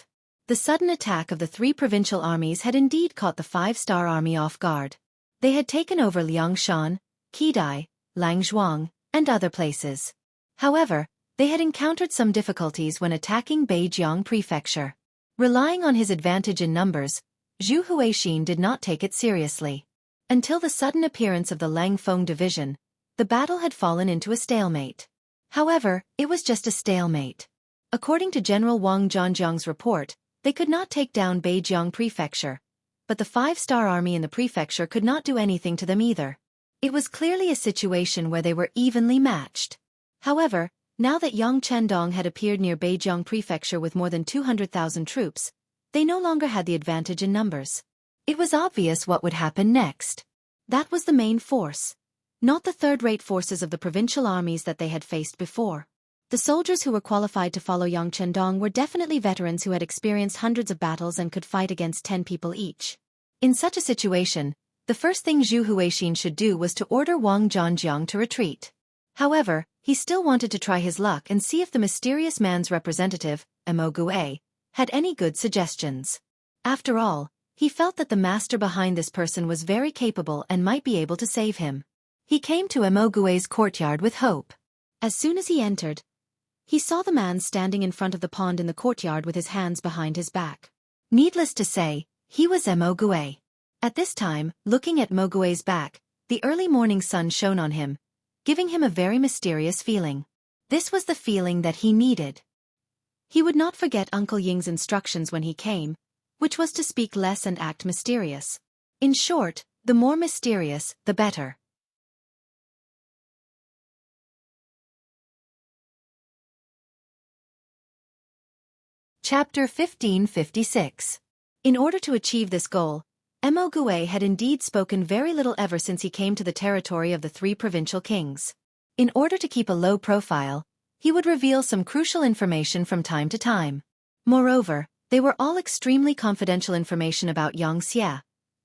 The sudden attack of the three provincial armies had indeed caught the five-star army off guard. They had taken over Liangshan, Qidai, Langzhuang, and other places. However, they had encountered some difficulties when attacking Beijiang Prefecture. Relying on his advantage in numbers, Zhu Huixin did not take it seriously. Until the sudden appearance of the Langfeng division, the battle had fallen into a stalemate. However, it was just a stalemate. According to General Wang Zhanjiang's report, they could not take down Beijiang Prefecture, but the five-star army in the prefecture could not do anything to them either. It was clearly a situation where they were evenly matched. However, now that Yang Chendong had appeared near Beijiang Prefecture with more than 200,000 troops, they no longer had the advantage in numbers. It was obvious what would happen next. That was the main force, not the third-rate forces of the provincial armies that they had faced before. The soldiers who were qualified to follow Yang Chendong were definitely veterans who had experienced hundreds of battles and could fight against 10 people each. In such a situation, the first thing Zhu Huixin should do was to order Wang Zhanjiang to retreat. However, he still wanted to try his luck and see if the mysterious man's representative, Mo Gue, had any good suggestions. After all, he felt that the master behind this person was very capable and might be able to save him. He came to Mo Gue's courtyard with hope. As soon as he entered, he saw the man standing in front of the pond in the courtyard with his hands behind his back. Needless to say, he was Mo Gue. At this time, looking at Mo Gue's back, the early morning sun shone on him, giving him a very mysterious feeling. This was the feeling that he needed. He would not forget Uncle Ying's instructions when he came, which was to speak less and act mysterious. In short, the more mysterious, the better. Chapter 1556. In order to achieve this goal, Mo Gue had indeed spoken very little ever since he came to the territory of the three provincial kings. In order to keep a low profile, he would reveal some crucial information from time to time. Moreover, they were all extremely confidential information about Xianxia,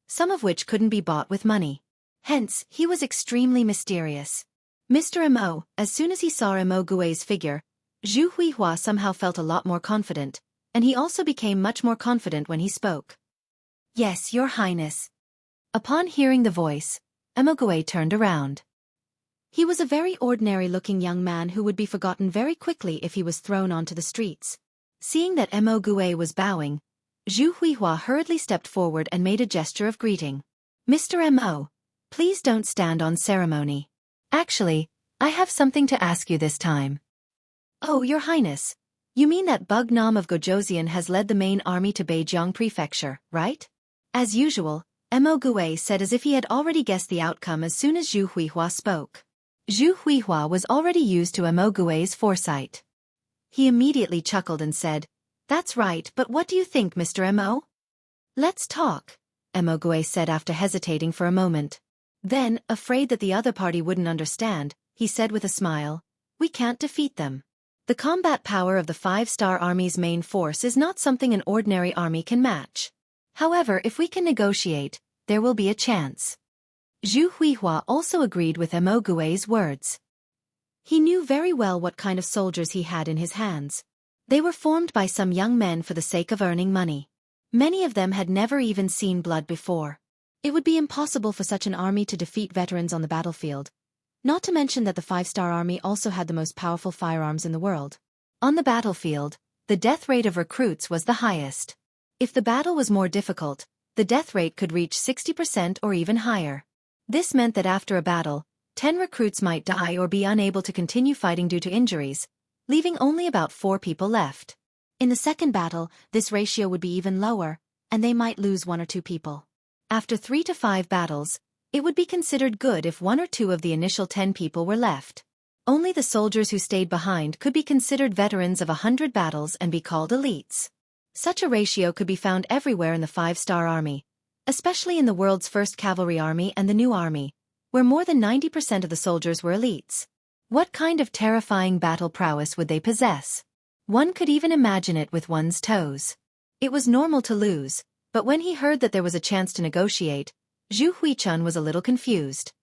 some of which couldn't be bought with money. Hence, he was extremely mysterious. Mr. Mo, as soon as he saw Mo Gue's figure, Zhu Huihua somehow felt a lot more confident, and he also became much more confident when he spoke. Yes, Your Highness. Upon hearing the voice, Mo Gue turned around. He was a very ordinary-looking young man who would be forgotten very quickly if he was thrown onto the streets. Seeing that Mo Gue was bowing, Zhu Huihua hurriedly stepped forward and made a gesture of greeting. Mr. Mo, please don't stand on ceremony. Actually, I have something to ask you this time. Oh, Your Highness. You mean that Bug Nam of Gojoseon has led the main army to Beijiang Prefecture, right? As usual, Mo Gue said as if he had already guessed the outcome as soon as Zhu Huihua spoke. Zhu Huihua was already used to Mo Gue's foresight. He immediately chuckled and said, "That's right, but what do you think, Mr. Mo?" "Let's talk," Mo Gue said after hesitating for a moment. Then, afraid that the other party wouldn't understand, he said with a smile, "We can't defeat them. The combat power of the five-star army's main force is not something an ordinary army can match. However, if we can negotiate, there will be a chance." Zhu Huihua also agreed with Mo Gue's words. He knew very well what kind of soldiers he had in his hands. They were formed by some young men for the sake of earning money. Many of them had never even seen blood before. It would be impossible for such an army to defeat veterans on the battlefield. Not to mention that the five-star army also had the most powerful firearms in the world. On the battlefield, the death rate of recruits was the highest. If the battle was more difficult, the death rate could reach 60% or even higher. This meant that after a battle, 10 recruits might die or be unable to continue fighting due to injuries, leaving only about 4 people left. In the second battle, this ratio would be even lower, and they might lose 1 or 2 people. After 3 to 5 battles, it would be considered good if 1 or 2 of the initial 10 people were left. Only the soldiers who stayed behind could be considered veterans of 100 battles and be called elites. Such a ratio could be found everywhere in the five-star army, especially in the world's first cavalry army and the new army, where more than 90% of the soldiers were elites. What kind of terrifying battle prowess would they possess? One could even imagine it with one's toes. It was normal to lose, But when he heard that there was a chance to negotiate, Zhu Huichun was a little confused.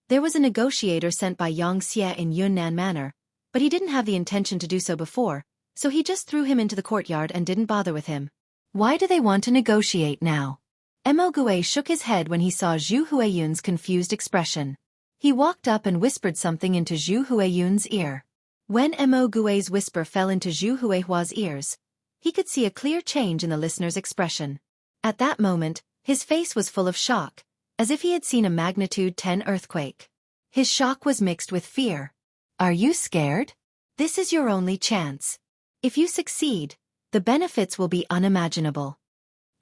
There was a negotiator sent by Xianxia in Yunnan Manor, but he didn't have the intention to do so before, so he just threw him into the courtyard and didn't bother with him. Why do they want to negotiate now? Mo Gui shook his head when he saw Zhu Huiyun's confused expression. He walked up and whispered something into Zhu Huiyun's ear. When Mo Gui's whisper fell into Zhu Huihua's ears, he could see a clear change in the listener's expression. At that moment, his face was full of shock, as if he had seen a magnitude 10 earthquake. His shock was mixed with fear. Are you scared? This is your only chance. If you succeed, the benefits will be unimaginable.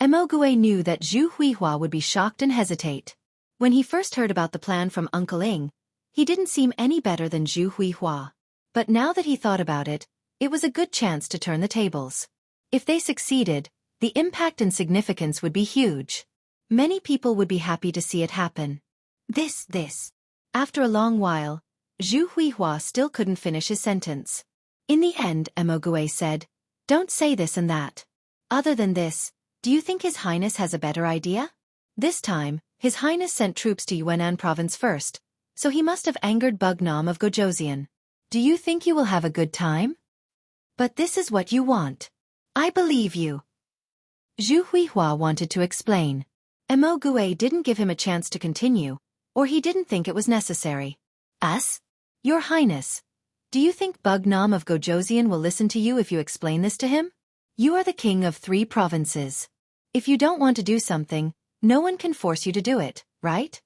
Mo Gui knew that Zhu Huihua would be shocked and hesitate. When he first heard about the plan from Uncle Ing, he didn't seem any better than Zhu Huihua. But now that he thought about it, it was a good chance to turn the tables. If they succeeded, the impact and significance would be huge. Many people would be happy to see it happen. This. After a long while, Zhu Huihua still couldn't finish his sentence. In the end, Mo Gui said, "Don't say this and that. Other than this, do you think His Highness has a better idea?" This time, His Highness sent troops to Yunnan province first, so he must have angered Bugnam of Gojoseon. Do you think you will have a good time? But this is what you want. I believe you. Zhu Huihua wanted to explain. Mo Gui didn't give him a chance to continue, or he didn't think it was necessary. Us? Your Highness. Do you think Bugnam of Gojoseon will listen to you if you explain this to him? You are the king of 3 provinces. If you don't want to do something, no one can force you to do it, right?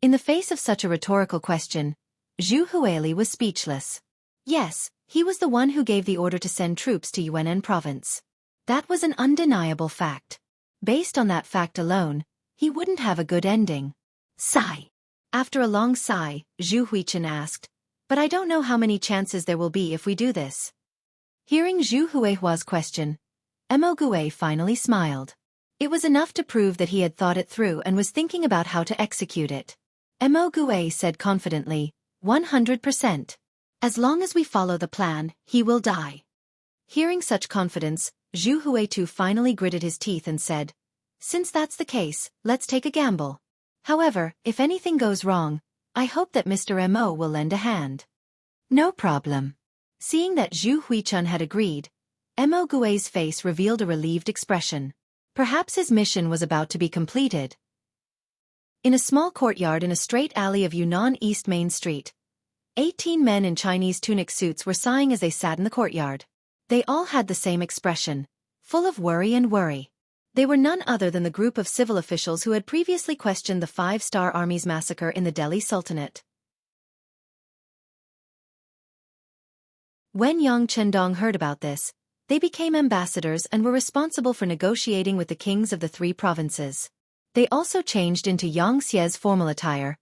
In the face of such a rhetorical question, Zhu Huili was speechless. Yes, he was the one who gave the order to send troops to Yunnan province. That was an undeniable fact. Based on that fact alone, he wouldn't have a good ending. Sigh. After a long sigh, Zhu Huichun asked, "But I don't know how many chances there will be if we do this." Hearing Zhu Huihua's question, Mo Gui finally smiled. It was enough to prove that he had thought it through and was thinking about how to execute it. Mo Gui said confidently, 100%. As long as we follow the plan, he will die. Hearing such confidence, Zhu Huitu finally gritted his teeth and said, "Since that's the case, let's take a gamble. However, if anything goes wrong, I hope that Mr. Mo will lend a hand." No problem. Seeing that Zhu Huichun had agreed, Mo Gui's face revealed a relieved expression. Perhaps his mission was about to be completed. In a small courtyard in a straight alley of Yunnan East Main Street, 18 men in Chinese tunic suits were sighing as they sat in the courtyard. They all had the same expression, full of worry and worry. They were none other than the group of civil officials who had previously questioned the 5-star Army's massacre in the Delhi Sultanate. When Yang Chendong heard about this, they became ambassadors and were responsible for negotiating with the kings of the 3 provinces. They also changed into Xianxia's formal attire,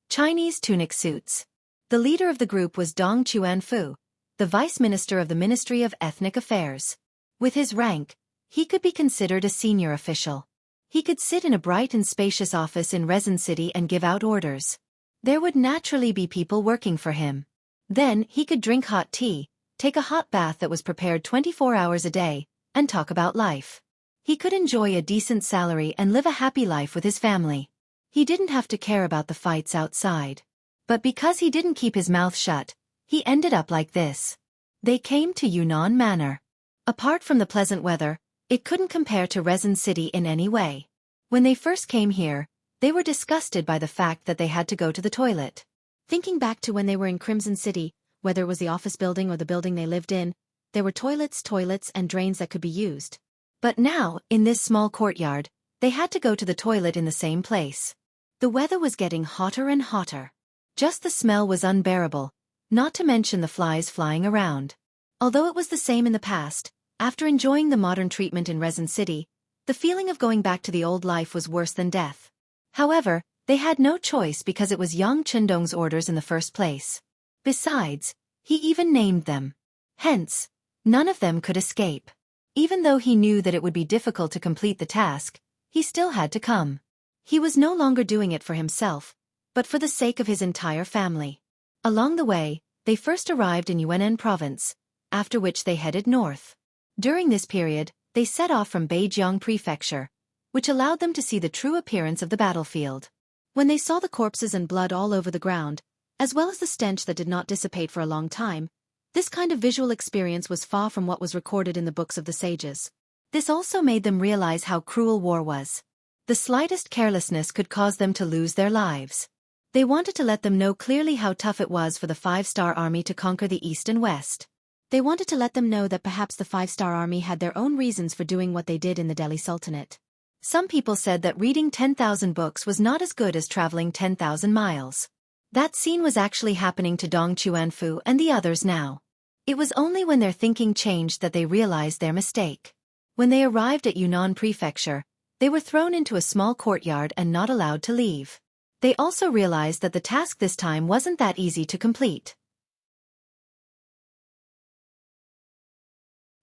Chinese tunic suits. The leader of the group was Dong Chuanfu, the vice minister of the Ministry of Ethnic Affairs. With his rank, he could be considered a senior official. He could sit in a bright and spacious office in Resin City and give out orders. There would naturally be people working for him. Then he could drink hot tea, take a hot bath that was prepared 24 hours a day, and talk about life. He could enjoy a decent salary and live a happy life with his family. He didn't have to care about the fights outside. But because he didn't keep his mouth shut, he ended up like this. They came to Yunnan Manor. Apart from the pleasant weather, it couldn't compare to Resin City in any way. When they first came here, they were disgusted by the fact that they had to go to the toilet. Thinking back to when they were in Crimson City, whether it was the office building or the building they lived in, there were toilets and drains that could be used. But now, in this small courtyard, they had to go to the toilet in the same place. The weather was getting hotter and hotter. Just the smell was unbearable, not to mention the flies flying around. Although it was the same in the past, after enjoying the modern treatment in Resin City, the feeling of going back to the old life was worse than death. However, they had no choice because it was Yang Chendong's orders in the first place. Besides, he even named them. Hence, none of them could escape. Even though he knew that it would be difficult to complete the task, he still had to come. He was no longer doing it for himself, but for the sake of his entire family. Along the way, they first arrived in Yunnan province, after which they headed north. During this period, they set off from Beijiang Prefecture, which allowed them to see the true appearance of the battlefield. When they saw the corpses and blood all over the ground, as well as the stench that did not dissipate for a long time, this kind of visual experience was far from what was recorded in the books of the sages. This also made them realize how cruel war was. The slightest carelessness could cause them to lose their lives. They wanted to let them know clearly how tough it was for the five-star army to conquer the East and West. They wanted to let them know that perhaps the five-star army had their own reasons for doing what they did in the Delhi Sultanate. Some people said that reading 10,000 books was not as good as traveling 10,000 miles. That scene was actually happening to Dong Chuanfu and the others now. It was only when their thinking changed that they realized their mistake. When they arrived at Yunnan Prefecture, they were thrown into a small courtyard and not allowed to leave. They also realized that the task this time wasn't that easy to complete.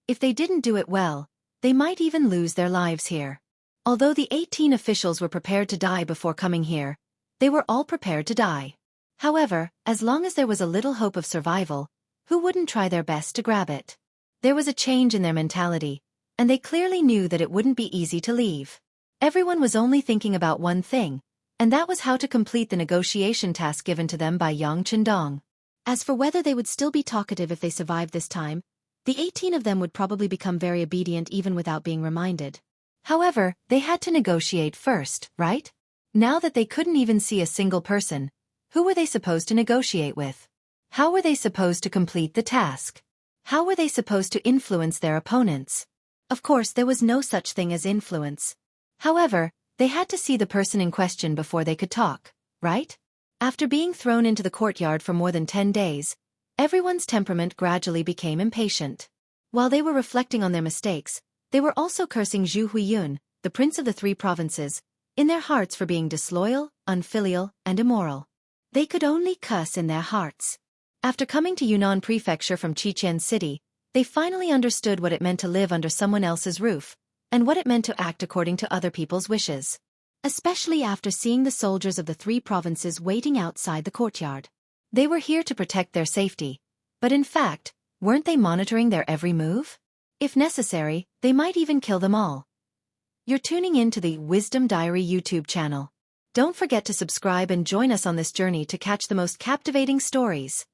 If they didn't do it well, they might even lose their lives here. Although the 18 officials were prepared to die before coming here, they were all prepared to die. However, as long as there was a little hope of survival, who wouldn't try their best to grab it? There was a change in their mentality, and they clearly knew that it wouldn't be easy to leave. Everyone was only thinking about one thing, and that was how to complete the negotiation task given to them by Yang Chendong. As for whether they would still be talkative if they survived this time, the 18 of them would probably become very obedient even without being reminded. However, they had to negotiate first, right? Now that they couldn't even see a single person, who were they supposed to negotiate with? How were they supposed to complete the task? How were they supposed to influence their opponents? Of course, there was no such thing as influence. However, they had to see the person in question before they could talk, right? After being thrown into the courtyard for more than 10 days, everyone's temperament gradually became impatient. While they were reflecting on their mistakes, they were also cursing Zhu Huiyun, the prince of the 3 provinces, in their hearts for being disloyal, unfilial, and immoral. They could only cuss in their hearts. After coming to Yunnan Prefecture from Xichen City, they finally understood what it meant to live under someone else's roof, and what it meant to act according to other people's wishes. Especially after seeing the soldiers of the 3 provinces waiting outside the courtyard. They were here to protect their safety, but in fact, weren't they monitoring their every move? If necessary, they might even kill them all. You're tuning in to the Wisdom Diary YouTube channel. Don't forget to subscribe and join us on this journey to catch the most captivating stories.